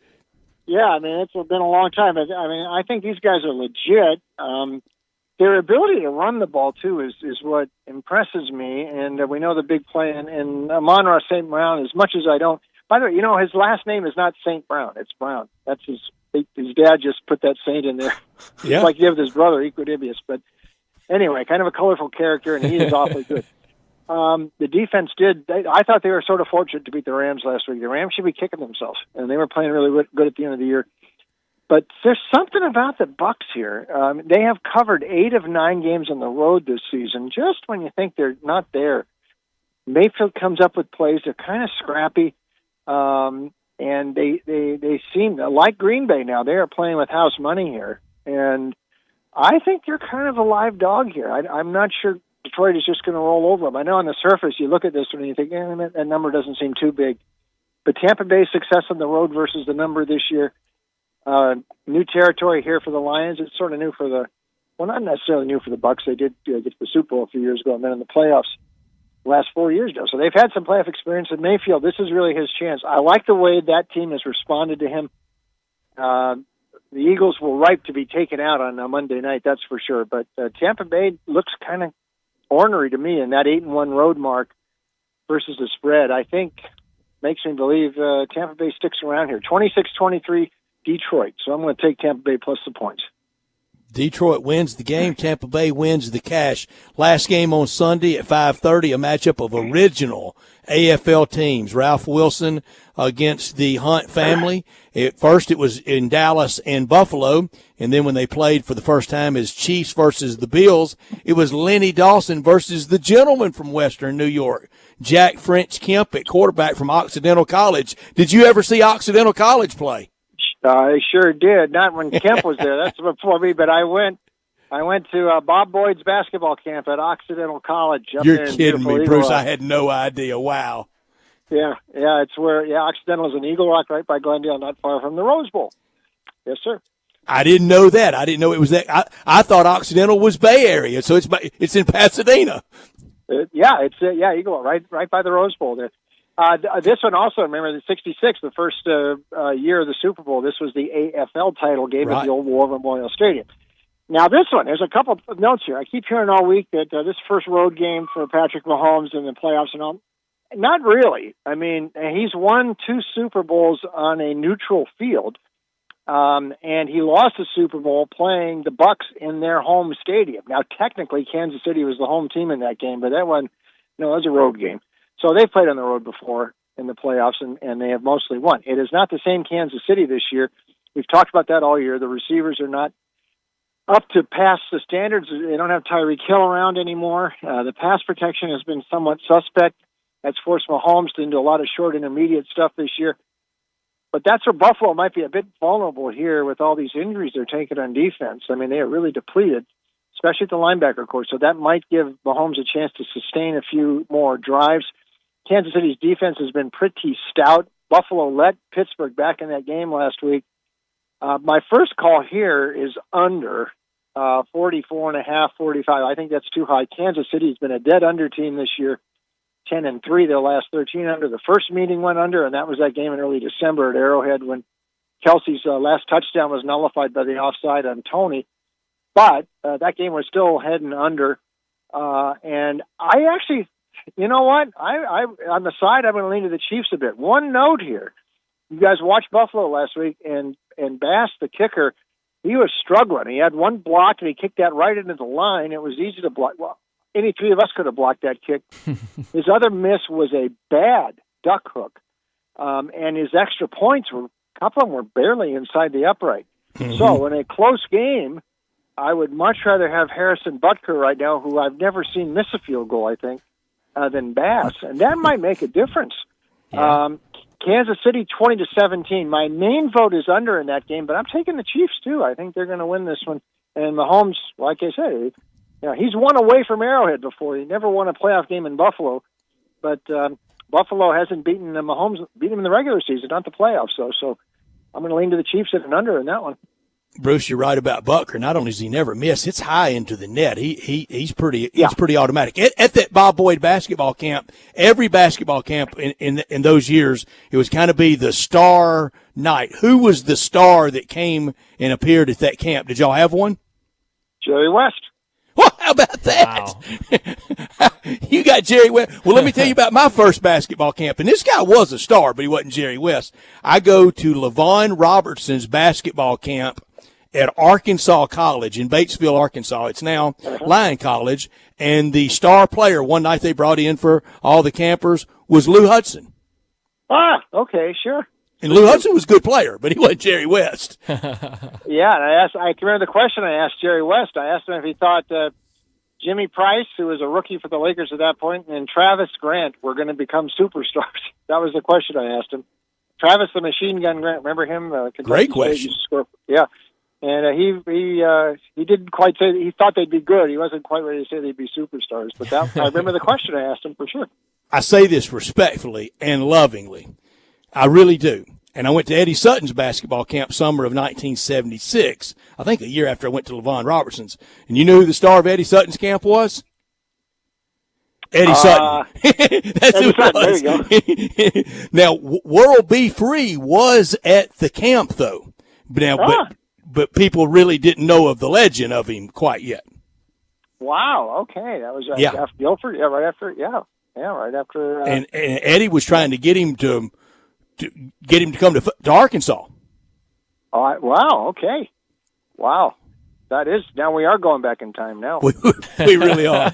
Yeah, I mean it's been a long time. I mean I think these guys are legit. Their ability to run the ball too is what impresses me. And we know the big play in Amon-Ra St. Brown. As much as I don't. By the way, you know his last name is not St. Brown. It's Brown. That's his dad just put that Saint in there. Yeah. It's like you have this brother, Equidibus. But anyway, kind of a colorful character, and he is awfully good. The defense I thought they were sort of fortunate to beat the Rams last week. The Rams should be kicking themselves, and they were playing really good at the end of the year. But there's something about the Bucks here. They have covered 8 of 9 games on the road this season. Just when you think they're not there, Mayfield comes up with plays. They're kind of scrappy, and they seem like Green Bay now. They are playing with house money here, and I think they're kind of a live dog here. I'm not sure Detroit is just going to roll over them. I know on the surface you look at this one and you think, that number doesn't seem too big. But Tampa Bay's success on the road versus the number this year, new territory here for the Lions. It's sort of new for not necessarily new for the Bucks. They did get to the Super Bowl a few years ago and then in the playoffs the last 4 years ago. So they've had some playoff experience in Mayfield. This is really his chance. I like the way that team has responded to him. The Eagles were ripe to be taken out on Monday night, that's for sure. But Tampa Bay looks kind of ornery to me in that 8-1 road mark versus the spread. I think makes me believe Tampa Bay sticks around here. 26-23 Detroit. So I'm going to take Tampa Bay plus the points. Detroit wins the game. Tampa Bay wins the cash. Last game on Sunday at 5:30, a matchup of original AFL teams. Ralph Wilson against the Hunt family. At first it was in Dallas and Buffalo, and then when they played for the first time as Chiefs versus the Bills, it was Lenny Dawson versus the gentleman from Western New York, Jack French Kemp at quarterback from Occidental College. Did you ever see Occidental College play? I sure did. Not when Kemp was there. That's before me. But I went to Bob Boyd's basketball camp at Occidental College. You're kidding me, Bruce. I had no idea. Wow. Yeah. It's where Occidental is in Eagle Rock, right by Glendale, not far from the Rose Bowl. Yes, sir. I didn't know that. I didn't know it was that. I thought Occidental was Bay Area, so it's in Pasadena. It's Eagle Rock, right by the Rose Bowl there. This one also, remember, the 66, the first year of the Super Bowl, this was the AFL title game at the old War Memorial Stadium. Now, this one, there's a couple of notes here. I keep hearing all week that this first road game for Patrick Mahomes in the playoffs and all. Not really. I mean, he's won 2 Super Bowls on a neutral field, and he lost the Super Bowl playing the Bucks in their home stadium. Now, technically, Kansas City was the home team in that game, but that one, it was a road game. So they've played on the road before in the playoffs, and they have mostly won. It is not the same Kansas City this year. We've talked about that all year. The receivers are not up to pass the standards. They don't have Tyreek Hill around anymore. The pass protection has been somewhat suspect. That's forced Mahomes to do a lot of short intermediate stuff this year. But that's where Buffalo might be a bit vulnerable here with all these injuries they're taking on defense. I mean, they are really depleted, especially at the linebacker court. So that might give Mahomes a chance to sustain a few more drives. Kansas City's defense has been pretty stout. Buffalo let Pittsburgh back in that game last week. My first call here is under 44.5, 45. I think that's too high. Kansas City has been a dead under team this year, 10-3. Their last 13 under. The first meeting went under, and that was that game in early December at Arrowhead when Kelsey's last touchdown was nullified by the offside on Tony. But that game was still heading under. And I actually, you know what? I on the side, I'm going to lean to the Chiefs a bit. One note here. You guys watched Buffalo last week, and Bass, the kicker, he was struggling. He had one block, and he kicked that right into the line. It was easy to block. Well, any three of us could have blocked that kick. His other miss was a bad duck hook, and his extra points, a couple of them were barely inside the upright. Mm-hmm. So in a close game, I would much rather have Harrison Butker right now, who I've never seen miss a field goal, I think, than Bass, and that might make a difference. Yeah. Kansas City 20-17. My main vote is under in that game, but I'm taking the Chiefs too. I think they're going to win this one. And Mahomes, like I said, he's won away from Arrowhead before. He never won a playoff game in Buffalo, but Buffalo hasn't beaten Mahomes, beat him in the regular season, not the playoffs. So I'm going to lean to the Chiefs at an under in that one. Bruce, you're right about Butker. Not only does he never miss, it's high into the net. He's pretty automatic. At that Bob Boyd basketball camp, every basketball camp in those years, it was kind of be the star night. Who was the star that came and appeared at that camp? Did y'all have one? Jerry West. Well, how about that? Wow. You got Jerry West. Well, let me tell you about my first basketball camp. And this guy was a star, but he wasn't Jerry West. I go to LaVon Robertson's basketball camp at Arkansas College in Batesville, Arkansas. It's now Lyon College. And the star player one night they brought in for all the campers was Lou Hudson. Ah, okay, sure. And Lou Hudson was a good player, but he wasn't Jerry West. Yeah, and I can remember the question I asked Jerry West. I asked him if he thought Jimmy Price, who was a rookie for the Lakers at that point, and Travis Grant were going to become superstars. That was the question I asked him. Travis the Machine Gun Grant, remember him? Great question. Yeah, and he didn't quite say. He thought they'd be good. He wasn't quite ready to say they'd be superstars. But I remember the question I asked him for sure. I say this respectfully and lovingly. I really do. And I went to Eddie Sutton's basketball camp summer of 1976, I think a year after I went to LaVon Robertson's. And you know who the star of Eddie Sutton's camp was? Eddie Sutton. That's Eddie who Sutton, it was. there you go. Now, World B. Free was at the camp, though. But people really didn't know of the legend of him quite yet. Wow, okay. That was after Guilford? Yeah, right after, right after. And Eddie was trying to get him to come to Arkansas. Wow, okay. Wow. Now we are going back in time now. We really are.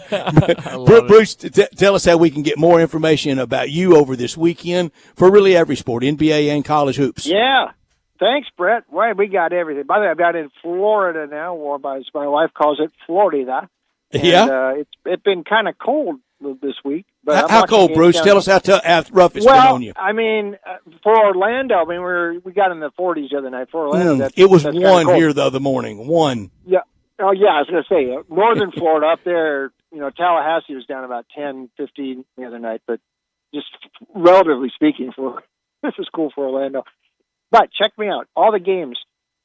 Bruce, tell us how we can get more information about you over this weekend for really every sport, NBA and college hoops. Yeah. Thanks, Brett. Well, we got everything. By the way, I've got in Florida now, or as my wife calls it, Florida. And, it's been kind of cold this week. But how cold, Bruce? Tell us how rough it's been on you. I mean, for Orlando, we got in the 40s the other night. For Orlando, it was 1 here the other morning. 1. Yeah. Oh, yeah, I was going to say, northern Florida up there, Tallahassee was down about 10, 15 the other night. But just relatively speaking, this is cool for Orlando. But check me out, all the games.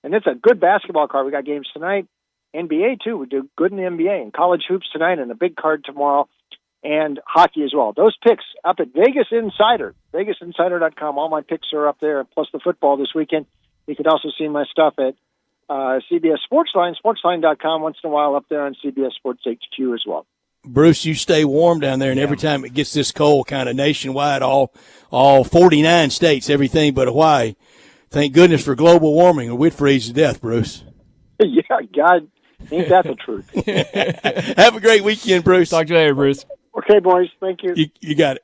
And it's a good basketball card. We got games tonight. NBA, too. We do good in the NBA. And college hoops tonight and a big card tomorrow. And hockey as well. Those picks up at Vegas Insider, VegasInsider.com. All my picks are up there, plus the football this weekend. You can also see my stuff at CBS Sportsline, Sportsline.com, once in a while up there on CBS Sports HQ as well. Bruce, you stay warm down there, and every time it gets this cold, kind of nationwide, all 49 states, everything but Hawaii, thank goodness for global warming, or we'd freeze to death, Bruce. Yeah, God, ain't that the truth. Have a great weekend, Bruce. Talk to you later, Bruce. Okay, boys. Thank you. You got it.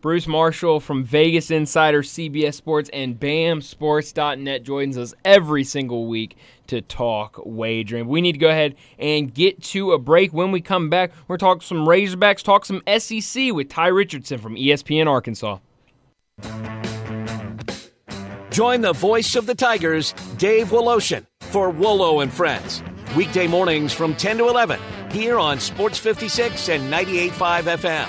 Bruce Marshall from Vegas Insider, CBS Sports, and BAMSports.net joins us every single week to talk wagering. We need to go ahead and get to a break. When we come back, we're talking some Razorbacks, talk some SEC with Ty Richardson from ESPN Arkansas. Join the voice of the Tigers, Dave Woloshin, for Wolo and Friends. Weekday mornings from 10 to 11 here on Sports 56 and 98.5 FM.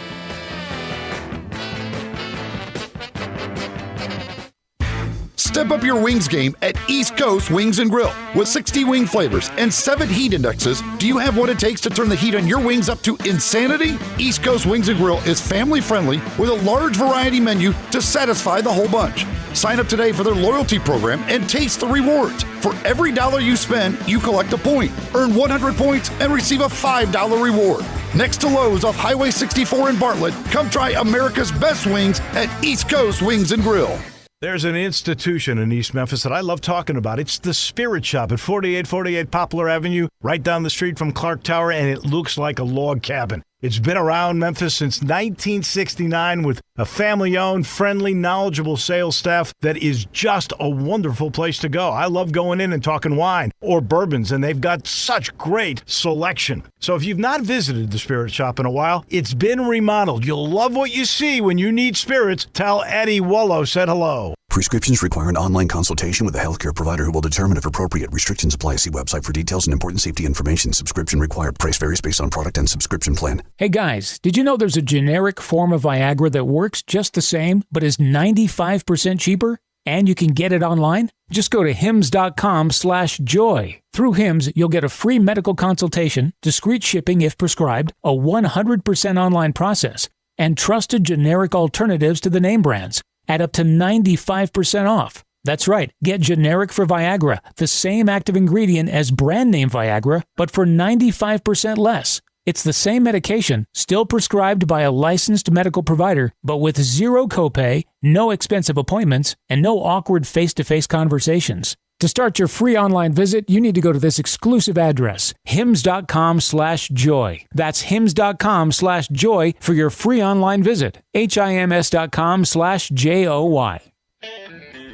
Step up your wings game at East Coast Wings and Grill. With 60 wing flavors and 7 heat indexes, do you have what it takes to turn the heat on your wings up to insanity? East Coast Wings and Grill is family friendly with a large variety menu to satisfy the whole bunch. Sign up today for their loyalty program and taste the rewards. For every $1 you spend, you collect a point. Earn 100 points and receive a $5 reward. Next to Lowe's off Highway 64 in Bartlett, come try America's best wings at East Coast Wings and Grill. There's an institution in East Memphis that I love talking about. It's the Spirit Shop at 4848 Poplar Avenue, right down the street from Clark Tower, and it looks like a log cabin. It's been around Memphis since 1969 with a family-owned, friendly, knowledgeable sales staff that is just a wonderful place to go. I love going in and talking wine or bourbons, and they've got such great selection. So if you've not visited the Spirit Shop in a while, it's been remodeled. You'll love what you see when you need spirits. Tell Eddie Wollo said hello. Prescriptions require an online consultation with a healthcare provider who will determine if appropriate. Restrictions apply. See website for details and important safety information. Subscription required. Price varies based on product and subscription plan. Hey guys, did you know there's a generic form of Viagra that works just the same, but is 95% cheaper? And you can get it online? Just go to hims.com/joy. Through Hims, you'll get a free medical consultation, discreet shipping if prescribed, a 100% online process, and trusted generic alternatives to the name brands at up to 95% off. That's right, get generic for Viagra, the same active ingredient as brand name Viagra, but for 95% less. It's the same medication, still prescribed by a licensed medical provider, but with zero copay, no expensive appointments, and no awkward face-to-face conversations. To start your free online visit, you need to go to this exclusive address, hims.com/joy. That's hims.com/joy for your free online visit. HIMS.com/JOY.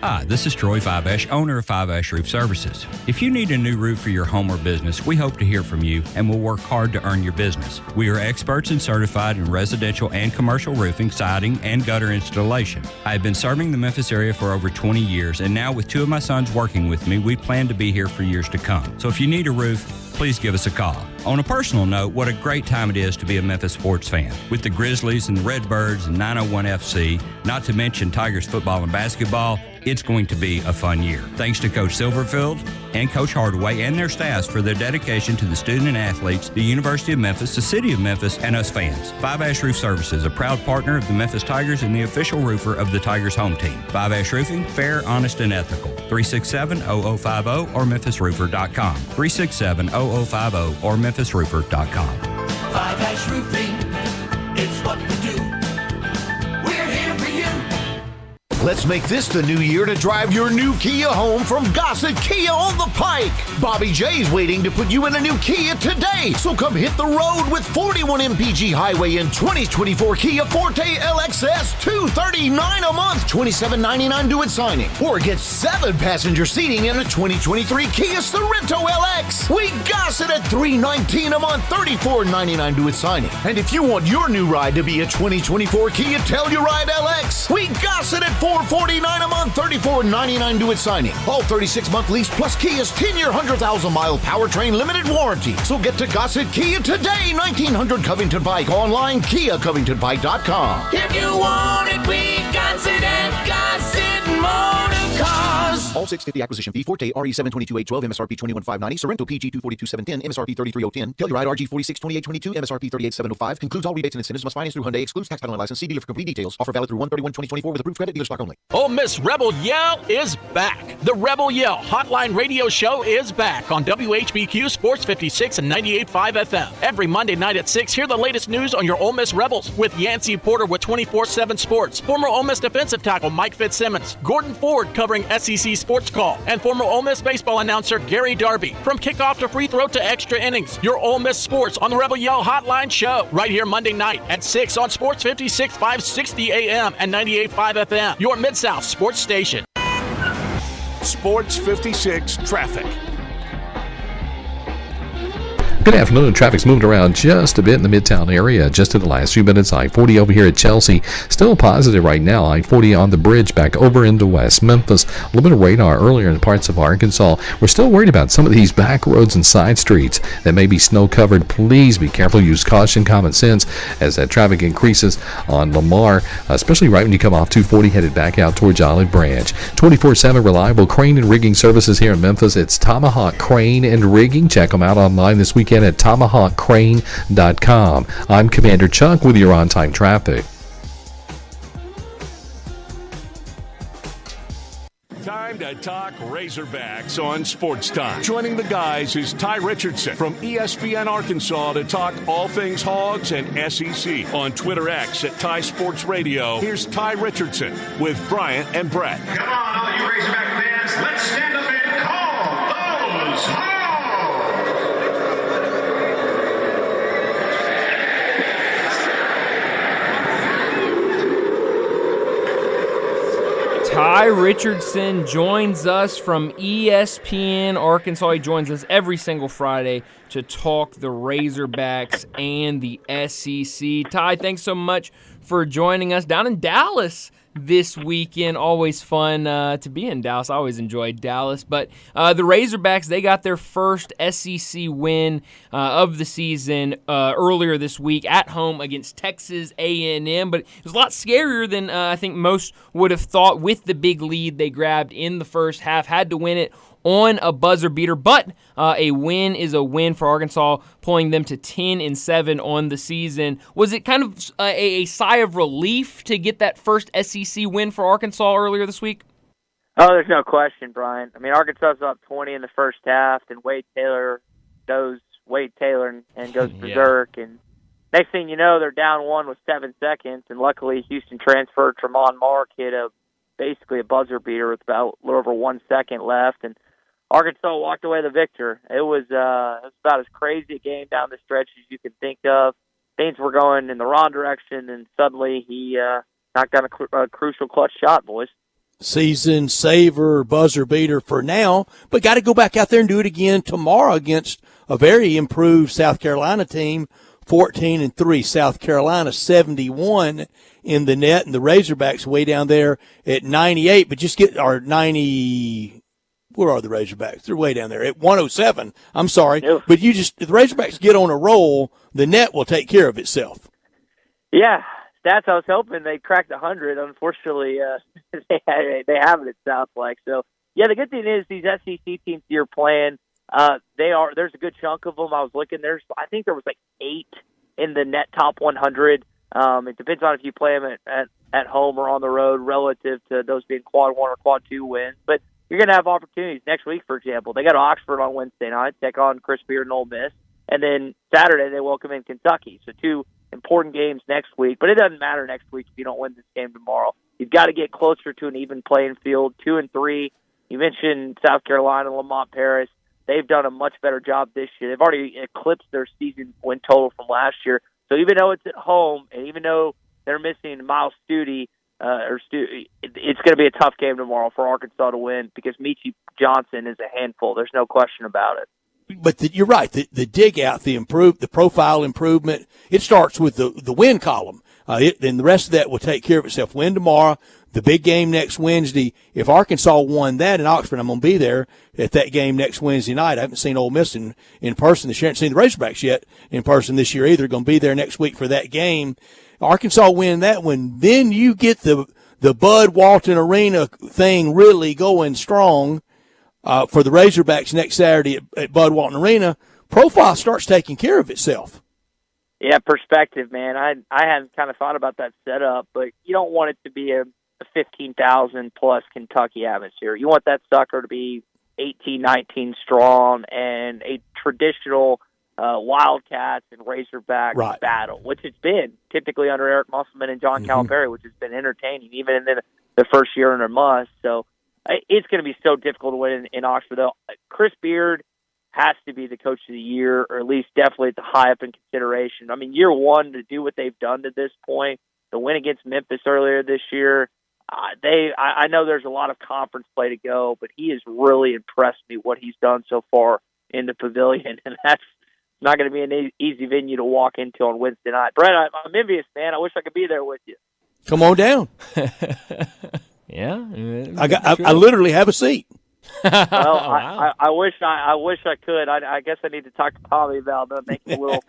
Hi, this is Troy Fiveash, owner of Fiveash Roof Services. If you need a new roof for your home or business, we hope to hear from you and we'll work hard to earn your business. We are experts and certified in residential and commercial roofing, siding, and gutter installation. I have been serving the Memphis area for over 20 years, and now with 2 of my sons working with me, we plan to be here for years to come. So if you need a roof, please give us a call. On a personal note, what a great time it is to be a Memphis sports fan. With the Grizzlies and the Redbirds and 901 FC, not to mention Tigers football and basketball, it's going to be a fun year. Thanks to Coach Silverfield and Coach Hardaway and their staffs for their dedication to the student and athletes, the University of Memphis, the City of Memphis, and us fans. Fiveash Roof Services, a proud partner of the Memphis Tigers and the official roofer of the Tigers home team. Fiveash Roofing, fair, honest, and ethical. 367-0050 or memphisroofer.com. 367-0050 or memphisroofer.com. Fiveash Roofing, it's what we do. We're here for you. Let's make this the new year to drive your new Kia home from Gossett Kia on the Pike. Bobby J's waiting to put you in a new Kia today. So come hit the road with 41 MPG Highway in 2024 Kia Forte LXS, $239 a month, $27.99 due at signing. Or get 7 passenger seating in a 2023 Kia Sorento LX. We Gossett at $319 a month, $34.99 due at signing. And if you want your new ride to be a 2024 Kia Telluride LX, we Gossett at $449 a month, $34.99 due at signing. All 36-month lease plus Kia's 10-year, 100,000-mile powertrain limited warranty. So get to Gossett Kia today, 1900 Covington Pike. Online, KiaCovingtonPike.com. If you want it, we got it at Gossett Motor Cars. All 650 acquisition fee. Forte RE722-812, MSRP 21590. Sorrento PG 242-710, MSRP 33010. Telluride RG 462822, MSRP 38705. Includes all rebates and incentives. Must finance through Hyundai. Excludes tax, title, and license. See dealer for complete details. Offer valid through 1/31/2024 with approved credit. Dealer stock only. Ole Miss Rebel Yell is back. The Rebel Yell Hotline Radio Show is back on WHBQ Sports 56 and 98.5 FM. Every Monday night at 6, hear the latest news on your Ole Miss Rebels with Yancey Porter with 24/7 Sports, former Ole Miss defensive tackle Mike Fitzsimmons, Gordon Ford covering SEC Sports Call, and former Ole Miss baseball announcer Gary Darby. From kickoff to free throw to extra innings, your Ole Miss sports on the Rebel Yell Hotline Show right here Monday night at 6 on Sports 56, 560 AM and 98.5 FM. Your Mid-South sports station. Sports 56 traffic. Good afternoon. Traffic's moving around just a bit in the Midtown area just in the last few minutes. I-40 over here at Chelsea, still positive right now. I-40 on the bridge back over into West Memphis. A little bit of radar earlier in parts of Arkansas. We're still worried about some of these back roads and side streets that may be snow covered. Please be careful. Use caution, common sense as that traffic increases on Lamar, especially right when you come off 240 headed back out towards Olive Branch. 24/7 reliable crane and rigging services here in Memphis. It's Tomahawk Crane and Rigging. Check them out online this weekend at tomahawkcrane.com. I'm Commander Chuck with your on-time traffic. Time to talk Razorbacks on Sportstime. Joining the guys is Ty Richardson from ESPN Arkansas to talk all things Hogs and SEC. On Twitter X at Ty Sports Radio, here's Ty Richardson with Bryant and Brett. Come on, all you Razorback fans, let's stand up and call those Hogs! Ty Richardson joins us from ESPN Arkansas. He joins us every single Friday to talk the Razorbacks and the SEC. Ty, thanks so much for joining us down in Dallas this weekend. Always fun to be in Dallas. I always enjoyed Dallas. But the Razorbacks, they got their first SEC win of the season earlier this week at home against Texas A&M. But it was a lot scarier than I think most would have thought with the big lead they grabbed in the first half. Had to win it on a buzzer beater, but a win is a win for Arkansas, pulling them to 10-7 on the season. Was it kind of a sigh of relief to get that first SEC win for Arkansas earlier this week? Oh, there's no question, Brian. I mean, Arkansas was up 20 in the first half, and Wade Taylor and goes berserk. And next thing you know, they're down one with 7 seconds, and luckily Houston transfer Tremont Mark hit basically a buzzer beater with about a little over 1 second left, and Arkansas walked away the victor. It was about as crazy a game down the stretch as you can think of. Things were going in the wrong direction, and suddenly he knocked down a crucial clutch shot, boys. Season saver, buzzer beater for now, but got to go back out there and do it again tomorrow against a very improved South Carolina team, 14-3. South Carolina 71 in the net, and the Razorbacks way down there at 98. But just get our 90. Where are the Razorbacks? They're way down there at 107. I'm sorry, but if the Razorbacks get on a roll, the net will take care of itself. Yeah. Stats I was hoping they'd crack the 100. Unfortunately, they haven't at South Lake. So, yeah, the good thing is these SEC teams you're playing, there's a good chunk of them. I was looking, I think there was like 8 in the net top 100. It depends on if you play them at home or on the road relative to those being quad 1 or quad 2 wins. But you're going to have opportunities next week, for example. They got Oxford on Wednesday night, take on Chris Beard and Ole Miss. And then Saturday they welcome in Kentucky. So 2 important games next week, but it doesn't matter next week if you don't win this game tomorrow. You've got to get closer to an even playing field. 2-3. You mentioned South Carolina, Lamont Paris. They've done a much better job this year. They've already eclipsed their season win total from last year. So even though it's at home, and even though they're missing Miles Studi, it's going to be a tough game tomorrow for Arkansas to win because Michi Johnson is a handful. There's no question about it. But you're right. The dig out, the profile improvement, it starts with the win column. And the rest of that will take care of itself. Win tomorrow, the big game next Wednesday. If Arkansas won that in Oxford, I'm going to be there at that game next Wednesday night. I haven't seen Ole Miss in person this year. I haven't seen the Razorbacks yet in person this year either. Going to be there next week for that game. Arkansas win that one. Then you get the Bud Walton Arena thing really going strong. For the Razorbacks next Saturday at Bud Walton Arena, profile starts taking care of itself. Yeah, perspective, man. I hadn't kind of thought about that setup, but you don't want it to be a 15,000-plus Kentucky atmosphere. You want that sucker to be 18, 19 strong and a traditional Wildcats and Razorback battle, which it's been typically under Eric Musselman and John Calipari, which has been entertaining, even in the first year under Muss. So it's going to be so difficult to win in Oxford, though. Chris Beard has to be the coach of the year, or at least definitely at the high up in consideration. I mean, year one, to do what they've done to this point, the win against Memphis earlier this year, I know there's a lot of conference play to go, but he has really impressed me what he's done so far in the Pavilion, and that's not going to be an easy venue to walk into on Wednesday night. Brett, I'm envious, man. I wish I could be there with you. Come on down. Yeah, I literally have a seat. Well, wow. I wish I could. I guess I need to talk to Tommy about making a little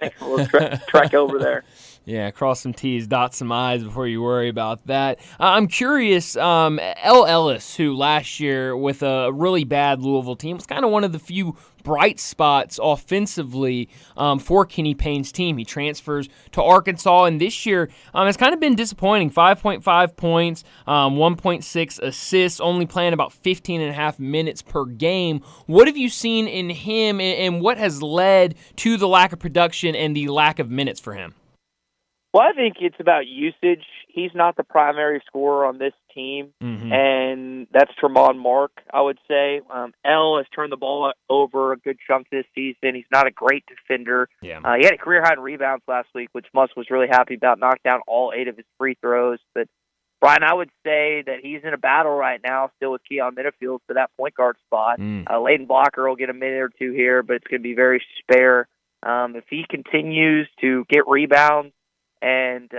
trek over there. Yeah, cross some T's, dot some I's before you worry about that. I'm curious, L. Ellis, who last year with a really bad Louisville team was kind of one of the few bright spots offensively for Kenny Payne's team. He transfers to Arkansas, and this year it's kind of been disappointing. 5.5 points, 1.6 assists, only playing about 15.5 minutes per game. What have you seen in him, and what has led to the lack of production and the lack of minutes for him? Well, I think it's about usage. He's not the primary scorer on this team, and that's Tremont Mark, I would say. L has turned the ball over a good chunk this season. He's not a great defender. Yeah. He had a career-high in rebounds last week, which Muss was really happy about, knocked down all 8 of his free throws. But, Brian, I would say that he's in a battle right now still with Keon Minifield for that point guard spot. Leighton Blocker will get a minute or two here, but it's going to be very spare. If he continues to get rebounds, and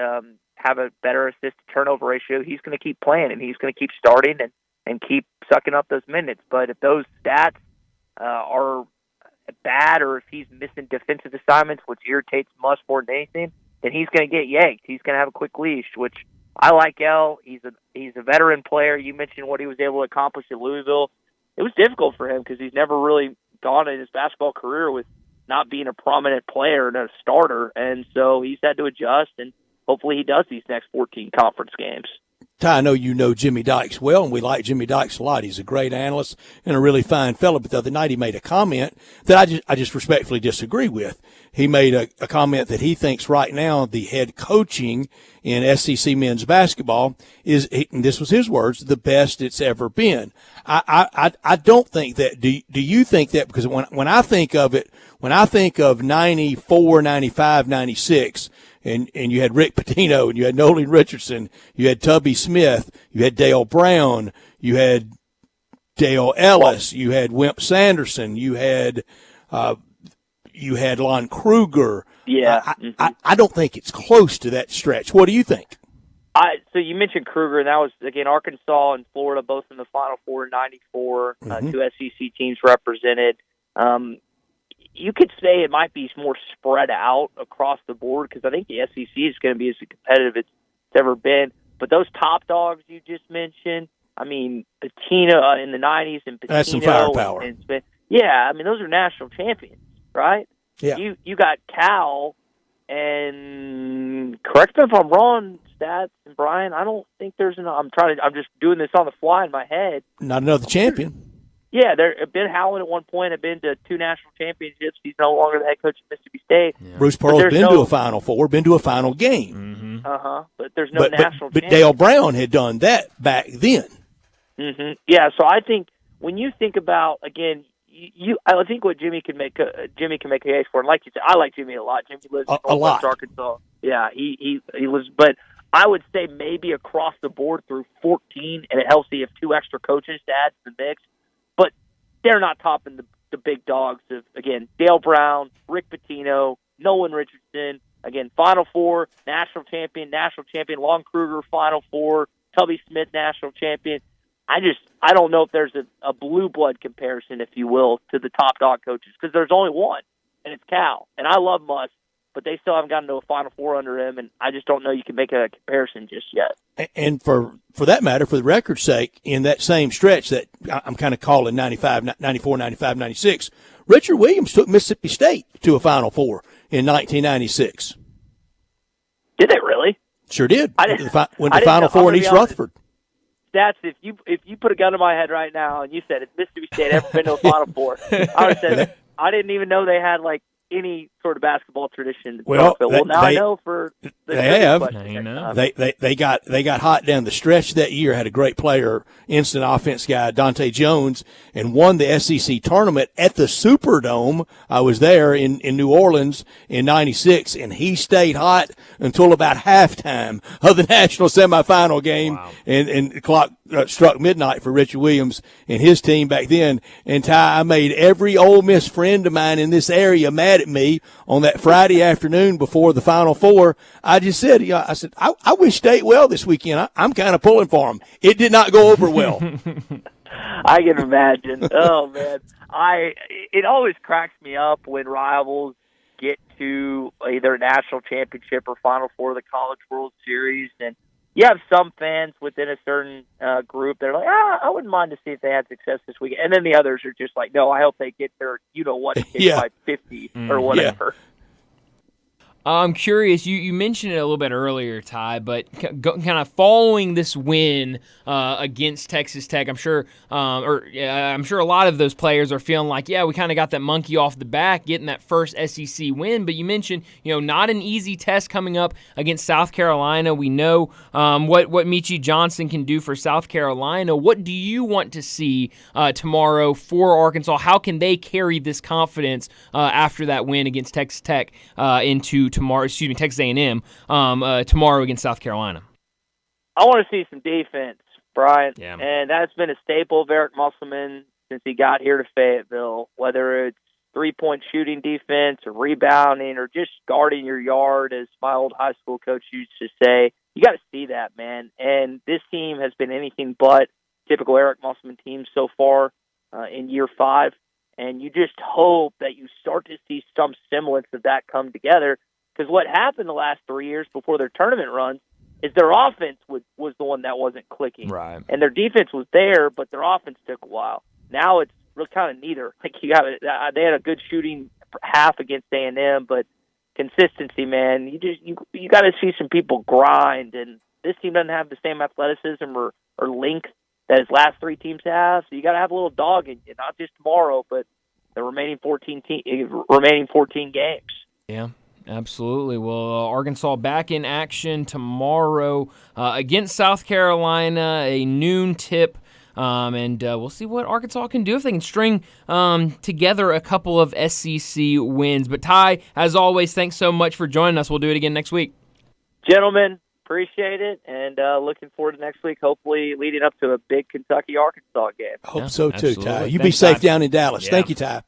have a better assist-to-turnover ratio, he's going to keep playing, and he's going to keep starting and keep sucking up those minutes. But if those stats are bad, or if he's missing defensive assignments, which irritates Muss more than anything, then he's going to get yanked. He's going to have a quick leash, which I like. L. He's a veteran player. You mentioned what he was able to accomplish at Louisville. It was difficult for him because he's never really gone in his basketball career with not being a prominent player and a starter, and so he's had to adjust, and hopefully he does these next 14 conference games. Ty, I know you know Jimmy Dykes well, and we like Jimmy Dykes a lot. He's a great analyst and a really fine fellow, but the other night he made a comment that I just respectfully disagree with. he made a comment that he thinks right now the head coaching in SEC men's basketball is, and this was his words, the best it's ever been. I don't think that. Do you think that? Because when I think of it, when I think of 94, 95, 96, and you had Rick Pitino, and you had Nolan Richardson, you had Tubby Smith, you had Dale Brown, you had Dale Ellis, you had Wimp Sanderson, you had Lon Kruger. Yeah. I don't think it's close to that stretch. What do you think? So you mentioned Kruger, and that was, again, Arkansas and Florida both in the Final Four in 94, two SEC teams represented. You could say it might be more spread out across the board because I think the SEC is going to be as competitive as it's ever been. But those top dogs you just mentioned, I mean, Pitino in the 90s and Pitino. That's some firepower. Yeah, I mean, those are national champions, right? Yeah. You got Cal, and correct me if I'm wrong, Stats and Brian, I don't think there's I'm just doing this on the fly in my head. Not another champion. Yeah, Ben Howland at one point had been to 2 national championships. He's no longer the head coach at Mississippi State. Yeah. Bruce Pearl's been to a Final Four, been to a final game. But there's no national But Dale Brown had done that back then. Yeah, so I think when you think about, again, I think what Jimmy can make a case for, and like you said, I like Jimmy a lot. Jimmy lives in Northwest Arkansas. Yeah, he lives, but I would say maybe across the board through 14, and it helps you have 2 extra coaches to add to the mix. But they're not topping the big dogs of, again, Dale Brown, Rick Pitino, Nolan Richardson. Again, Final Four, national champion, Lon Kruger, Final Four, Tubby Smith, national champion. I don't know if there's a blue blood comparison, if you will, to the top dog coaches because there's only one, and it's Cal. And I love Muss, but they still haven't gotten to a Final Four under him, and I just don't know you can make a comparison just yet. And for that matter, for the record's sake, in that same stretch that I'm kind of calling 95, 94, 95, 96, Richard Williams took Mississippi State to a Final Four in 1996. Did they really? Sure did. Went to Final Four in East Rutherford. Stats, if you put a gun to my head right now and you said, has Mississippi State ever been to a Final Four? I would have said, I didn't even know they had, like, any sort of basketball tradition. Well, I know for the they have. Question. They got hot down the stretch that year. Had a great player, instant offense guy, Dante Jones, and won the SEC tournament at the Superdome. I was there in New Orleans in '96, and he stayed hot until about halftime of the national semifinal game. Wow. And the clock struck midnight for Richard Williams and his team back then. And Ty, I made every Ole Miss friend of mine in this area mad at me on that Friday afternoon before the Final Four. I just said, I wish State well this weekend. I'm kind of pulling for them. It did not go over well. I can imagine. Oh man, it always cracks me up when rivals get to either a national championship or Final Four of the College World Series, and you have some fans within a certain group that are like, I wouldn't mind to see if they had success this week. And then the others are just like, no, I hope they get their, by 50 or whatever. Yeah. I'm curious, you mentioned it a little bit earlier, Ty, but kind of following this win against Texas Tech, I'm sure a lot of those players are feeling like, we kind of got that monkey off the back getting that first SEC win. But you mentioned, not an easy test coming up against South Carolina. We know what Michie Johnson can do for South Carolina. What do you want to see tomorrow for Arkansas? How can they carry this confidence after that win against Texas Tech into Texas A&M tomorrow against South Carolina? I want to see some defense, Brian. Yeah. And that's been a staple of Eric Musselman since he got here to Fayetteville, whether it's three-point shooting defense or rebounding or just guarding your yard, as my old high school coach used to say. You got to see that, man. And this team has been anything but typical Eric Musselman team so far in year 5. And you just hope that you start to see some semblance of that come together. Because what happened the last 3 years before their tournament runs is their offense was the one that wasn't clicking. Right. And their defense was there, but their offense took a while. Now it's really kind of neither. Like they had a good shooting half against A&M, but consistency, man, you got to see some people grind. And this team doesn't have the same athleticism or length that his last 3 teams have. So you got to have a little dog in you, not just tomorrow, but the remaining 14 games. Yeah. Absolutely. Well, Arkansas back in action tomorrow against South Carolina, a noon tip. And we'll see what Arkansas can do if they can string together a couple of SEC wins. But Ty, as always, thanks so much for joining us. We'll do it again next week. Gentlemen, appreciate it, and looking forward to next week, hopefully leading up to a big Kentucky-Arkansas game. Hope so, too, absolutely. Ty. You Thanks, be safe Ty. down in Dallas. Yeah. Thank you, Ty.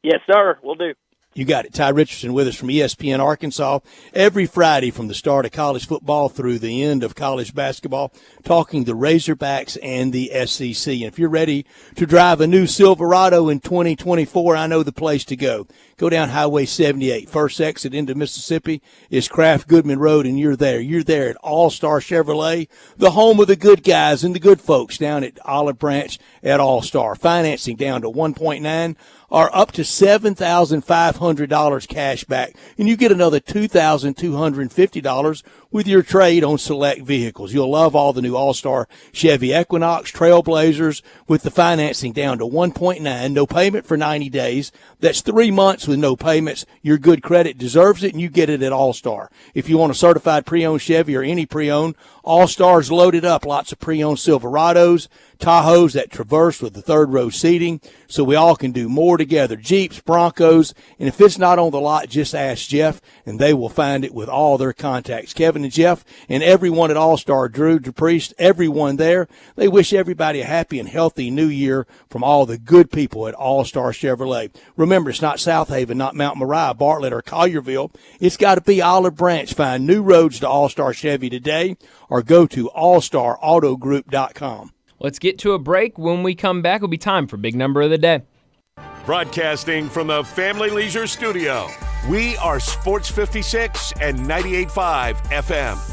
Yes, sir. We'll do. You got it. Ty Richardson with us from ESPN Arkansas every Friday from the start of college football through the end of college basketball, talking the Razorbacks and the SEC. And if you're ready to drive a new Silverado in 2024, I know the place to go. Go down Highway 78. First exit into Mississippi is Kraft Goodman Road, and you're there. You're there at All-Star Chevrolet, the home of the good guys and the good folks down at Olive Branch at All-Star. Financing down to 1.9 or up to $7,500 cash back, and you get another $2,250 with your trade on select vehicles. You'll love all the new All-Star Chevy Equinox, Trailblazers with the financing down to 1.9, no payment for 90 days. That's 3 months with no payments. Your good credit deserves it, and you get it at All-Star. If you want a certified pre-owned Chevy or any pre-owned, All-Star's loaded up. Lots of pre-owned Silverados, Tahoes, that Traverse with the third row seating, so we all can do more together. Jeeps, Broncos, and if it's not on the lot, just ask Jeff, and they will find it with all their contacts. Kevin and Jeff and everyone at All-Star, Drew, DePriest, everyone there, they wish everybody a happy and healthy new year from all the good people at All-Star Chevrolet. Remember, it's not South Haven, not Mount Moriah, Bartlett, or Collierville. It's got to be Olive Branch. Find new roads to All-Star Chevy today or go to allstarautogroup.com. Let's get to a break. When we come back, it'll be time for Big Number of the Day. Broadcasting from the Family Leisure Studio, we are Sports 56 and 98.5 FM.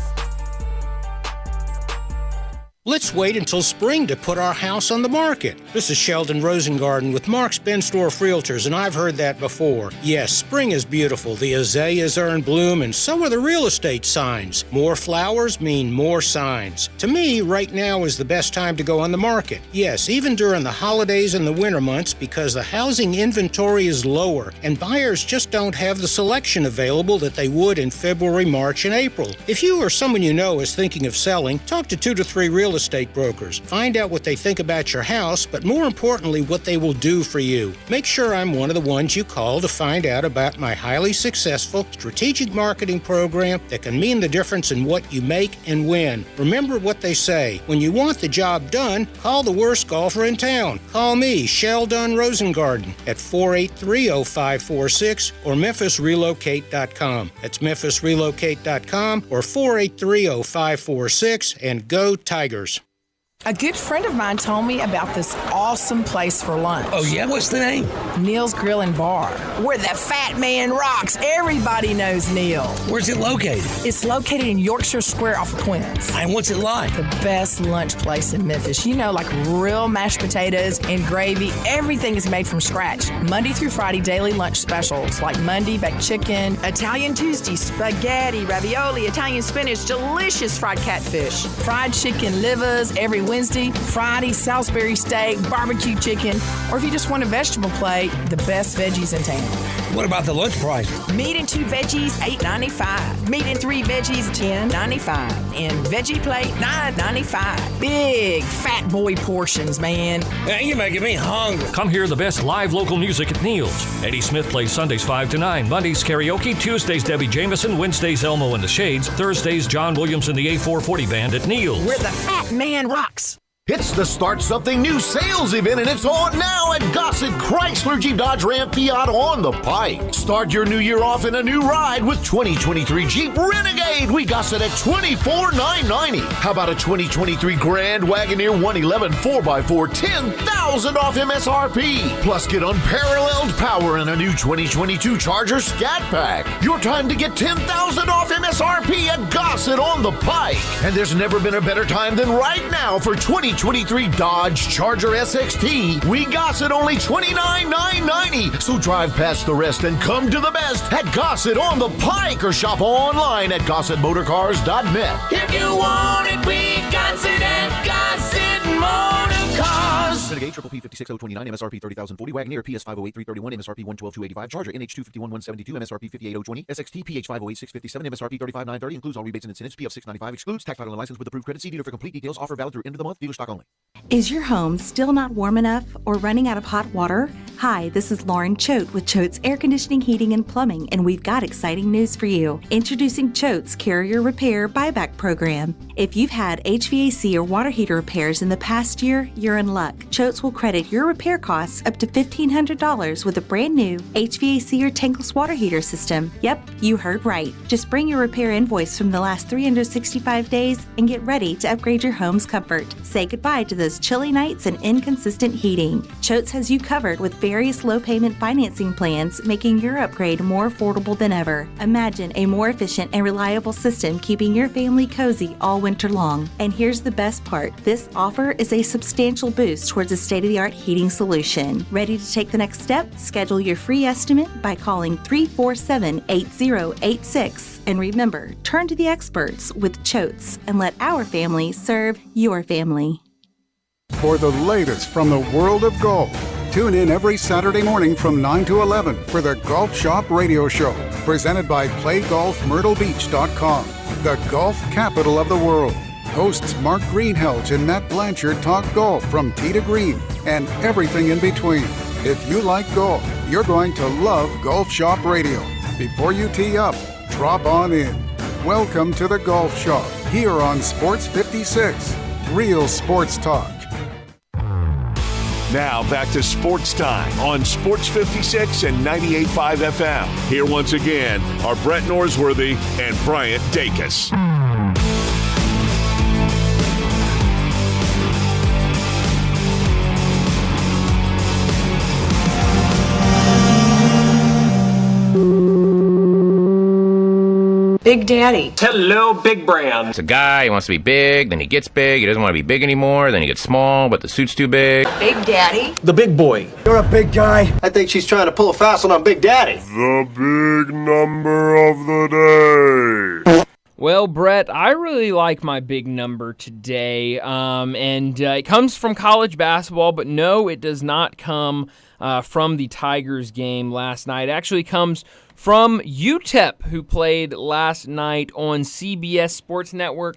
Let's wait until spring to put our house on the market. This is Sheldon Rosengarten with Mark's Bensdorf Realtors, and I've heard that before. Yes, spring is beautiful. The azaleas are in bloom, and so are the real estate signs. More flowers mean more signs. To me, right now is the best time to go on the market. Yes, even during the holidays and the winter months, because the housing inventory is lower, and buyers just don't have the selection available that they would in February, March, and April. If you or someone you know is thinking of selling, talk to 2 to 3 real estate brokers. Find out what they think about your house, but more importantly, what they will do for you. Make sure I'm one of the ones you call to find out about my highly successful strategic marketing program that can mean the difference in what you make and win. Remember what they say. When you want the job done, call the worst golfer in town. Call me, Sheldon Rosengarten, at 483-0546 or memphisrelocate.com. That's memphisrelocate.com or 483-0546, and go Tigers. A good friend of mine told me about this awesome place for lunch. Oh, yeah? What's the name? Neil's Grill and Bar, where the fat man rocks. Everybody knows Neil. Where's it located? It's located in Yorkshire Square off of Quince. And what's it like? The best lunch place in Memphis. You know, like real mashed potatoes and gravy. Everything is made from scratch. Monday through Friday, daily lunch specials like Monday baked chicken, Italian Tuesday, spaghetti, ravioli, Italian spinach, delicious fried catfish, fried chicken livers every Wednesday, Friday, Salisbury steak, barbecue chicken, or if you just want a vegetable plate, the best veggies in town. What about the lunch price? Meat and 2 veggies, $8.95. Meat and 3 veggies, $10.95. And veggie plate, $9.95. Big fat boy portions, man. Man, you're making me hungry. Come hear the best live local music at Neil's. Eddie Smith plays Sundays 5 to 9, Mondays karaoke, Tuesdays Debbie Jameson, Wednesdays Elmo and the Shades, Thursdays John Williams and the A440 Band at Neil's. Where the fat man rocks. It's the Start Something New sales event, and it's on now at Gossett Chrysler Jeep Dodge Ram Fiat on the Pike. Start your new year off in a new ride with 2023 Jeep Renegade. We Gossett at $24,990. How about a 2023 Grand Wagoneer 111 4x4, $10,000 off MSRP. Plus, get unparalleled power in a new 2022 Charger Scat Pack. Your time to get $10,000 off MSRP at Gossett on the Pike. And there's never been a better time than right now for 2023 Dodge Charger SXT. We Gossett only $29,990. So drive past the rest and come to the best at Gossett on the Pike or shop online at GossettMotorCars.net. If you want it, we Gossett at Gossett Motor Cars. Renegade Triple P 56029 MSRP 30,040. Wagoneer PS 508 331 MSRP 112,285. Charger NH 251 172 MSRP 58020. SXT PH 508 657 MSRP 35,930. Includes all rebates and incentives. PF 695. Excludes tax title and license with approved credit. See dealer for complete details. Offer valid through end of the month. Dealer stock only. Is your home still not warm enough or running out of hot water? Hi, this is Lauren Choate with Choate's Air Conditioning, Heating, and Plumbing, and we've got exciting news for you. Introducing Choate's Carrier Repair Buyback Program. If you've had HVAC or water heater repairs in the past year, you're in luck. Choate's will credit your repair costs up to $1,500 with a brand new HVAC or tankless water heater system. Yep, you heard right. Just bring your repair invoice from the last 365 days and get ready to upgrade your home's comfort. Say goodbye to those chilly nights and inconsistent heating. Choate's has you covered with various low-payment financing plans, making your upgrade more affordable than ever. Imagine a more efficient and reliable system keeping your family cozy all winter long. And here's the best part. This offer is a substantial boost towards a state-of-the-art heating solution. Ready to take the next step? Schedule your free estimate by calling 347-8086. And remember, turn to the experts with Choate's and let our family serve your family. For the latest from the world of golf, tune in every Saturday morning from 9 to 11 for the Golf Shop Radio Show, presented by PlayGolfMyrtleBeach.com, the golf capital of the world. Hosts Mark Greenhelge and Matt Blanchard talk golf from tee to green and everything in between. If you like golf, you're going to love Golf Shop Radio. Before you tee up, drop on in. Welcome to the Golf Shop here on Sports 56. Real sports talk. Now back to Sports Time on Sports 56 and 98.5 FM. Here once again are Brett Norsworthy and Bryant Dacus. Big Daddy. Hello, Big Brand. It's a guy, he wants to be big, then he gets big, he doesn't want to be big anymore, then he gets small, but the suit's too big. Big Daddy. The big boy. You're a big guy. I think she's trying to pull a fast one on Big Daddy. The big number of the day. Well, Brett, I really like my big number today, and it comes from college basketball, but no, it does not come from the Tigers game last night. It actually comes from UTEP, who played last night on CBS Sports Network.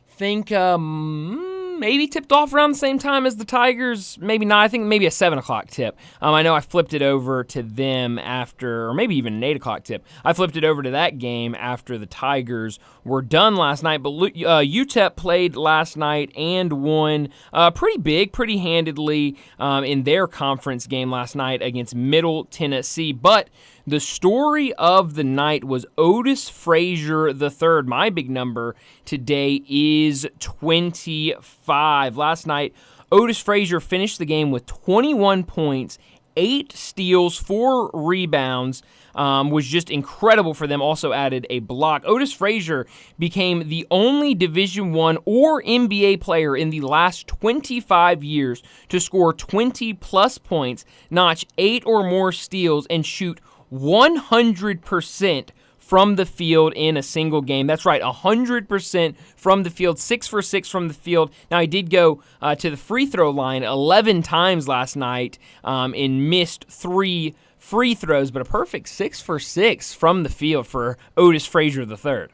Think maybe tipped off around the same time as the Tigers. Maybe not. I think maybe a 7 o'clock tip. I know I flipped it over to them after, or maybe even an 8 o'clock tip. I flipped it over to that game after the Tigers were done last night. But UTEP played last night and won pretty big, pretty handedly in their conference game last night against Middle Tennessee. But the story of the night was Otis Frazier III. My big number today is 25. Last night, Otis Frazier finished the game with 21 points, 8 steals, 4 rebounds. Was just incredible for them. Also added a block. Otis Frazier became the only Division I or NBA player in the last 25 years to score 20-plus points, notch 8 or more steals, and shoot 100% from the field in a single game. That's right, 100% from the field, 6 for 6 from the field. Now, he did go to the free throw line 11 times last night and missed 3 free throws, but a perfect 6 for 6 from the field for Otis Frazier III.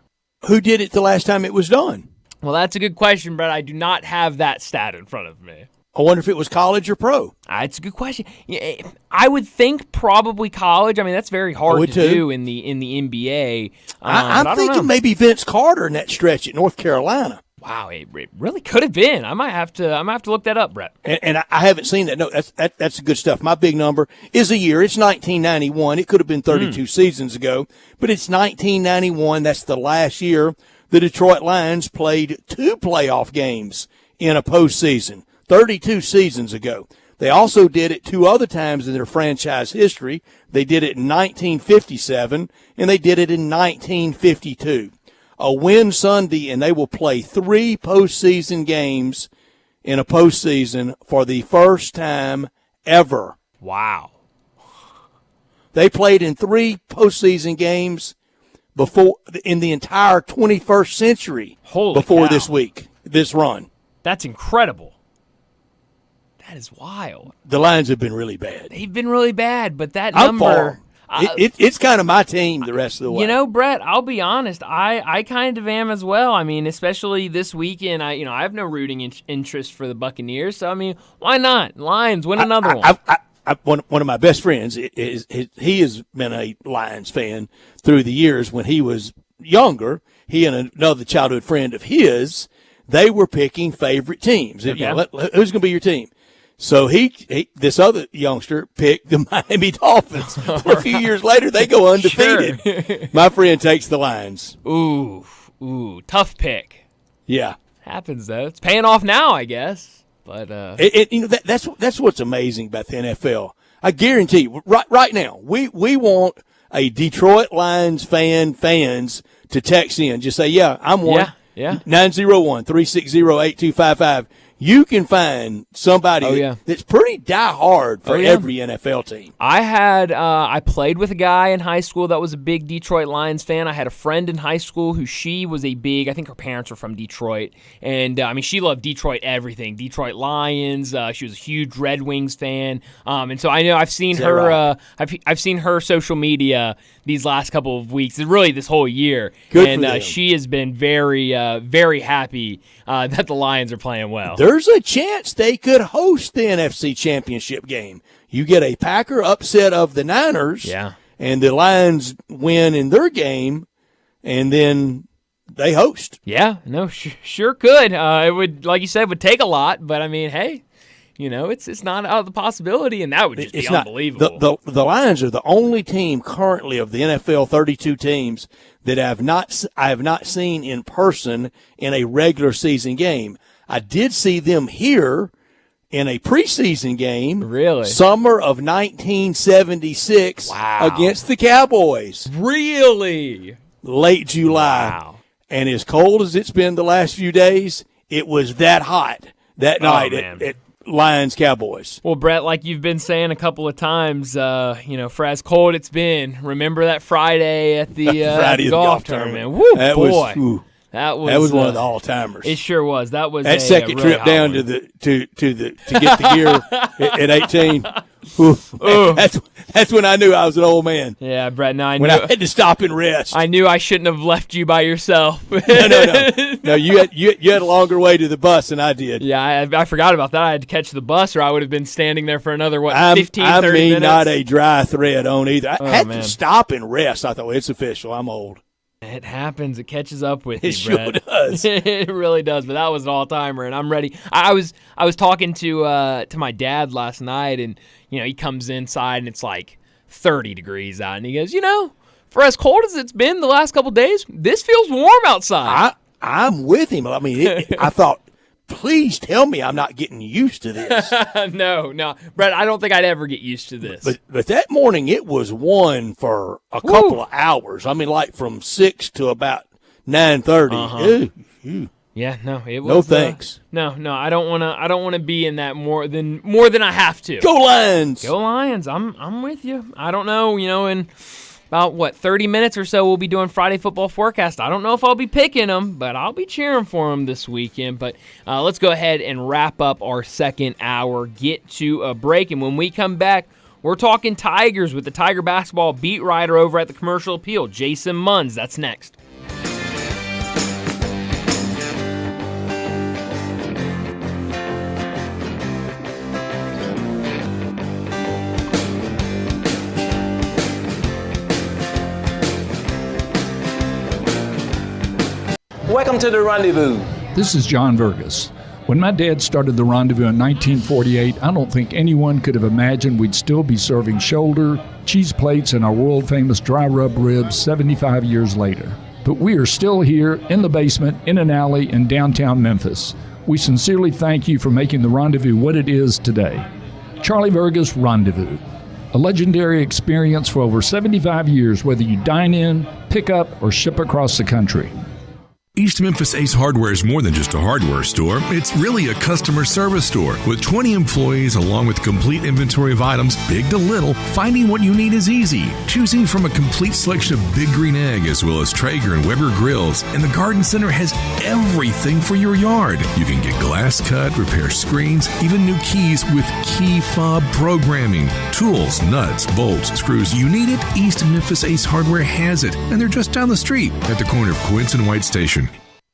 Who did it the last time it was done? Well, that's a good question, but I do not have that stat in front of me. I wonder if it was college or pro. It's a good question. I would think probably college. I mean, that's very hard to do in the NBA. I'm thinking maybe Vince Carter in that stretch at North Carolina. Wow, it really could have been. I might have to look that up, Brett. And I haven't seen that. No, that's good stuff. My big number is a year. It's 1991. It could have been 32 seasons ago, but it's 1991. That's the last year the Detroit Lions played 2 playoff games in a postseason. 32 seasons ago. They also did it 2 other times in their franchise history. They did it in 1957, and they did it in 1952. A win Sunday, and they will play 3 postseason games in a postseason for the first time ever. Wow. They played in 3 postseason games before in the entire 21st century. Holy before cow. this run. That's incredible. That is wild. The Lions have been really bad. They've been really bad, but that I'm for number. 'em. It's kind of my team the rest of the way. You know, Brett, I'll be honest. I kind of am as well. I mean, especially this weekend. I have no rooting interest for the Buccaneers. So I mean, why not? Lions win another one. One of my best friends he has been a Lions fan through the years. When he was younger, he and another childhood friend of his, they were picking favorite teams. Okay. Who's going to be your team? So this other youngster picked the Miami Dolphins. A few years later, they go undefeated. Sure. My friend takes the Lions. Ooh, tough pick. Yeah, happens though. It's paying off now, I guess. But that's what's amazing about the NFL. I guarantee you, right now, we want a Detroit Lions fans to text in. Just say, yeah, I'm one. Yeah. 901-360-8255. You can find somebody that's pretty diehard for every NFL team. I played with a guy in high school that was a big Detroit Lions fan. I had a friend in high school who she was a big, I think her parents were from Detroit. And, she loved Detroit everything. Detroit Lions. She was a huge Red Wings fan. And so I know I've seen her I've seen her social media these last couple of weeks, really this whole year. Good and for them. She has been very, very happy that the Lions are playing well. There's a chance they could host the NFC Championship game. You get a Packer upset of the Niners, and the Lions win in their game, and then they host. Yeah, no, sure could. It would, like you said, would take a lot, but I mean, hey, it's not out of the possibility, and that would just be unbelievable. The Lions are the only team currently of the NFL 32 teams that I have not seen in person in a regular season game. I did see them here in a preseason game. Really? Summer of 1976 against the Cowboys. Really? Late July. Wow. And as cold as it's been the last few days, it was that hot that night at Lions Cowboys. Well, Brett, like you've been saying a couple of times, for as cold it's been, remember that Friday at the golf tournament? Woo, boy. That was one of the all-timers. It sure was. That was that second really trip down to get the gear at 18. That's when I knew I was an old man. Yeah, Brett. No, I had to stop and rest. I knew I shouldn't have left you by yourself. No. You had a longer way to the bus than I did. Yeah, I forgot about that. I had to catch the bus, or I would have been standing there for another 15, 30 minutes. Not a dry thread on either. I had to stop and rest. I thought, well, it's official. I'm old. It happens. It catches up with you, Brett. It sure does. It really does. But that was an all-timer, and I'm ready. I was talking to my dad last night, and he comes inside, and it's like 30 degrees out, and he goes, for as cold as it's been the last couple of days, this feels warm outside. I'm with him. I mean, I thought, please tell me I'm not getting used to this. No, Brett, I don't think I'd ever get used to this. But that morning it was one for a couple of hours. I mean, like from 6 to about 9:30. Yeah, no, it was. No thanks. No, I don't want to be in that more than I have to. Go Lions! Go Lions! I'm with you. I don't know. In about 30 minutes or so, we'll be doing Friday football forecast. I don't know if I'll be picking them, but I'll be cheering for them this weekend. But let's go ahead and wrap up our second hour, get to a break, and when we come back, we're talking Tigers with the Tiger basketball beat writer over at the Commercial Appeal, Jason Munns. That's next. Welcome to the Rendezvous. This is John Vergas. When my dad started the Rendezvous in 1948, I don't think anyone could have imagined we'd still be serving shoulder, cheese plates, and our world-famous dry rub ribs 75 years later. But we are still here in the basement, in an alley in downtown Memphis. We sincerely thank you for making the Rendezvous what it is today. Charlie Vergas Rendezvous. A legendary experience for over 75 years, whether you dine in, pick up, or ship across the country. East Memphis Ace Hardware is more than just a hardware store. It's really a customer service store. With 20 employees along with complete inventory of items, big to little, finding what you need is easy. Choosing from a complete selection of Big Green Egg as well as Traeger and Weber grills. And the Garden Center has everything for your yard. You can get glass cut, repair screens, even new keys with key fob programming. Tools, nuts, bolts, screws, you need it. East Memphis Ace Hardware has it. And they're just down the street at the corner of Quince and White Station.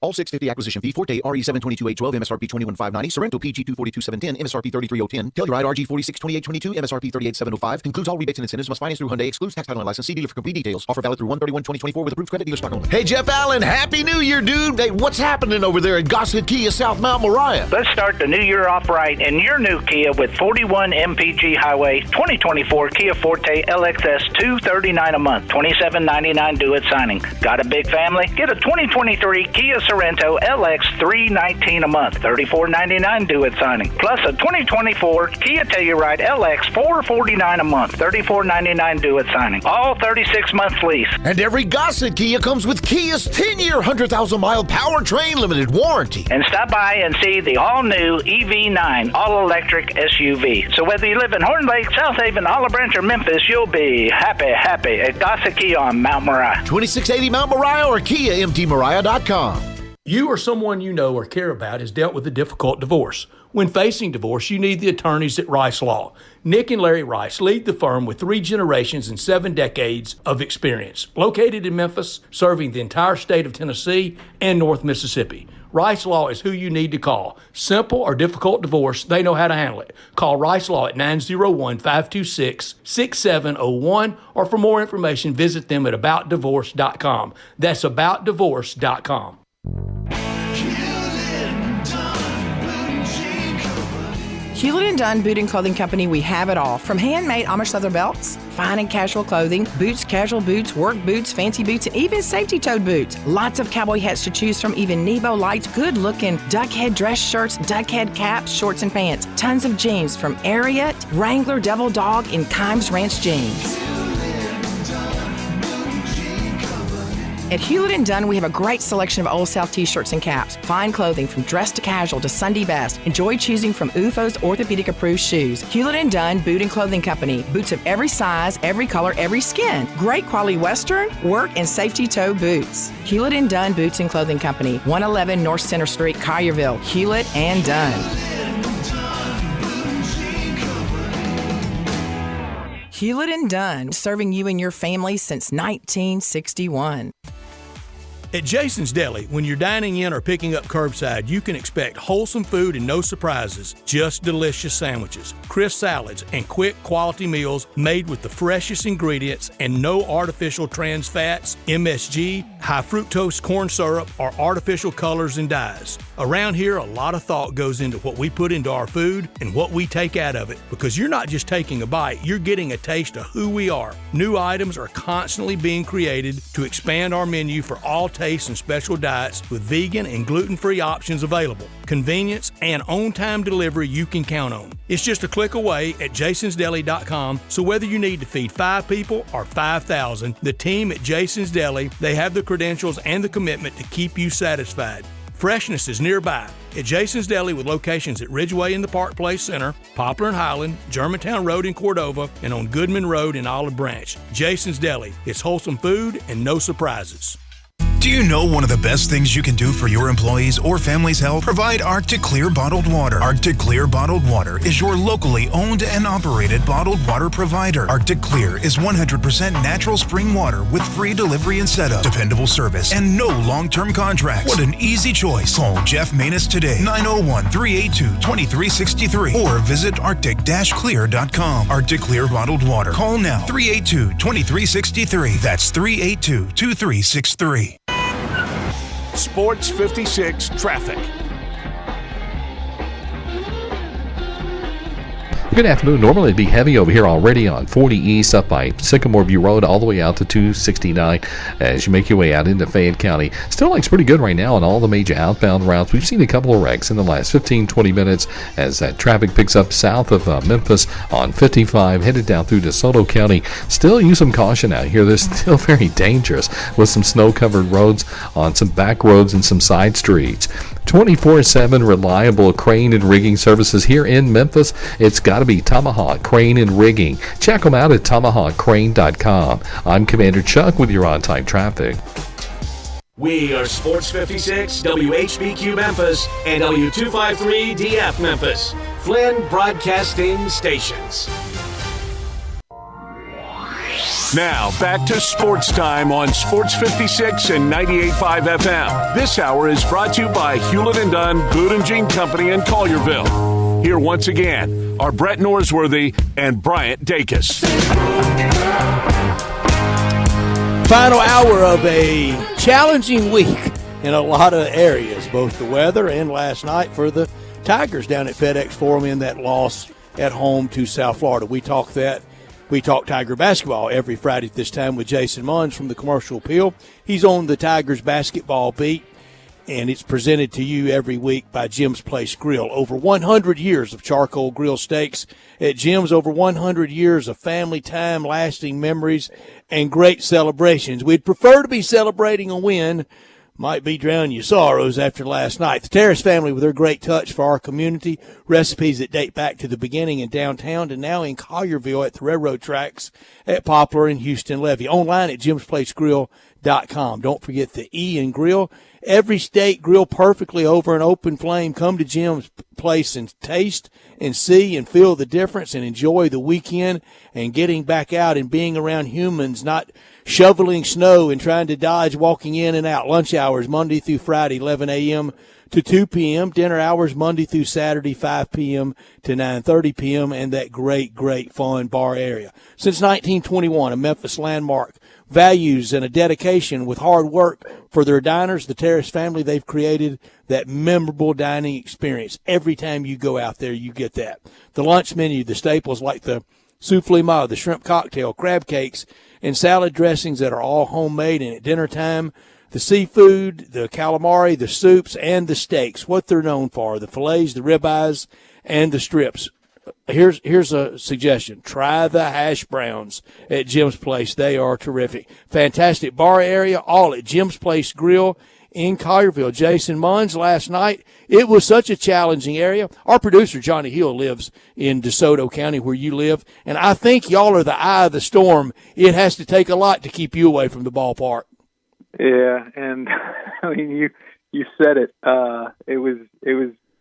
All 650 acquisition fee, Forte RE722-812, MSRP 21590, Sorrento PG 242-710, MSRP 33010, Telluride RG 462822, MSRP 38705, includes all rebates and incentives, must finance through Hyundai, excludes tax title and license, see dealer for complete details, offer valid through 1/31/2024 with approved credit dealer stock only. Hey, Jeff Allen, Happy New Year, dude. Hey, what's happening over there at Gossett Kia South Mount Moriah? Let's start the new year off right in your new Kia with 41 MPG Highway 2024 Kia Forte LXS $239 a month, $27.99 due at signing. Got a big family? Get a 2023 Kia Sorrento LX $319 a month, $34.99 due at signing. Plus a 2024 Kia Telluride LX $449 a month, $34.99 due at signing. All 36 months lease. And every Gossett Kia comes with Kia's 10-year, 100,000-mile powertrain limited warranty. And stop by and see the all-new EV9 all-electric SUV. So whether you live in Horn Lake, South Haven, Olive Branch, or Memphis, you'll be happy at Gossett Kia on Mount Moriah. 2680 Mount Moriah or KiaMTMoriah.com. You or someone you know or care about has dealt with a difficult divorce. When facing divorce, you need the attorneys at Rice Law. Nick and Larry Rice lead the firm with 3 generations and 7 decades of experience. Located in Memphis, serving the entire state of Tennessee and North Mississippi. Rice Law is who you need to call. Simple or difficult divorce, they know how to handle it. Call Rice Law at 901-526-6701, or for more information, visit them at aboutdivorce.com. That's aboutdivorce.com. Hewlett & Dunn Boot and Clothing Company, we have it all. From handmade Amish leather belts, fine and casual clothing, boots, casual boots, work boots, fancy boots, and even safety-toed boots. Lots of cowboy hats to choose from, even Nebo lights, good-looking duck head dress shirts, duck head caps, shorts, and pants. Tons of jeans from Ariat, Wrangler, Devil Dog, and Kimes Ranch jeans. At Hewlett & Dunn, we have a great selection of Old South t-shirts and caps. Fine clothing from dress to casual to Sunday best. Enjoy choosing from UFO's orthopedic-approved shoes. Hewlett & Dunn Boot and Clothing Company. Boots of every size, every color, every skin. Great quality Western, work, and safety toe boots. Hewlett & Dunn Boots and Clothing Company. 111 North Center Street, Collierville. Hewlett & Dunn. Hewlett & Dunn, serving you and your family since 1961. At Jason's Deli, when you're dining in or picking up curbside, you can expect wholesome food and no surprises, just delicious sandwiches, crisp salads, and quick quality meals made with the freshest ingredients and no artificial trans fats, MSG, high fructose corn syrup, or artificial colors and dyes. Around here, a lot of thought goes into what we put into our food and what we take out of it, because you're not just taking a bite, you're getting a taste of who we are. New items are constantly being created to expand our menu for all tastes and special diets with vegan and gluten-free options available. Convenience and on-time delivery you can count on. It's just a click away at jasonsdeli.com, so whether you need to feed 5 people or 5,000, the team at Jason's Deli, they have the credentials and the commitment to keep you satisfied. Freshness is nearby at Jason's Deli with locations at Ridgeway in the Park Place Center, Poplar and Highland, Germantown Road in Cordova, and on Goodman Road in Olive Branch. Jason's Deli. It's wholesome food and no surprises. Do you know one of the best things you can do for your employees or family's health? Provide Arctic Clear bottled water. Arctic Clear bottled water is your locally owned and operated bottled water provider. Arctic Clear is 100% natural spring water with free delivery and setup, dependable service, and no long-term contracts. What an easy choice. Call Jeff Manus today, 901-382-2363, or visit arctic-clear.com. Arctic Clear bottled water. Call now, 382-2363. That's 382-2363. Sports 56 traffic. Good afternoon. Normally it'd be heavy over here already on 40 East up by Sycamore View Road all the way out to 269 as you make your way out into Fayette County. Still looks pretty good right now on all the major outbound routes. We've seen a couple of wrecks in the last 15-20 minutes as that traffic picks up south of Memphis on 55 headed down through DeSoto County. Still use some caution out here. They're still very dangerous with some snow-covered roads on some back roads and some side streets. 24/7 reliable crane and rigging services here in Memphis. It's got to be Tomahawk Crane and Rigging. Check them out at tomahawkcrane.com. I'm Commander Chuck with your on-time traffic. We are Sports 56, WHBQ Memphis, and W253 DF Memphis. Flynn Broadcasting Stations. Now, back to Sports Time on Sports 56 and 98.5 FM. This hour is brought to you by Hewlett & Dunn Boot and Jean Company in Collierville. Here once again are Brett Norsworthy and Bryant Dacus. Final hour of a challenging week in a lot of areas, both the weather and last night for the Tigers down at FedEx Forum in that loss at home to South Florida. We talk Tiger basketball every Friday at this time with Jason Munns from the Commercial Appeal. He's on the Tigers basketball beat, and it's presented to you every week by Jim's Place Grill. Over 100 years of charcoal grill steaks at Jim's, over 100 years of family time, lasting memories, and great celebrations. We'd prefer to be celebrating a win. Might be drowning your sorrows after last night. The Terrace family with their great touch for our community, recipes that date back to the beginning in downtown and now in Collierville at the railroad tracks at Poplar and Houston Levee. Online at jimsplacegrill.com. Don't forget the E in grill. Every steak grilled perfectly over an open flame. Come to Jim's Place and taste and see and feel the difference and enjoy the weekend and getting back out and being around humans, not shoveling snow and trying to dodge walking in and out. Lunch hours Monday through Friday, 11 a.m. to 2 p.m. Dinner hours Monday through Saturday, 5 p.m. to 9:30 p.m. and that great, great fun bar area. Since 1921, a Memphis landmark. Values and a dedication with hard work for their diners, the Terrace family, they've created that memorable dining experience. Every time you go out there, you get that. The lunch menu, the staples like the souffle ma, the shrimp cocktail, crab cakes, and salad dressings that are all homemade. And at dinner time, the seafood, the calamari, the soups, and the steaks, what they're known for, the fillets, the ribeyes, and the strips. Here's a suggestion. Try the hash browns at Jim's Place. They are terrific. Fantastic bar area, all at Jim's Place Grill in Collierville. Jason Munns, last night, it was such a challenging area. Our producer, Johnny Hill, lives in DeSoto County where you live, and I think y'all are the eye of the storm. It has to take a lot to keep you away from the ballpark. Yeah, and I mean, you said it. It was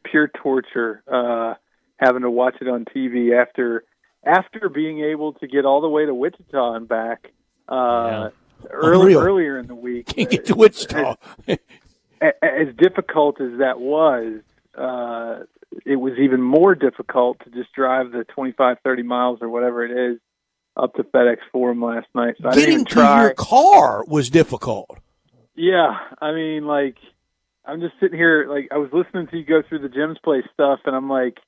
pure torture. Having to watch it on TV after being able to get all the way to Wichita and back earlier in the week. Can't get to Wichita. As difficult as that was, it was even more difficult to just drive the 25, 30 miles or whatever it is up to FedEx Forum last night. So Getting to your car was difficult. Yeah, I mean, like, I'm just sitting here, like, I was listening to you go through the Jim's Place stuff, and I'm like,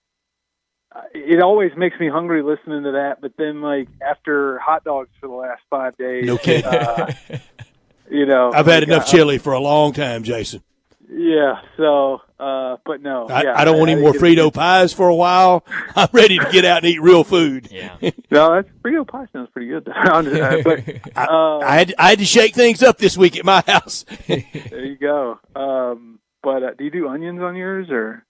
it always makes me hungry listening to that, but then, like, after hot dogs for the last 5 days, no kidding. I've had enough chili for a long time, Jason. Yeah, so, but no. I don't want any more Frito pies for a while. I'm ready to get out and eat real food. Yeah. No, that Frito pie sounds pretty good. I had to shake things up this week at my house. There you go. But do you do onions on yours, or?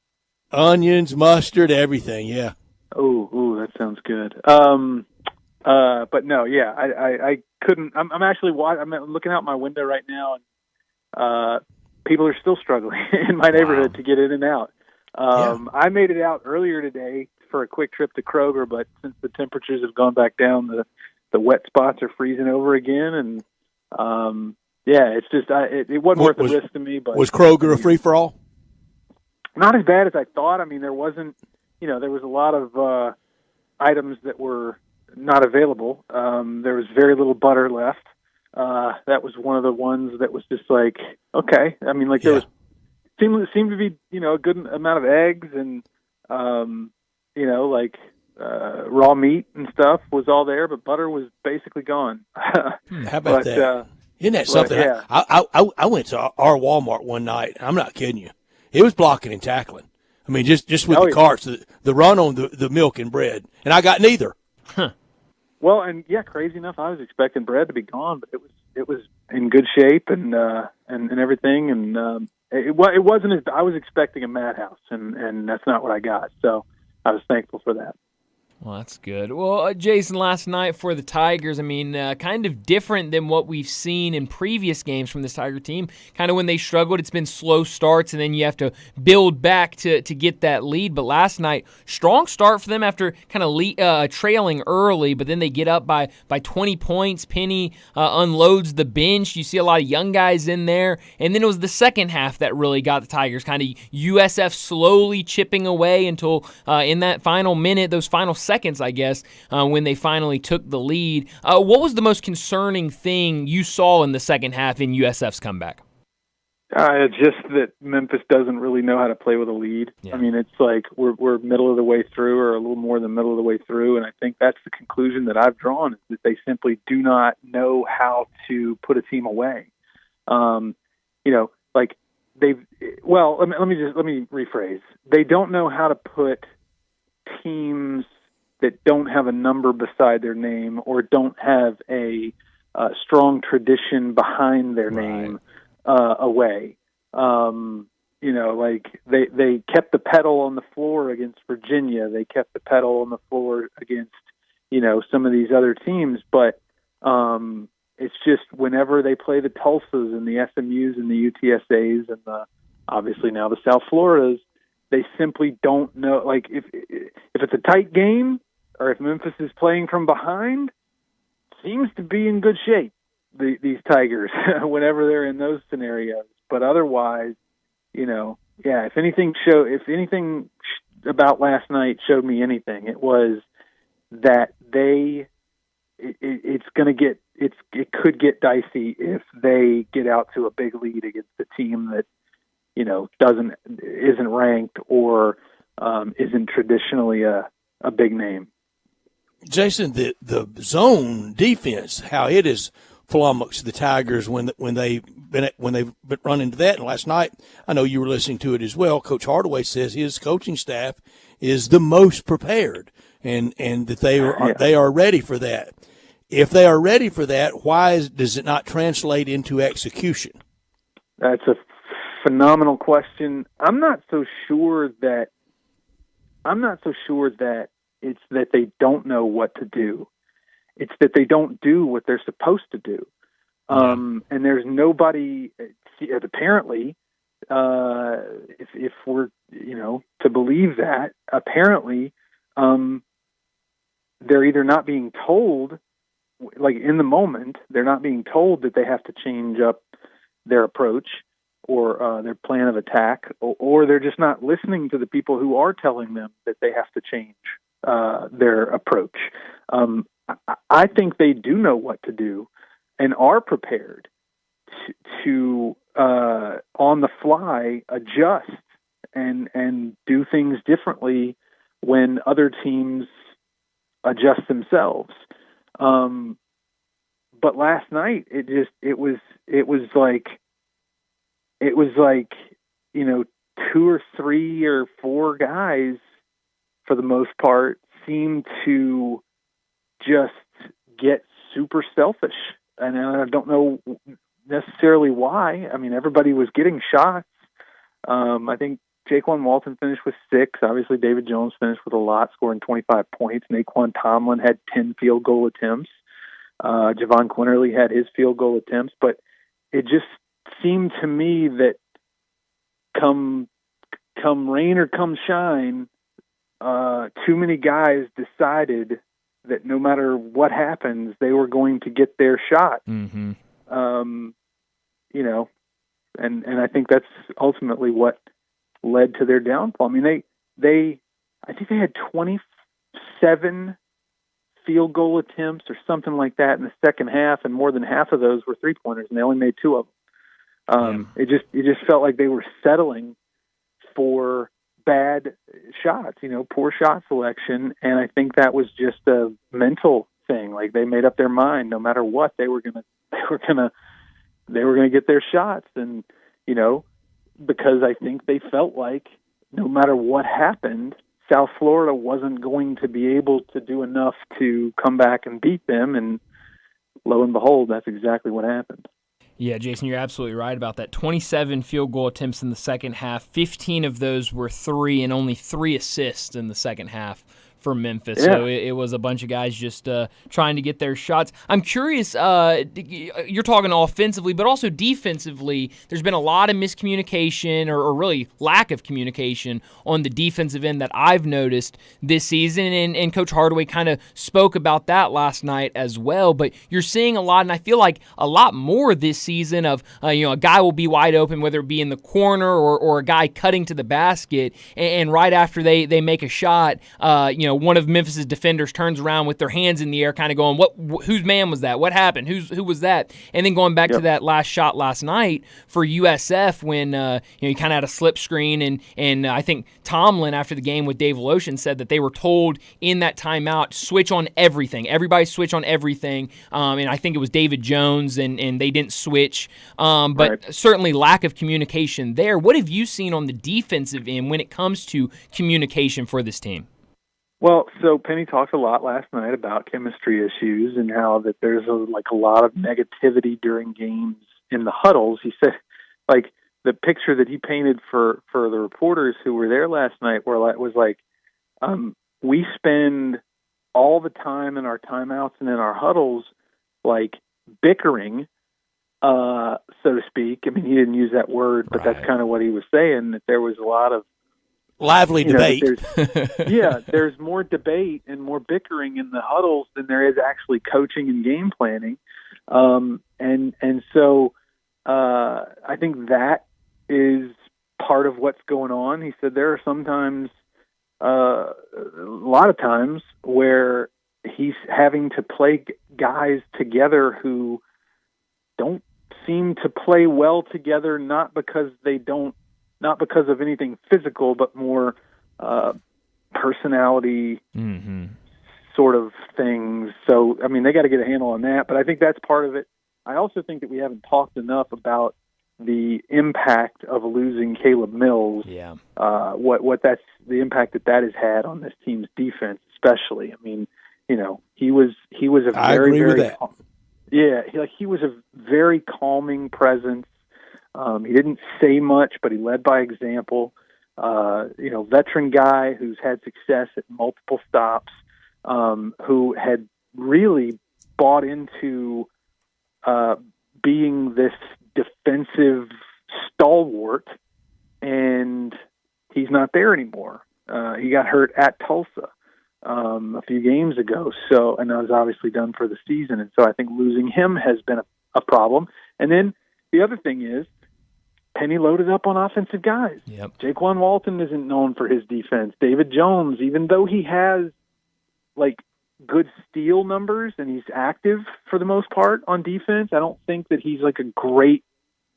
Onions, mustard, everything, yeah. Oh, that sounds good. But no, yeah, I couldn't. I'm actually I'm looking out my window right now, and people are still struggling in my neighborhood to get in and out. I made it out earlier today for a quick trip to Kroger, but since the temperatures have gone back down, the wet spots are freezing over again, and it's just it wasn't worth the risk to me. But was Kroger a free for all? Not as bad as I thought. I mean, there wasn't, there was a lot of items that were not available. There was very little butter left. That was one of the ones that was just like, okay. I mean, like there seemed to be, a good amount of eggs and, raw meat and stuff was all there, but butter was basically gone. How about that? Isn't that something? Yeah. I went to our Walmart one night. I'm not kidding you. It was blocking and tackling. I mean, just with the carts, the run on the milk and bread, and I got neither. Well, and crazy enough, I was expecting bread to be gone, but it was in good shape and everything, and it wasn't as I was expecting a madhouse, and that's not what I got. So I was thankful for that. Well, that's good. Well, Jason, last night for the Tigers, I mean, kind of different than what we've seen in previous games from this Tiger team. Kind of when they struggled, it's been slow starts, and then you have to build back to get that lead. But last night, strong start for them after kind of trailing early, but then they get up by 20 points. Penny unloads the bench. You see a lot of young guys in there. And then it was the second half that really got the Tigers, kind of USF slowly chipping away until in that final minute, those final seconds, I guess, when they finally took the lead. What was the most concerning thing you saw in the second half in USF's comeback? Just that Memphis doesn't really know how to play with a lead. Yeah. I mean, it's like we're middle of the way through, or a little more than middle of the way through, and I think that's the conclusion that I've drawn, is that they simply do not know how to put a team away. Let me rephrase. They don't know how to put teams that don't have a number beside their name or don't have a strong tradition behind their name away. They kept the pedal on the floor against Virginia. They kept the pedal on the floor against, some of these other teams. But it's just whenever they play the Tulsas and the SMUs and the UTSAs and obviously now the South Floridas, they simply don't know. Like if it's a tight game, or if Memphis is playing from behind, seems to be in good shape, these Tigers, whenever they're in those scenarios. But otherwise, if anything about last night showed me anything, it was that it could get dicey if they get out to a big lead against a team that, isn't ranked or isn't traditionally a big name. Jason, the zone defense, how it is flummoxed the Tigers when they've been run into that. And last night, I know you were listening to it as well. Coach Hardaway says his coaching staff is the most prepared, and that they are ready for that. If they are ready for that, why does it not translate into execution? That's a phenomenal question. I'm not so sure that it's that they don't know what to do. It's that they don't do what they're supposed to do. And there's nobody, apparently, if we're, to believe that, apparently, they're either not being told, like in the moment, they're not being told that they have to change up their approach or their plan of attack, or they're just not listening to the people who are telling them that they have to change their approach. I think they do know what to do and are prepared to on the fly adjust and do things differently when other teams adjust themselves. But last night it was like 2 or 3 or 4 guys for the most part seem to just get super selfish, and I don't know necessarily why. I mean, everybody was getting shots. I think Jaquan Walton finished with 6. Obviously, David Jones finished with a lot, scoring 25 points. Naquan Tomlin had 10 field goal attempts. Javon Quinterly had his field goal attempts, but it just seemed to me that come rain or come shine, too many guys decided that no matter what happens, they were going to get their shot. Mm-hmm. And I think that's ultimately what led to their downfall. I mean, I think they had 27 field goal attempts or something like that in the second half, and more than half of those were 3-pointers, and they only made 2 of them. It just felt like they were settling for bad shots, poor shot selection, and I think that was just a mental thing. Like they made up their mind, no matter what, they were gonna get their shots, and because I think they felt like no matter what happened, South Florida wasn't going to be able to do enough to come back and beat them, and lo and behold, that's exactly what happened. Yeah, Jason, you're absolutely right about that. 27 field goal attempts in the second half. 15 of those were 3 and only 3 assists in the second half for Memphis. Yeah. So it was a bunch of guys just trying to get their shots. I'm curious, you're talking offensively, but also defensively. There's been a lot of miscommunication or really lack of communication on the defensive end that I've noticed this season, and Coach Hardaway kind of spoke about that last night as well. But you're seeing a lot, and I feel like a lot more this season of, a guy will be wide open, whether it be in the corner or a guy cutting to the basket, and right after they make a shot, one of Memphis's defenders turns around with their hands in the air, kind of going, whose man was that? What happened? Who was that? And then going back to that last shot last night for USF when he kind of had a slip screen, and I think Tomlin after the game with Dave Lotion said that they were told in that timeout, switch on everything. Everybody switch on everything. And I think it was David Jones, and they didn't switch. But certainly lack of communication there. What have you seen on the defensive end when it comes to communication for this team? Well, so Penny talked a lot last night about chemistry issues and how that there's a lot of negativity during games in the huddles. He said, the picture that he painted for the reporters who were there last night was like, we spend all the time in our timeouts and in our huddles, bickering, so to speak. I mean, he didn't use that word, but that's kind of what he was saying, that there was a lot of lively debate. There's more debate and more bickering in the huddles than there is actually coaching and game planning. So I think that is part of what's going on. He said there are sometimes, a lot of times, where he's having to play guys together who don't seem to play well together, not because of anything physical, but more personality sort of things. So, I mean, they got to get a handle on that, but I think that's part of it. I also think that we haven't talked enough about the impact of losing Caleb Mills. Yeah. What that's the impact that has had on this team's defense, especially. I mean, he was a I agree with that. He was a very calming presence. He didn't say much, but he led by example. Veteran guy who's had success at multiple stops, who had really bought into being this defensive stalwart, and he's not there anymore. He got hurt at Tulsa a few games ago, and that was obviously done for the season. And so I think losing him has been a problem. And then the other thing is, Penny loaded up on offensive guys. Yep. Jaquan Walton isn't known for his defense. David Jones, even though he has good steal numbers and he's active for the most part on defense, I don't think that he's a great,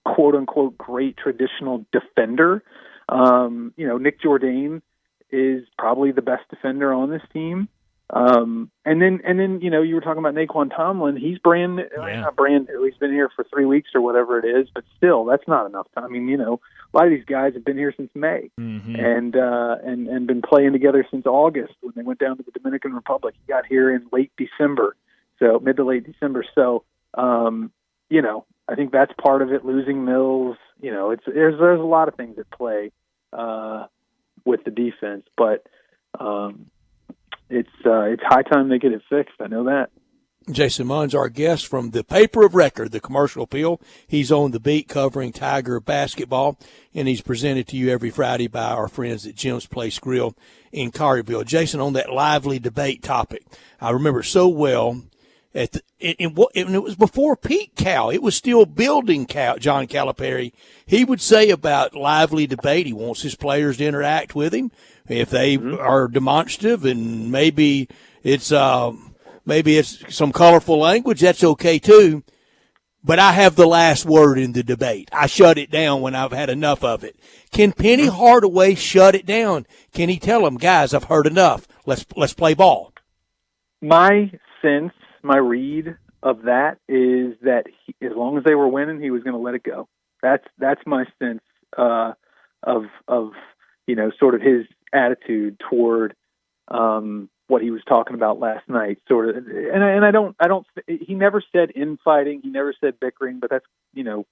quote unquote, great traditional defender. Nick Jourdain is probably the best defender on this team. And then you were talking about Naquan Tomlin. He's not brand new. He's been here for 3 weeks or whatever it is, but still, that's not enough time. I mean, a lot of these guys have been here since May and been playing together since August when they went down to the Dominican Republic. He got here in mid to late December. So, I think that's part of it. Losing Mills, there's a lot of things at play with the defense, but. It's high time they get it fixed. I know that. Jason Munn's our guest from the paper of record, the Commercial Appeal. He's on the beat covering Tiger basketball, and he's presented to you every Friday by our friends at Jim's Place Grill in Collierville. Jason, on that lively debate topic, I remember so well. And it was before Pete Cal. It was still building John Calipari. He would say about lively debate, he wants his players to interact with him. If they are demonstrative and maybe it's some colorful language, that's okay too. but I have the last word in the debate. I shut it down when I've had enough of it. Can Penny Hardaway shut it down? Can he tell them, guys, I've heard enough. Let's play ball? My sense, my read of that is that as long as they were winning, he was going to let it go. That's my sense of sort of his attitude toward what he was talking about last night. Sort of, and I don't. He never said infighting. He never said bickering. But that's in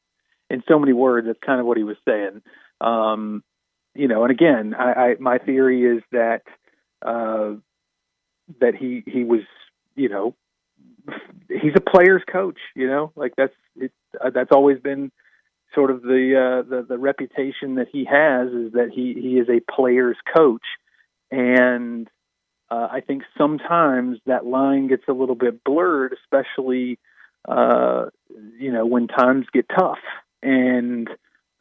so many words, that's kind of what he was saying. And again, my theory is that he was, he's a player's coach, like that's always been sort of the reputation that he has, is that he is a player's coach. And I think sometimes that line gets a little bit blurred, especially, when times get tough. And,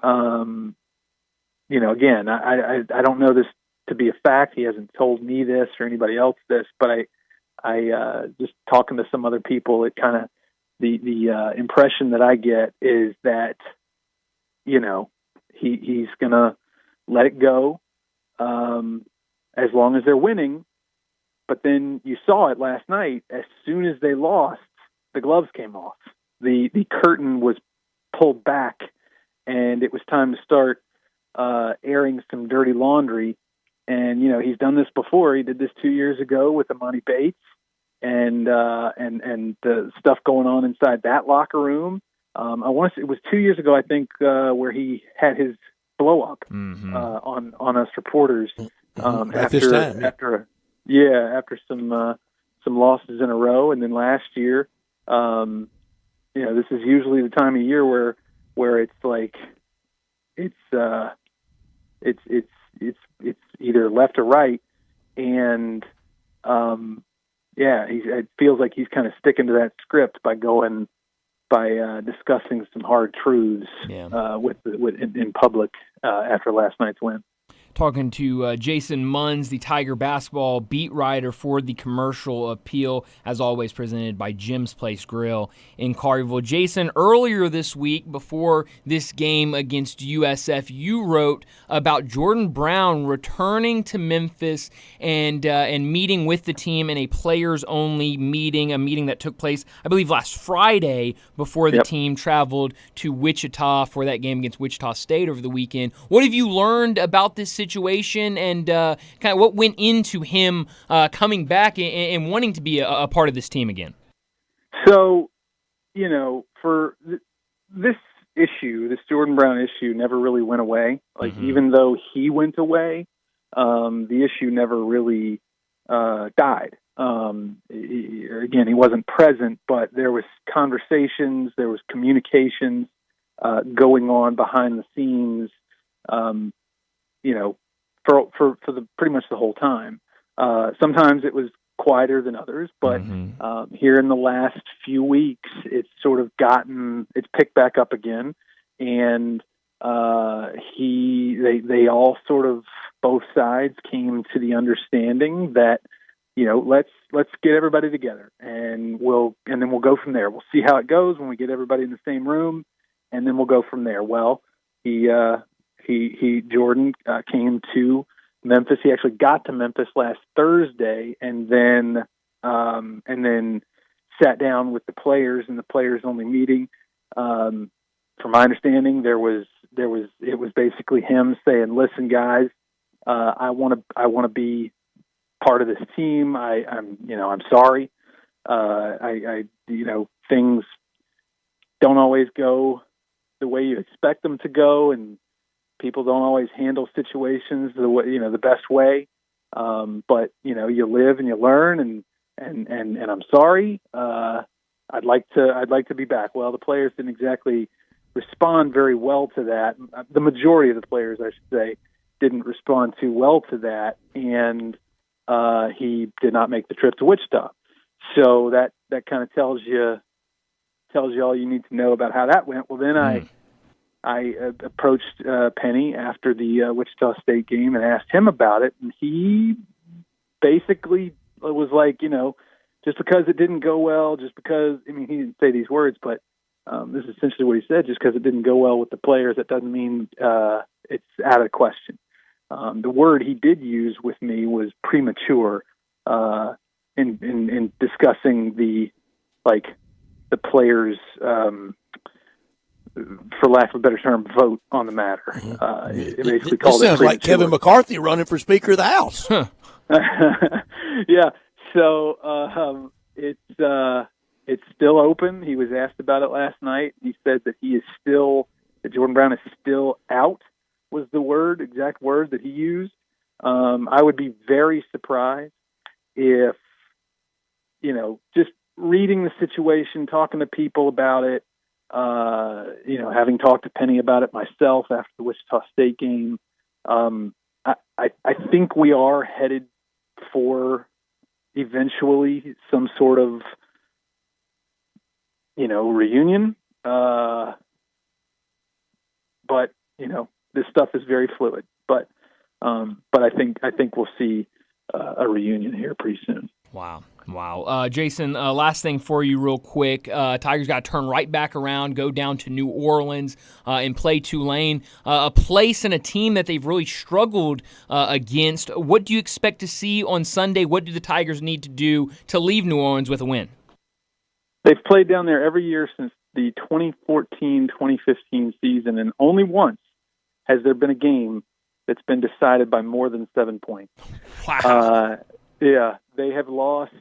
again, I don't know this to be a fact. He hasn't told me this or anybody else this, but I just talking to some other people, it kind of, the impression that I get is that, he's going to let it go as long as they're winning. But then you saw it last night. As soon as they lost, the gloves came off. The curtain was pulled back, and it was time to start airing some dirty laundry. And he's done this before. He did this 2 years ago with Amani Bates, and the stuff going on inside that locker room. I want to say it was 2 years ago, I think, where he had his blow up on us reporters after some losses in a row. And then last year, this is usually the time of year where it's like it's either left or right, and it feels like he's kind of sticking to that script by discussing some hard truths in public after last night's win. Talking to Jason Munns, the Tiger basketball beat writer for the Commercial Appeal, as always presented by Jim's Place Grill in Collierville. Jason, earlier this week, before this game against USF, you wrote about Jordan Brown returning to Memphis and meeting with the team in a players-only meeting, a meeting that took place, I believe, last Friday before the team traveled to Wichita for that game against Wichita State over the weekend. What have you learned about this situation, and kind of what went into him coming back and wanting to be a part of this team again? So, for this issue, this Jordan Brown issue never really went away. Like, even though he went away, the issue never really died. Again, he wasn't present, but there was conversations, there was communications going on behind the scenes, for the pretty much the whole time. Sometimes it was quieter than others, but here in the last few weeks, it's sort of it's picked back up again, and they all sort of, both sides came to the understanding that let's get everybody together, and then we'll go from there. We'll see how it goes when we get everybody in the same room, and then we'll go from there. Well, Jordan came to Memphis. He actually got to Memphis last Thursday, and then sat down with the players in the players only meeting. From my understanding, it was basically him saying, "Listen, guys, I want to be part of this team. I'm sorry. Things don't always go the way you expect them to go, and people don't always handle situations the best way. But you live and you learn, and I'm sorry. I'd like to be back." Well, the players didn't exactly respond very well to that. The majority of the players, I should say, didn't respond too well to that, and he did not make the trip to Wichita. So that kind of tells you all you need to know about how that went. Well, then I approached Penny after the Wichita State game and asked him about it, and he basically was like, just because it didn't go well, just because, he didn't say these words, but This is essentially what he said. Just because it didn't go well with the players, that doesn't mean it's out of the question. The word he did use with me was premature in discussing the players, for lack of a better term, vote on the matter. It basically called it sounds like Kevin McCarthy running for Speaker of the House. Yeah. So it's still open. He was asked about it last night. He said that that Jordan Brown is still out, was the exact word that he used. I would be very surprised if, just reading the situation, talking to people about it, having talked to Penny about it myself after the Wichita State game, I think we are headed for eventually some sort of, reunion. But, this stuff is very fluid. But I think we'll see a reunion here pretty soon. Wow. Jason, last thing for you real quick. Tigers got to turn right back around, go down to New Orleans and play Tulane, a place and a team that they've really struggled against. What do you expect to see on Sunday? What do the Tigers need to do to leave New Orleans with a win? They've played down there every year since the 2014-2015 season, and only once has there been a game that's been decided by more than 7 points. Wow. Yeah, they have lost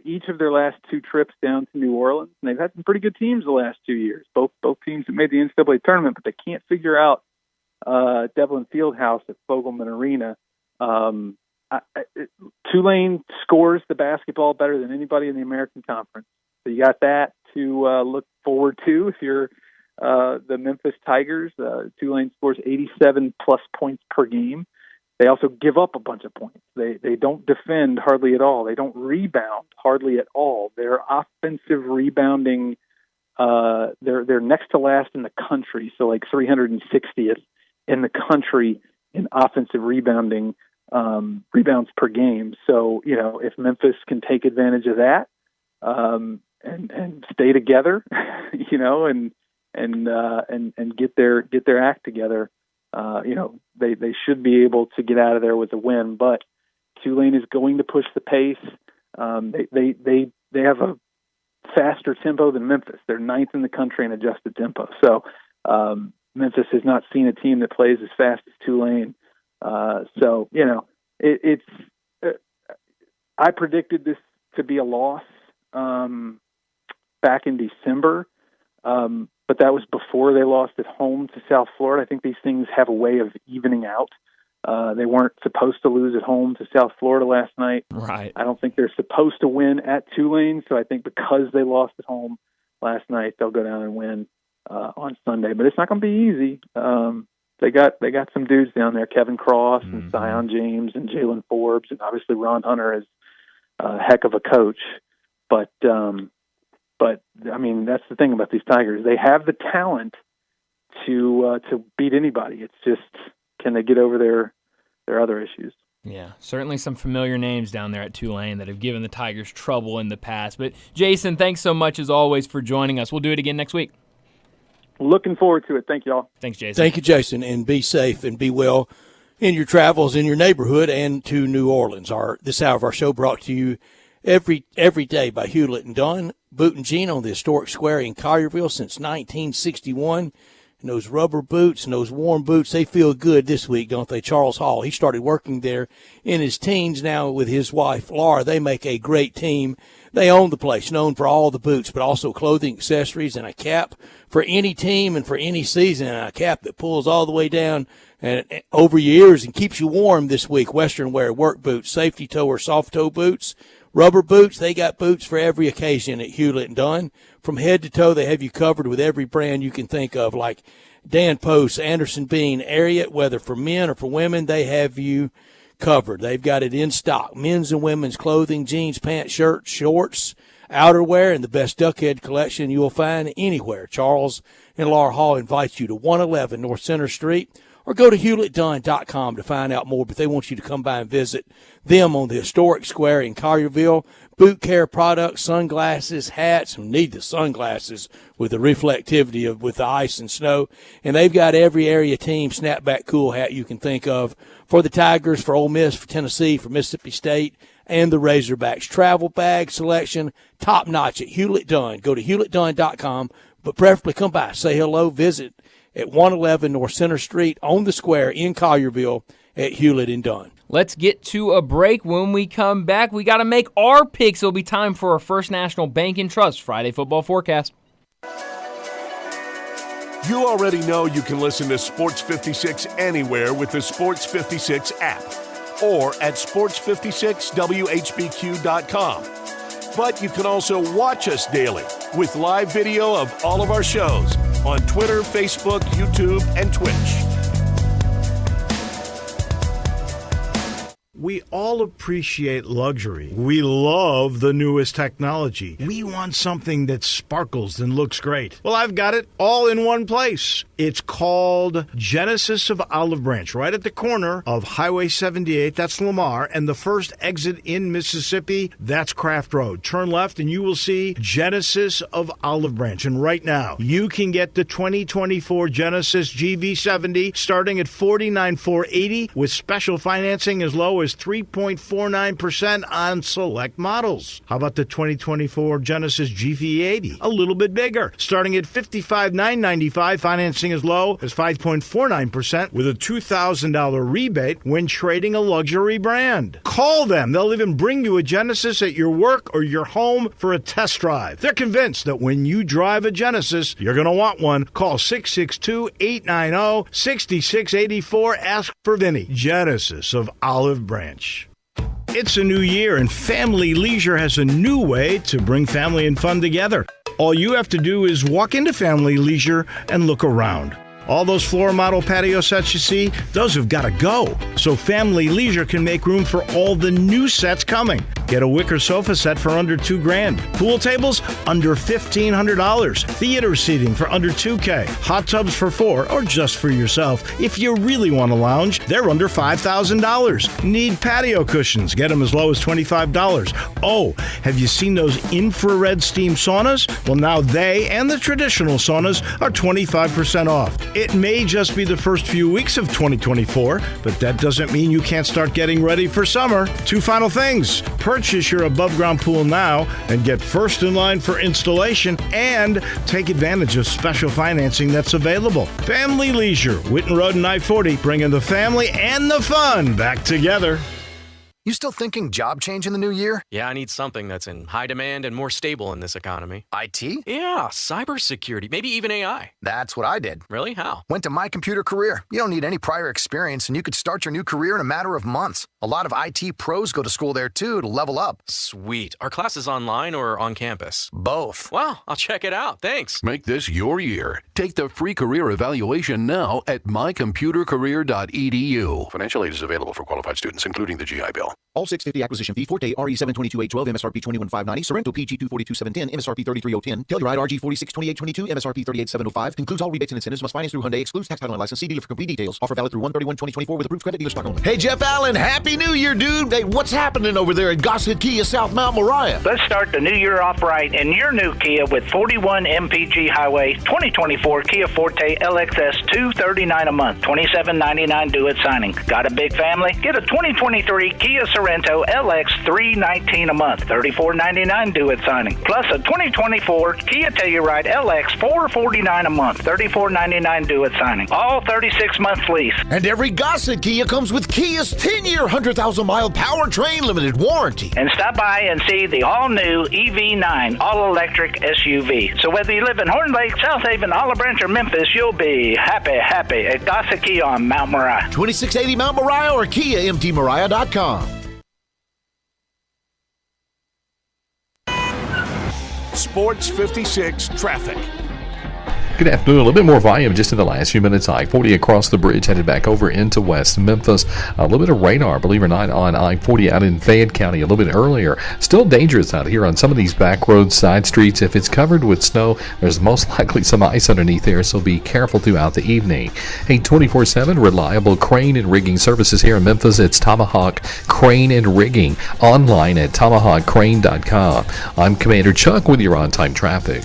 each of their last two trips down to New Orleans, and they've had some pretty good teams the last 2 years. Both teams have made the NCAA tournament, but they can't figure out Devlin Fieldhouse at Fogelman Arena. Tulane scores the basketball better than anybody in the American Conference. So you got that to look forward to if you're the Memphis Tigers. Tulane scores 87-plus points per game. They also give up a bunch of points. They don't defend hardly at all. They don't rebound hardly at all. Their offensive rebounding, they're next to last in the country, so like 360th in the country in offensive rebounding, rebounds per game. So, if Memphis can take advantage of that and stay together, and get their act together, they should be able to get out of there with a win. But Tulane is going to push the pace. They have a faster tempo than Memphis. They're ninth in the country in adjusted tempo. So Memphis has not seen a team that plays as fast as Tulane. I predicted this to be a loss back in December. But that was before they lost at home to South Florida. I think these things have a way of evening out. They weren't supposed to lose at home to South Florida last night. Right. I don't think they're supposed to win at Tulane, so I think because they lost at home last night, they'll go down and win on Sunday. But it's not going to be easy. They got some dudes down there, Kevin Cross and Zion James and Jalen Forbes, and obviously Ron Hunter is a heck of a coach. But I mean, that's the thing about these Tigers. They have the talent to beat anybody. It's just, can they get over their other issues? Yeah, certainly some familiar names down there at Tulane that have given the Tigers trouble in the past. But Jason, thanks so much as always for joining us. We'll do it again next week. Looking forward to it. Thank you all. Thanks, Jason. Thank you, Jason, and be safe and be well in your travels in your neighborhood and to New Orleans. This hour of our show brought to you every day by Hewlett and Dunn, Boot and Jean on the historic square in Collierville since 1961. And those rubber boots and those warm boots, they feel good this week, don't they? Charles Hall, he started working there in his teens now with his wife, Laura. They make a great team. They own the place, known for all the boots, but also clothing, accessories, and a cap for any team and for any season, and a cap that pulls all the way down and over your ears and keeps you warm this week. Western wear, work boots, safety toe or soft toe boots, rubber boots. They got boots for every occasion at Hewlett and Dunn. From head to toe, they have you covered with every brand you can think of, like Dan Post, Anderson Bean, Ariat. Whether for men or for women, they have you covered. They've got it in stock. Men's and women's clothing, jeans, pants, shirts, shorts, outerwear, and the best duckhead collection you'll find anywhere. Charles and Laura Hall invites you to 111 North Center Street or go to HewlettDunn.com to find out more. But they want you to come by and visit them on the historic square in Collierville. Boot care products, sunglasses, hats. You need the sunglasses with the reflectivity with the ice and snow. And they've got every area team snapback cool hat you can think of for the Tigers, for Ole Miss, for Tennessee, for Mississippi State, and the Razorbacks. Travel bag selection, top notch at Hewlett Dunn. Go to HewlettDunn.com, but preferably come by, say hello, visit at 111 North Center Street on the square in Collierville at Hewlett and Dunn. Let's get to a break. When we come back, we got to make our picks. It'll be time for our First National Bank and Trust Friday football forecast. You already know you can listen to Sports 56 anywhere with the Sports 56 app or at sports56whbq.com. But you can also watch us daily with live video of all of our shows on Twitter, Facebook, YouTube, and Twitch. We all appreciate luxury. We love the newest technology. We want something that sparkles and looks great. Well, I've got it all in one place. It's called Genesis of Olive Branch, right at the corner of Highway 78. That's Lamar. And the first exit in Mississippi, that's Craft Road. Turn left and you will see Genesis of Olive Branch. And right now, you can get the 2024 Genesis GV70 starting at $49,480 with special financing as low as 3.49% on select models. How about the 2024 Genesis GV80? A little bit bigger, starting at $55,995, financing as low as 5.49% with a $2,000 rebate when trading a luxury brand. Call them. They'll even bring you a Genesis at your work or your home for a test drive. They're convinced that when you drive a Genesis, you're going to want one. Call 662-890-6684. Ask for Vinny. Genesis of Olive Branch. It's a new year, and Family Leisure has a new way to bring family and fun together. All you have to do is walk into Family Leisure and look around. All those floor model patio sets you see, those have got to go. So Family Leisure can make room for all the new sets coming. Get a wicker sofa set for under $2,000. Pool tables under $1,500. Theater seating for under $2,000. Hot tubs for $4,000 or just for yourself. If you really want to lounge, they're under $5,000. Need patio cushions? Get them as low as $25. Oh, have you seen those infrared steam saunas? Well, now they and the traditional saunas are 25% off. It may just be the first few weeks of 2024, but that doesn't mean you can't start getting ready for summer. Two final things. Purchase your above-ground pool now and get first in line for installation, and take advantage of special financing that's available. Family Leisure, Whitten Road and I-40, bringing the family and the fun back together. You still thinking job change in the new year? Yeah, I need something that's in high demand and more stable in this economy. IT? Yeah, cybersecurity, maybe even AI. That's what I did. Really? How? Went to My Computer Career. You don't need any prior experience, and you could start your new career in a matter of months. A lot of IT pros go to school there, too, to level up. Sweet. Are classes online or on campus? Both. Wow, I'll check it out. Thanks. Make this your year. Take the free career evaluation now at mycomputercareer.edu. Financial aid is available for qualified students, including the GI Bill. All 650 acquisition fee, Forte RE722-812, MSRP 21590, Sorrento PG 242-710, MSRP 33010, Telluride RG 462822, MSRP 38705. Concludes all rebates and incentives. Must finance through Hyundai. Excludes tax, title, and license. See dealer for complete details. Offer valid through 1/31/2024 with approved credit dealer stock only. Hey, Jeff Allen, Happy New Year, dude. Hey, what's happening over there at Gossett Kia South Mount Moriah? Let's start the new year off right in your new Kia with 41 MPG Highway 2024 Kia Forte LXS $239 a month, $27.99 due at signing. Got a big family? Get a 2023 Kia Sorrento LX $319 a month, $34.99 due at signing. Plus a 2024 Kia Telluride LX $449 a month, $34.99 due at signing. All 36 months lease. And every Gossett Kia comes with Kia's 10-year, 100,000-mile powertrain limited warranty. And stop by and see the all-new EV9 all-electric SUV. So whether you live in Horn Lake, South Haven, Olive Branch, or Memphis, you'll be happy at Gossett Kia on Mount Moriah. 2680 Mount Moriah or KiaMTMoriah.com. Sports 56 traffic. Good afternoon. A little bit more volume just in the last few minutes. I-40 across the bridge, headed back over into West Memphis. A little bit of radar, believe it or not, on I-40 out in Fayette County a little bit earlier. Still dangerous out here on some of these back roads, side streets. If it's covered with snow, there's most likely some ice underneath there, so be careful throughout the evening. Hey, 24/7 reliable crane and rigging services here in Memphis. It's Tomahawk Crane and Rigging, online at tomahawkcrane.com. I'm Commander Chuck with your on-time traffic.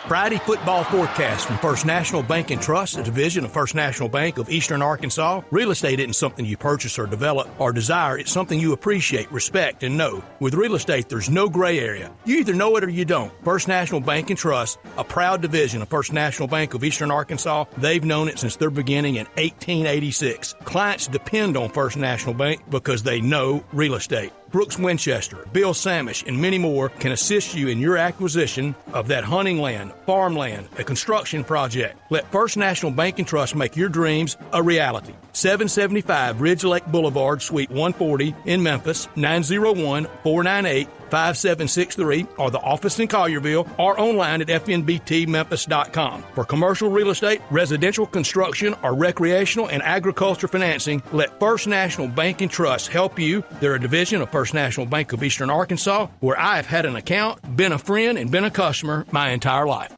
Friday football forecast from First National Bank and Trust, a division of First National Bank of Eastern Arkansas. Real estate isn't something you purchase or develop or desire. It's something you appreciate, respect, and know. With real estate, there's no gray area. You either know it or you don't. First National Bank and Trust, a proud division of First National Bank of Eastern Arkansas. They've known it since their beginning in 1886. Clients depend on First National Bank because they know real estate. Brooks Winchester, Bill Samish, and many more can assist you in your acquisition of that hunting land, farmland, a construction project. Let First National Bank and Trust make your dreams a reality. 775 Ridge Lake Boulevard, Suite 140 in Memphis, 901-498-5763, or the office in Collierville, or online at fnbtmemphis.com. For commercial real estate, residential construction, or recreational and agriculture financing, let First National Bank and Trust help you. They're a division of First National Bank of Eastern Arkansas, where I have had an account, been a friend, and been a customer my entire life.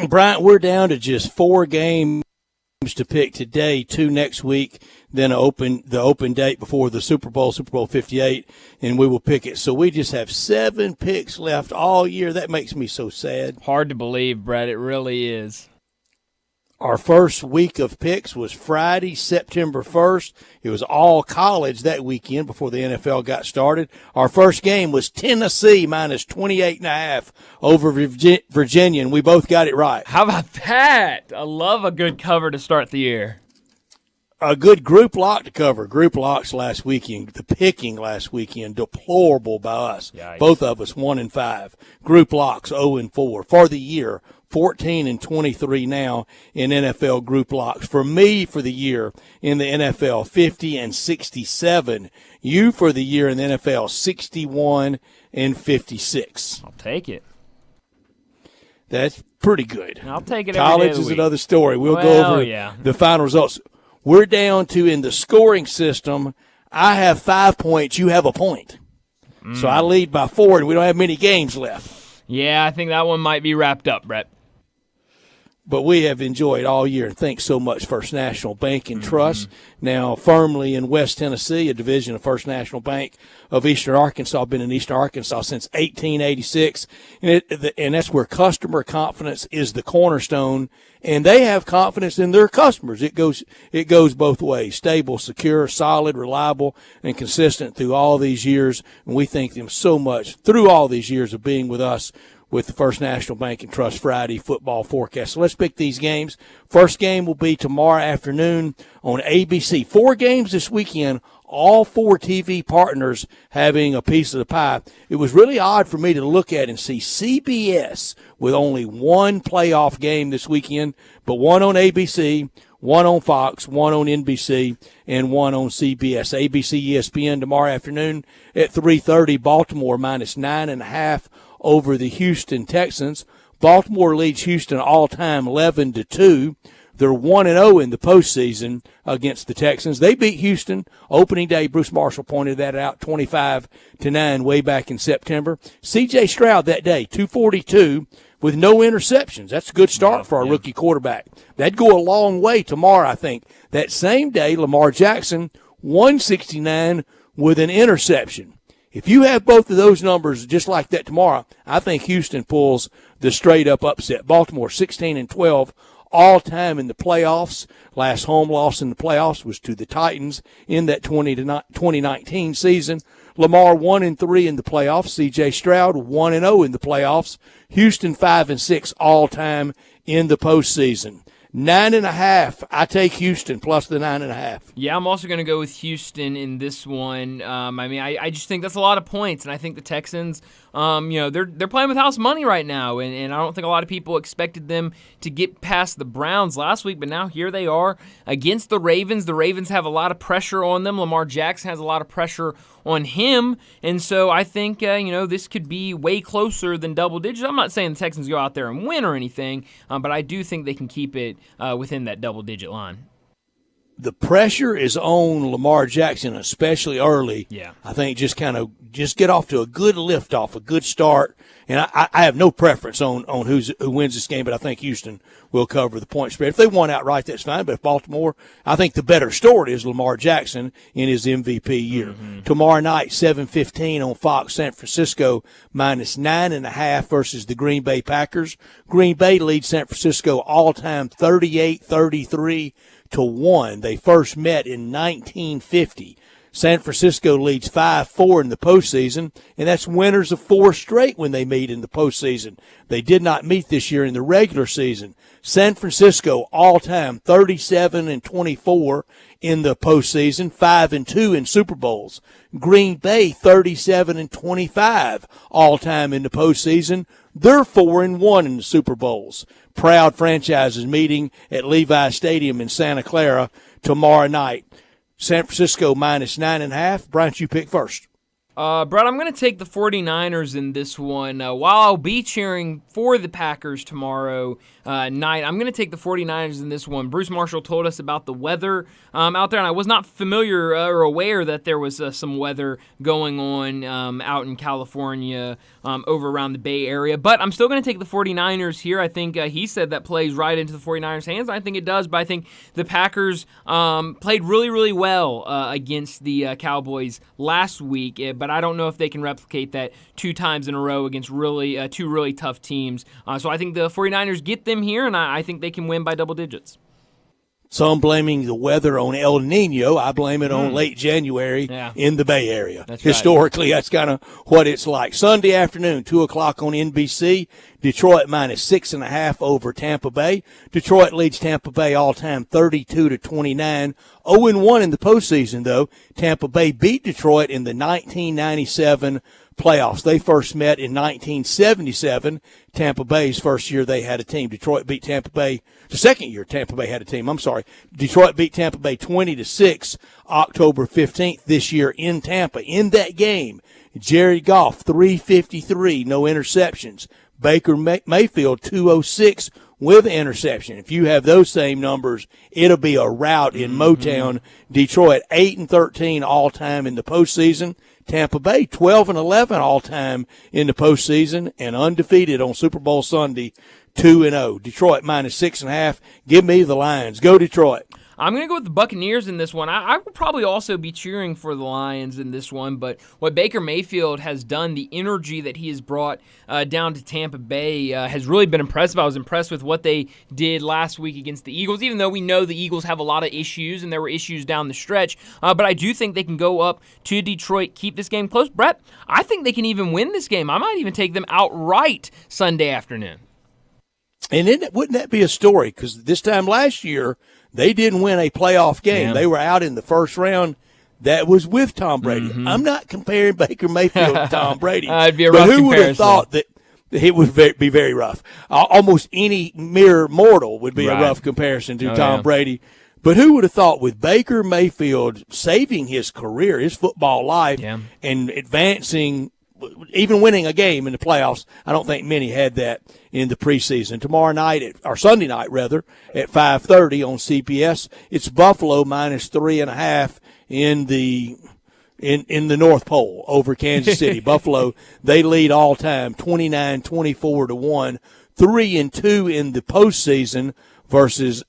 Bryant, we're down to just 4 games to pick today, 2 next week, then the open date before the Super Bowl 58, and we will pick it. So we just have 7 picks left all year. That makes me so sad. Hard to believe, Brett. It really is. Our first week of picks was Friday, September 1st. It was all college that weekend before the NFL got started. Our first game was Tennessee minus 28.5 over Virginia, and we both got it right. How about that? I love a good cover to start the year. A good group lock to cover. Group locks last weekend, the picking last weekend, deplorable by us. Yikes. Both of us 1-5. Group locks 0-4 for the year. 14-23 now in NFL group locks. For me, for the year in the NFL, 50-67. You for the year in the NFL, 61-56. I'll take it. That's pretty good. I'll take it. College every day is another story. We'll go over the final results. We're down to, in the scoring system, I have 5 points. You have a point. So I lead by 4, and we don't have many games left. Yeah, I think that one might be wrapped up, Brett. But we have enjoyed all year, and thanks so much, First National Bank and Trust. Now firmly in West Tennessee, a division of First National Bank of Eastern Arkansas. Been in Eastern Arkansas since 1886, and that's where customer confidence is the cornerstone. And they have confidence in their customers. It goes both ways: stable, secure, solid, reliable, and consistent through all these years. And we thank them so much through all these years of being with us with the First National Bank and Trust Friday football forecast. So let's pick these games. First game will be tomorrow afternoon on ABC. 4 games this weekend, all 4 TV partners having a piece of the pie. It was really odd for me to look at and see CBS with only 1 playoff game this weekend, but 1 on ABC, 1 on Fox, 1 on NBC, and 1 on CBS. ABC, ESPN tomorrow afternoon at 3:30. Baltimore minus 9.5 over the Houston Texans. Baltimore leads Houston all-time 11-2. They're 1-0 in the postseason against the Texans. They beat Houston opening day. Bruce Marshall pointed that out, 25-9 way back in September. C.J. Stroud that day, 242 with no interceptions. That's a good start for our rookie quarterback. That'd go a long way tomorrow, I think. That same day, Lamar Jackson, 169 with an interception. If you have both of those numbers just like that tomorrow, I think Houston pulls the straight-up upset. Baltimore 16-12 all-time in the playoffs. Last home loss in the playoffs was to the Titans in that 2019 season. Lamar 1-3 in the playoffs. C.J. Stroud 1-0 in the playoffs. Houston 5-6 all-time in the postseason. 9.5. I take Houston plus the 9.5. Yeah, I'm also going to go with Houston in this one. I just think that's a lot of points, and I think the Texans, they're playing with house money right now, and I don't think a lot of people expected them to get past the Browns last week, but now here they are against the Ravens. The Ravens have a lot of pressure on them. Lamar Jackson has a lot of pressure on him, and so I think this could be way closer than double digits. I'm not saying the Texans go out there and win or anything, but I do think they can keep it within that double-digit line. The pressure is on Lamar Jackson, especially early. Yeah. I think just get off to a good liftoff, a good start. And I have no preference on who wins this game, but I think Houston will cover the point spread. If they won outright, that's fine. But if Baltimore, I think the better story is Lamar Jackson in his MVP year. Mm-hmm. Tomorrow night, 7:15 on Fox, San Francisco minus 9.5 versus the Green Bay Packers. Green Bay leads San Francisco all-time 38-33-1. They first met in 1950. San Francisco leads 5-4 in the postseason, and that's winners of 4 straight when they meet in the postseason. They did not meet this year in the regular season. San Francisco all-time 37-24 in the postseason, 5-2 in Super Bowls. Green Bay 37-25 all-time in the postseason. They're 4-1 in the Super Bowls. Proud franchises meeting at Levi Stadium in Santa Clara tomorrow night. San Francisco minus 9.5. Bryant, you pick first. Brett, I'm going to take the 49ers in this one. While I'll be cheering for the Packers tomorrow night, I'm going to take the 49ers in this one. Bruce Marshall told us about the weather out there, and I was not familiar or aware that there was some weather going on out in California over around the Bay Area. But I'm still going to take the 49ers here. I think he said that plays right into the 49ers' hands. I think it does, but I think the Packers played really, really well against the Cowboys last week, but I don't know if they can replicate that 2 times in a row against really 2 really tough teams. So I think the 49ers get them here, and I think they can win by double digits. Some blaming the weather on El Nino. I blame it on late January in the Bay Area. That's Historically, that's kind of what it's like. Sunday afternoon, 2 o'clock on NBC, Detroit minus 6.5 over Tampa Bay. Detroit leads Tampa Bay all-time 32-29. 0-1 in the postseason, though. Tampa Bay beat Detroit in the 1997 playoffs. They first met in 1977. Tampa Bay's first year they had a team. Detroit beat Tampa Bay. The second year Tampa Bay had a team. I'm sorry. Detroit beat Tampa Bay 20-6 October 15th this year in Tampa. In that game, Jared Goff 353, no interceptions. Baker Mayfield 206 with an interception. If you have those same numbers, it'll be a rout in Motown. Detroit 8-13 all time in the postseason. Tampa Bay 12-11 all time in the postseason and undefeated on Super Bowl Sunday 2-0. Detroit minus 6.5. Give me the Lions. Go Detroit. I'm going to go with the Buccaneers in this one. I will probably also be cheering for the Lions in this one, but what Baker Mayfield has done, the energy that he has brought down to Tampa Bay has really been impressive. I was impressed with what they did last week against the Eagles, even though we know the Eagles have a lot of issues, and there were issues down the stretch, but I do think they can go up to Detroit, keep this game close. Brett, I think they can even win this game. I might even take them outright Sunday afternoon. And wouldn't that be a story? Because this time last year, they didn't win a playoff game. They were out in the first round. That was with Tom Brady. I'm not comparing Baker Mayfield to Tom Brady. It'd be a rough but who comparison. would have thought that it would be very rough? Almost any mere mortal would be a rough comparison to Tom Brady. But who would have thought with Baker Mayfield saving his career, his football life, and advancing, even winning a game in the playoffs? I don't think many had that in the preseason. Tomorrow night, or Sunday night rather, at 5:30 on CBS, it's Buffalo minus 3.5 in the North Pole over Kansas City. Buffalo, they lead all time 29-24-1, 3-2 in the postseason versus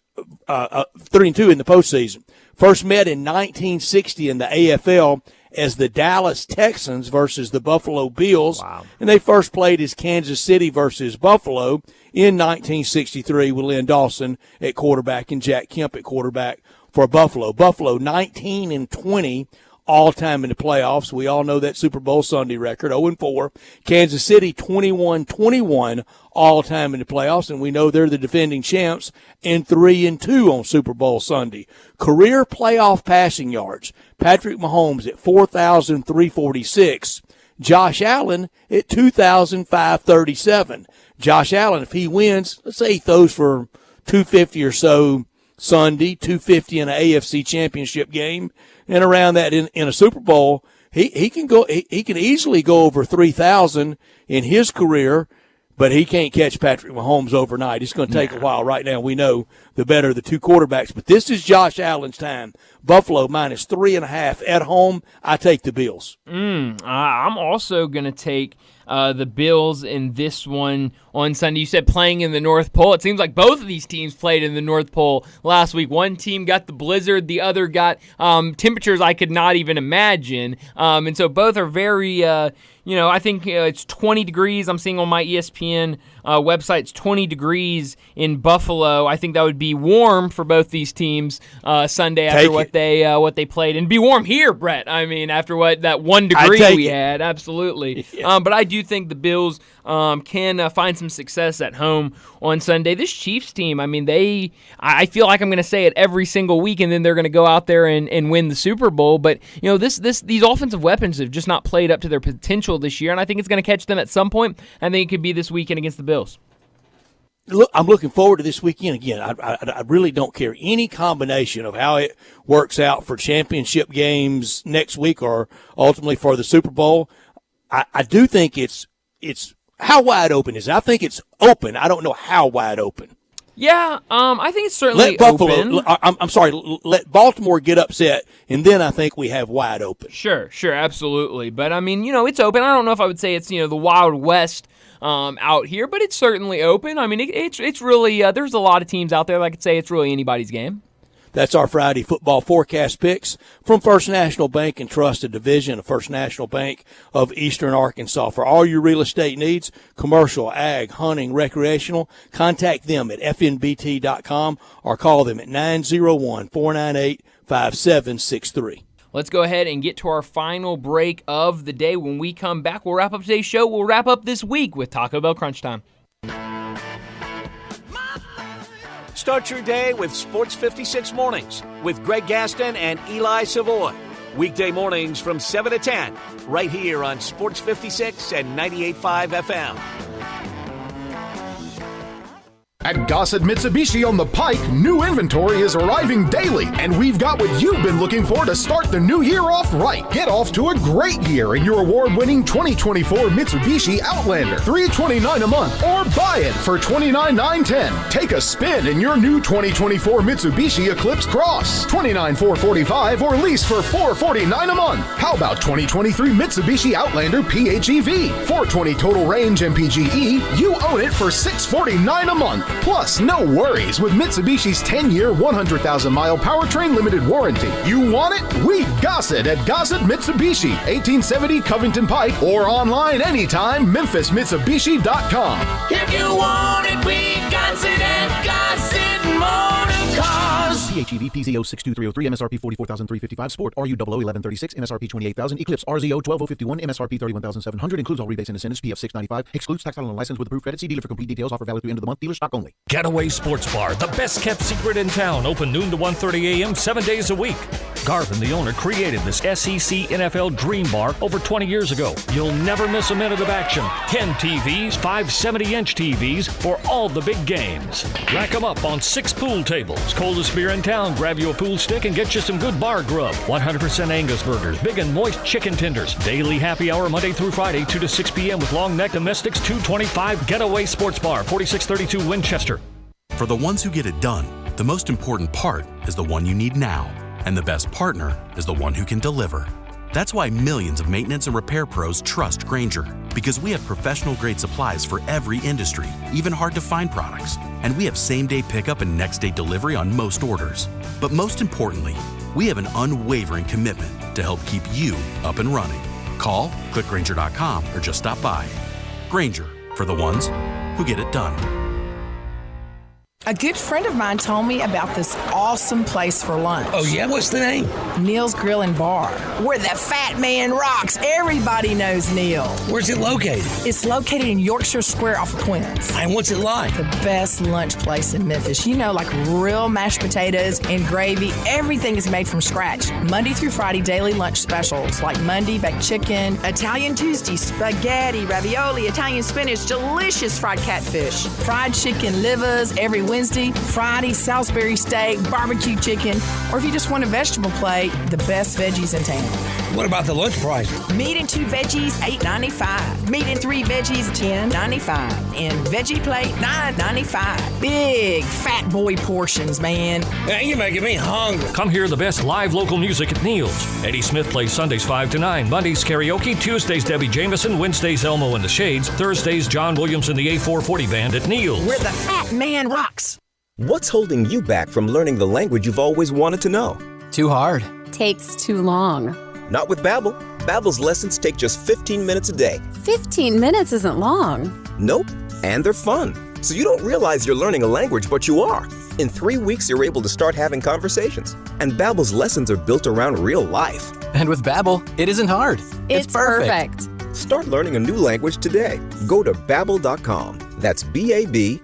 3-2 in the postseason. First met in 1960 in the AFL as the Dallas Texans versus the Buffalo Bills. And they first played as Kansas City versus Buffalo in 1963 with Lynn Dawson at quarterback and Jack Kemp at quarterback for Buffalo. Buffalo 19-20 all-time in the playoffs. We all know that Super Bowl Sunday record, 0-4. Kansas City, 21-21 all-time in the playoffs, and we know they're the defending champs, and 3-2 on Super Bowl Sunday. Career playoff passing yards, Patrick Mahomes at 4,346. Josh Allen at 2,537. Josh Allen, if he wins, let's say he throws for 250 or so Sunday, 250 in an AFC championship game, and around that in a Super Bowl, he can easily go over 3,000 in his career, but he can't catch Patrick Mahomes overnight. It's going to take a while. Right now, we know the better of the two quarterbacks, but this is Josh Allen's time. Buffalo minus 3.5 at home. I take the Bills. I'm also going to take the Bills in this one on Sunday. You said playing in the North Pole. It seems like both of these teams played in the North Pole last week. One team got the blizzard. The other got temperatures I could not even imagine. And so both are very, I think it's 20 degrees. I'm seeing on my ESPN website it's 20 degrees in Buffalo. I think that would be warm for both these teams Sunday after what they played. And be warm here, Brett. I mean, after what that 1 degree we had. Absolutely. Yeah. But I do think the Bills can find some success at home on Sunday. This Chiefs team, I mean, I feel like I'm going to say it every single week, and then they're going to go out there and win the Super Bowl. But these offensive weapons have just not played up to their potential this year, and I think it's going to catch them at some point. I think it could be this weekend against the Bills. Look, I'm looking forward to this weekend. Again, I really don't care any combination of how it works out for championship games next week or ultimately for the Super Bowl. I do think it's how wide open is it? I think it's open. I don't know how wide open. Yeah, I think it's certainly open. I'm sorry, let Baltimore get upset, and then I think we have wide open. Sure, absolutely. But, I mean, it's open. I don't know if I would say it's, the Wild West out here, but it's certainly open. I mean, it's really, there's a lot of teams out there that I could say it's really anybody's game. That's our Friday football forecast picks from First National Bank and Trust, a division of First National Bank of Eastern Arkansas. For all your real estate needs, commercial, ag, hunting, recreational, contact them at fnbt.com or call them at 901-498-5763. Let's go ahead and get to our final break of the day. When we come back, we'll wrap up today's show. We'll wrap up this week with Taco Bell Crunch Time. Start your day with Sports 56 Mornings with Greg Gaston and Eli Savoy. Weekday mornings from 7 to 10, right here on Sports 56 and 98.5 FM. At Gossett Mitsubishi on the Pike, new inventory is arriving daily, and we've got what you've been looking for to start the new year off right. Get off to a great year in your award-winning 2024 Mitsubishi Outlander. $329 a month, or buy it for $29,910. Take a spin in your new 2024 Mitsubishi Eclipse Cross. $29,445, or lease for $449 a month. How about 2023 Mitsubishi Outlander PHEV? 420 total range MPGe, you own it for $649 a month. Plus, no worries with Mitsubishi's 10-year, 100,000-mile powertrain limited warranty. You want it? We Gossett at Gossett Mitsubishi, 1870 Covington Pike, or online anytime, memphismitsubishi.com. If you want it, we Gossett at Gossett Motor Cars. PHEV PZ06233 MSRP 44,355. Sport RU 001136 MSRP 28,000. Eclipse RZO 12051 MSRP 31,700. Includes all rebates and incentives. PF 695. Excludes tax title and license with approved credit. See dealer for complete details. Offer valid through end of the month. Dealer stock only. Getaway Sports Bar, the best kept secret in town. Open noon to 1:30 a.m. 7 days a week. Garvin, the owner, created this SEC NFL Dream Bar over 20 years ago. You'll never miss a minute of action. 10 TVs, 5 70-inch TVs for all the big games. Rack them up on 6 pool tables. Coldest beer in town. Grab you a pool stick and get you some good bar grub. 100% Angus burgers, big and moist chicken tenders. Daily happy hour Monday through Friday, 2 to 6 p.m. with long neck domestics, $2.25. Getaway Sports Bar, 4632 Winchester. For the ones who get it done, the most important part is the one you need now. And the best partner is the one who can deliver. That's why millions of maintenance and repair pros trust Grainger, because we have professional-grade supplies for every industry, even hard-to-find products. And we have same-day pickup and next-day delivery on most orders. But most importantly, we have an unwavering commitment to help keep you up and running. Call, click Grainger.com, or just stop by. Grainger, for the ones who get it done. A good friend of mine told me about this awesome place for lunch. Oh, yeah? What's the name? Neil's Grill and Bar, where the fat man rocks. Everybody knows Neil. Where's it located? It's located in Yorkshire Square off of Quince. And what's it like? The best lunch place in Memphis. You know, like real mashed potatoes and gravy. Everything is made from scratch. Monday through Friday, daily lunch specials like Monday, baked chicken, Italian Tuesday, spaghetti, ravioli, Italian spinach, delicious fried catfish, fried chicken livers every Wednesday, Friday, Salisbury steak, barbecue chicken, or if you just want a vegetable plate, the best veggies in town. What about the lunch price? Meat and 2 veggies, $8.95. Meat and 3 veggies, $10.95. And veggie plate, $9.95. Big fat boy portions, man. Man, you're making me hungry. Come hear the best live local music at Neil's. Eddie Smith plays Sundays 5 to 9, Mondays karaoke, Tuesdays Debbie Jameson, Wednesdays Elmo and the Shades, Thursdays John Williams and the A440 Band at Neil's. Where the fat man rocks. What's holding you back from learning the language you've always wanted to know? Too hard. Takes too long. Not with Babbel. Babbel's lessons take just 15 minutes a day. 15 minutes isn't long. Nope, and they're fun. So you don't realize you're learning a language, but you are. In 3 weeks, you're able to start having conversations. And Babbel's lessons are built around real life. And with Babbel, it isn't hard. It's perfect. Start learning a new language today. Go to Babbel.com. That's Babbel.com.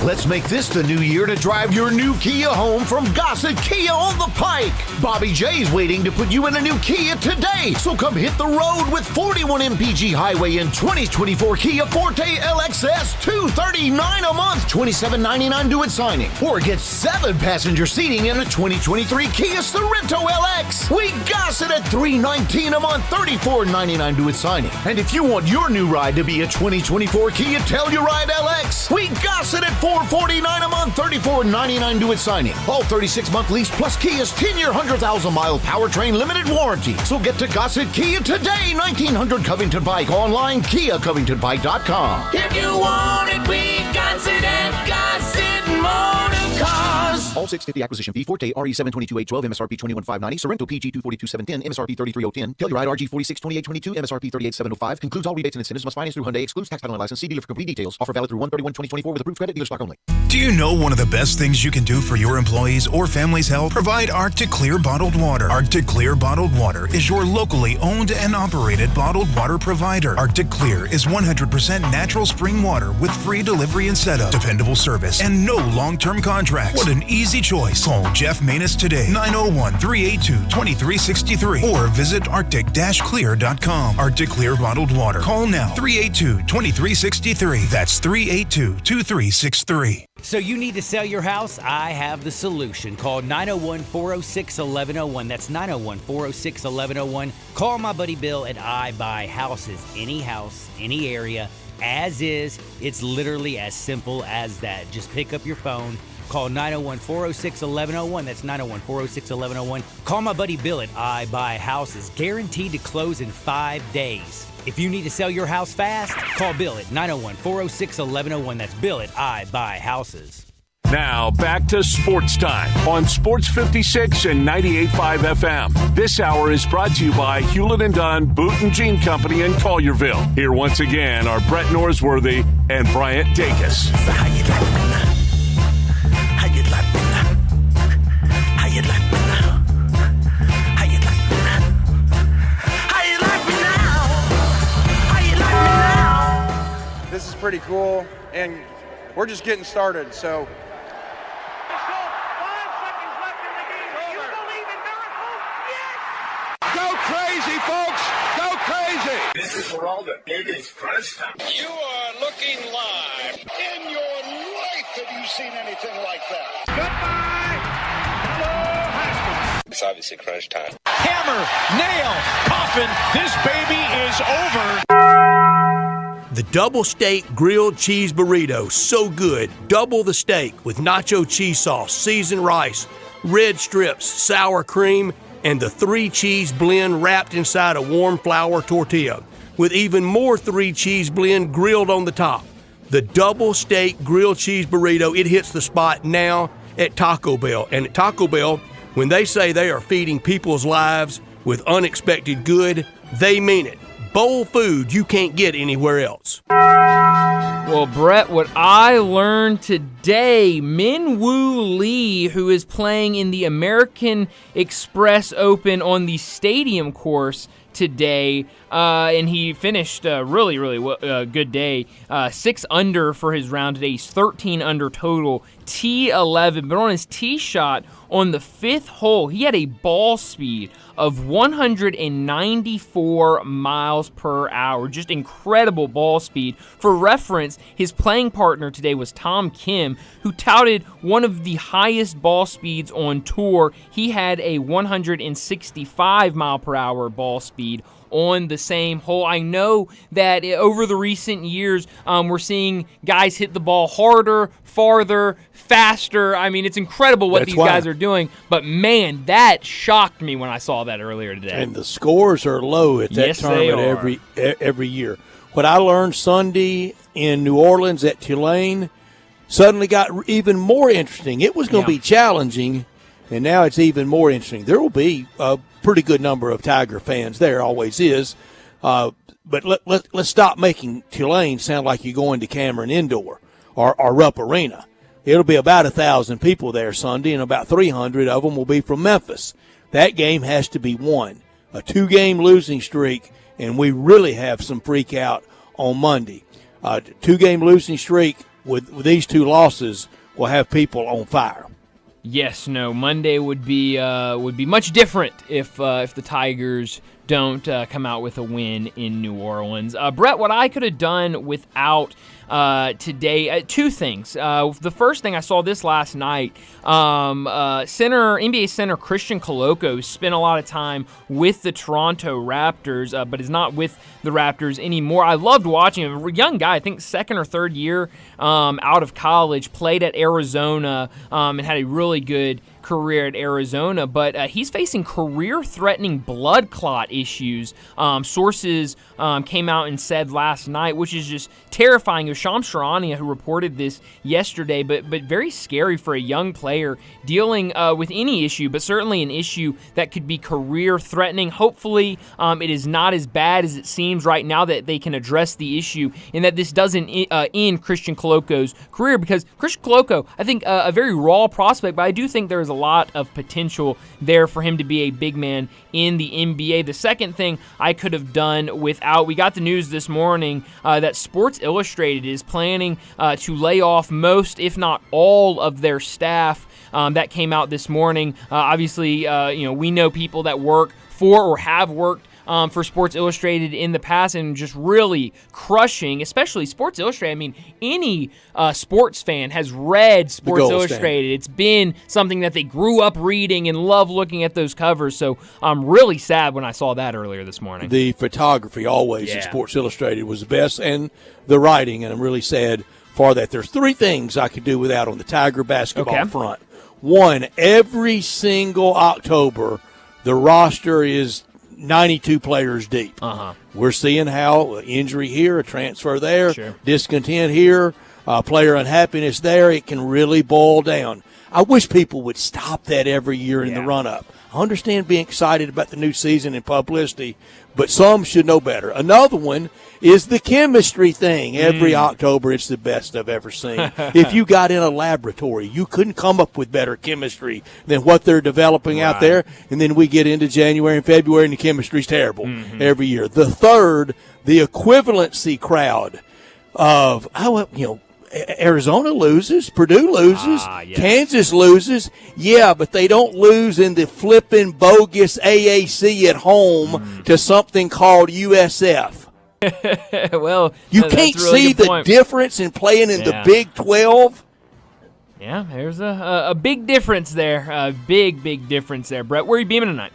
Let's make this the new year to drive your new Kia home from Gossett Kia on the Pike. Bobby J's waiting to put you in a new Kia today. So come hit the road with 41 MPG Highway in 2024 Kia Forte LXS, $239 a month, $27.99 due at signing. Or get 7 passenger seating in a 2023 Kia Sorento LX. We Gossett at $319 a month, $34.99 due at signing. And if you want your new ride to be a 2024 Kia Telluride LX, we Gossett at $449 a month, $34.99 due at signing. All 36-month lease plus Kia's 10-year, 100,000-mile powertrain limited warranty. So get to Gossett Kia today, 1900 Covington Pike. Online, KiaCovingtonPike.com. If you want it, we got it at Gossett Motor Cars. All 650 acquisition fee. Forte RE722-812, MSRP 21590. Sorrento PG 242-710, MSRP 33010. Telluride RG 462822, MSRP 38705. Includes all rebates and incentives. Must finance through Hyundai. Excludes tax, title, and license. See dealer for complete details. Offer valid through 1/31/2024 with approved credit. Dealer stock only. Do you know one of the best things you can do for your employees or family's health? Provide Arctic Clear bottled water. Arctic Clear bottled water is your locally owned and operated bottled water provider. Arctic Clear is 100% natural spring water with free delivery and setup, dependable service, and no long-term contracts. What an easy choice. Call Jeff Manus today, 901-382-2363, or visit arctic-clear.com. Arctic Clear bottled water. Call now, 382-2363. That's 382-2363. So you need to sell your house? I have the solution. Call 901-406-1101. That's 901-406-1101. Call my buddy Bill at I Buy Houses. Any house, any area, as is. It's literally as simple as that. Just pick up your phone. Call 901-406-1101. That's 901-406-1101. Call my buddy Bill at I Buy Houses. Guaranteed to close in 5 days. If you need to sell your house fast, call Bill at 901-406-1101. That's Bill at I Buy Houses. Now, back to Sports Time on Sports 56 and 98.5 FM. This hour is brought to you by Hewlett & Dunn Boot and Jean Company in Collierville. Here once again are Brett Norsworthy and Bryant Dacus. So how you like me now? How you like me now? How you like me now? How you like me now? How you like me now? How you like me now? This is pretty cool, and we're just getting started, so. Go crazy, folks! Go crazy! This is for all the biggest crunch time. You are looking live. In your life have you seen anything like that? Goodbye! Hello, Haskins. It's obviously crunch time. Hammer, nail, coffin, this baby is over. The double steak grilled cheese burrito, so good. Double the steak with nacho cheese sauce, seasoned rice, red strips, sour cream, and the 3-cheese blend wrapped inside a warm flour tortilla, with even more 3-cheese blend grilled on the top. The double steak grilled cheese burrito, it hits the spot now at Taco Bell. And at Taco Bell, when they say they are feeding people's lives with unexpected good, they mean it. Bowl food you can't get anywhere else. Well, Brett, what I learned today, Min-Woo Lee, who is playing in the American Express Open on the Stadium course today, and he finished a really good day. 6 under for his round today. He's 13 under total, T11. But on his tee shot on the 5th hole, he had a ball speed of 194 miles per hour. Just incredible ball speed. For reference, his playing partner today was Tom Kim, who touted one of the highest ball speeds on tour. He had a 165 mile per hour ball speed on the same hole. I know that over the recent years, we're seeing guys hit the ball harder, farther, faster. I mean, it's incredible what these guys are doing. But, man, that shocked me when I saw that earlier today. And the scores are low at that tournament every year. What I learned Sunday in New Orleans at Tulane suddenly got even more interesting. It was going to be challenging, and now it's even more interesting. There will be a pretty good number of Tiger fans there, always is. But let's stop making Tulane sound like you're going to Cameron Indoor or Rupp Arena. It'll be about 1,000 people there Sunday, and about 300 of them will be from Memphis. That game has to be won. A 2-game losing streak, and we really have some freak out on Monday. 2-game losing streak with these 2 losses will have people on fire. Yes, no. Monday would be much different if the Tigers don't come out with a win in New Orleans. Brett, what I could have done without today, 2 things. The first thing, I saw this last night. NBA center Christian Coloco spent a lot of time with the Toronto Raptors, but is not with the Raptors anymore. I loved watching him. A young guy, I think 2nd or 3rd year out of college, played at Arizona and had a really good career at Arizona, but he's facing career-threatening blood clot issues. Sources came out and said last night, which is just terrifying. It was Shams Charania who reported this yesterday, but very scary for a young player dealing with any issue, but certainly an issue that could be career-threatening. Hopefully, it is not as bad as it seems right now, that they can address the issue and that this doesn't end Christian Coloco's career, because Christian Coloco, I think, a very raw prospect, but I do think there is a lot of potential there for him to be a big man in the NBA. The second thing I could have done without, we got the news this morning that Sports Illustrated is planning to lay off most, if not all, of their staff. That came out this morning. Obviously, we know people that work for or have worked for Sports Illustrated in the past, and just really crushing, especially Sports Illustrated. I mean, any sports fan has read Sports Illustrated. It's been something that they grew up reading and love looking at those covers. So I'm really sad when I saw that earlier this morning. The photography always in Sports Illustrated was the best, and the writing, and I'm really sad for that. There's 3 things I could do without on the Tiger basketball front. One, every single October, the roster is 92 players deep. We're seeing how injury here, a transfer there, discontent here, player unhappiness there. It can really boil down. I wish people would stop that every year in the run-up. I understand being excited about the new season and publicity, but some should know better. Another one is the chemistry thing. Every October, it's the best I've ever seen. If you got in a laboratory, you couldn't come up with better chemistry than what they're developing out there. And then we get into January and February, and the chemistry's terrible every year. The third, the equivalency crowd of, Arizona loses, Purdue loses, Kansas loses. Yeah, but they don't lose in the flipping bogus AAC at home to something called USF. Well, you can't see the difference in playing in the Big 12. Yeah, there's a big difference there. A big difference there. Brett, where are you beaming tonight?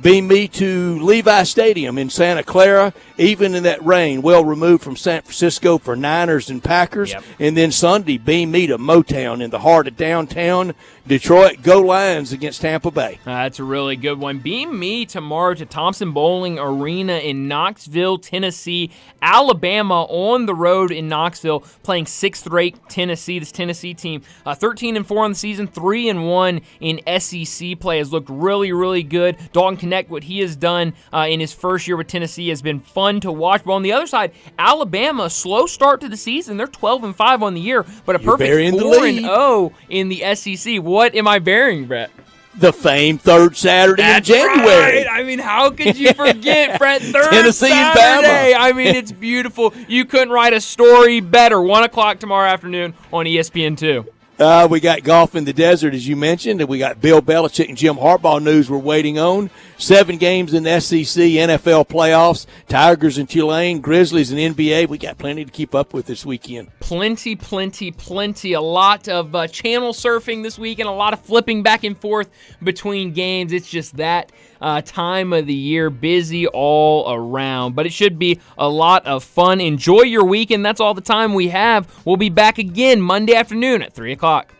Beam me to Levi Stadium in Santa Clara, even in that rain, well removed from San Francisco for Niners and Packers. And then Sunday, beam me to Motown in the heart of downtown Detroit. Go Lions against Tampa Bay. That's a really good one. Beam me tomorrow to Thompson Bowling Arena in Knoxville, Tennessee. Alabama on the road in Knoxville, playing 6th-ranked Tennessee. This Tennessee team, 13-4 on the season, 3-1 in SEC play, has looked really good. Dalton Knecht, what he has done in his first year with Tennessee has been fun to watch. But on the other side, Alabama, slow start to the season. They're 12-5 on the year, but a perfect 4-0 in the SEC. What am I bearing, Brett? The famed third Saturday in January. Right. I mean, how could you forget, Brett? Third Tennessee Saturday. and Bama. I mean, it's beautiful. You couldn't write a story better. 1 o'clock tomorrow afternoon on ESPN2. We got golf in the desert, as you mentioned, and we got Bill Belichick and Jim Harbaugh news we're waiting on. 7 games in the SEC, NFL playoffs, Tigers and Tulane, Grizzlies and NBA. We got plenty to keep up with this weekend. Plenty. A lot of channel surfing this weekend, a lot of flipping back and forth between games. It's just that time of the year, busy all around. But it should be a lot of fun. Enjoy your weekend. That's all the time we have. We'll be back again Monday afternoon at 3 o'clock.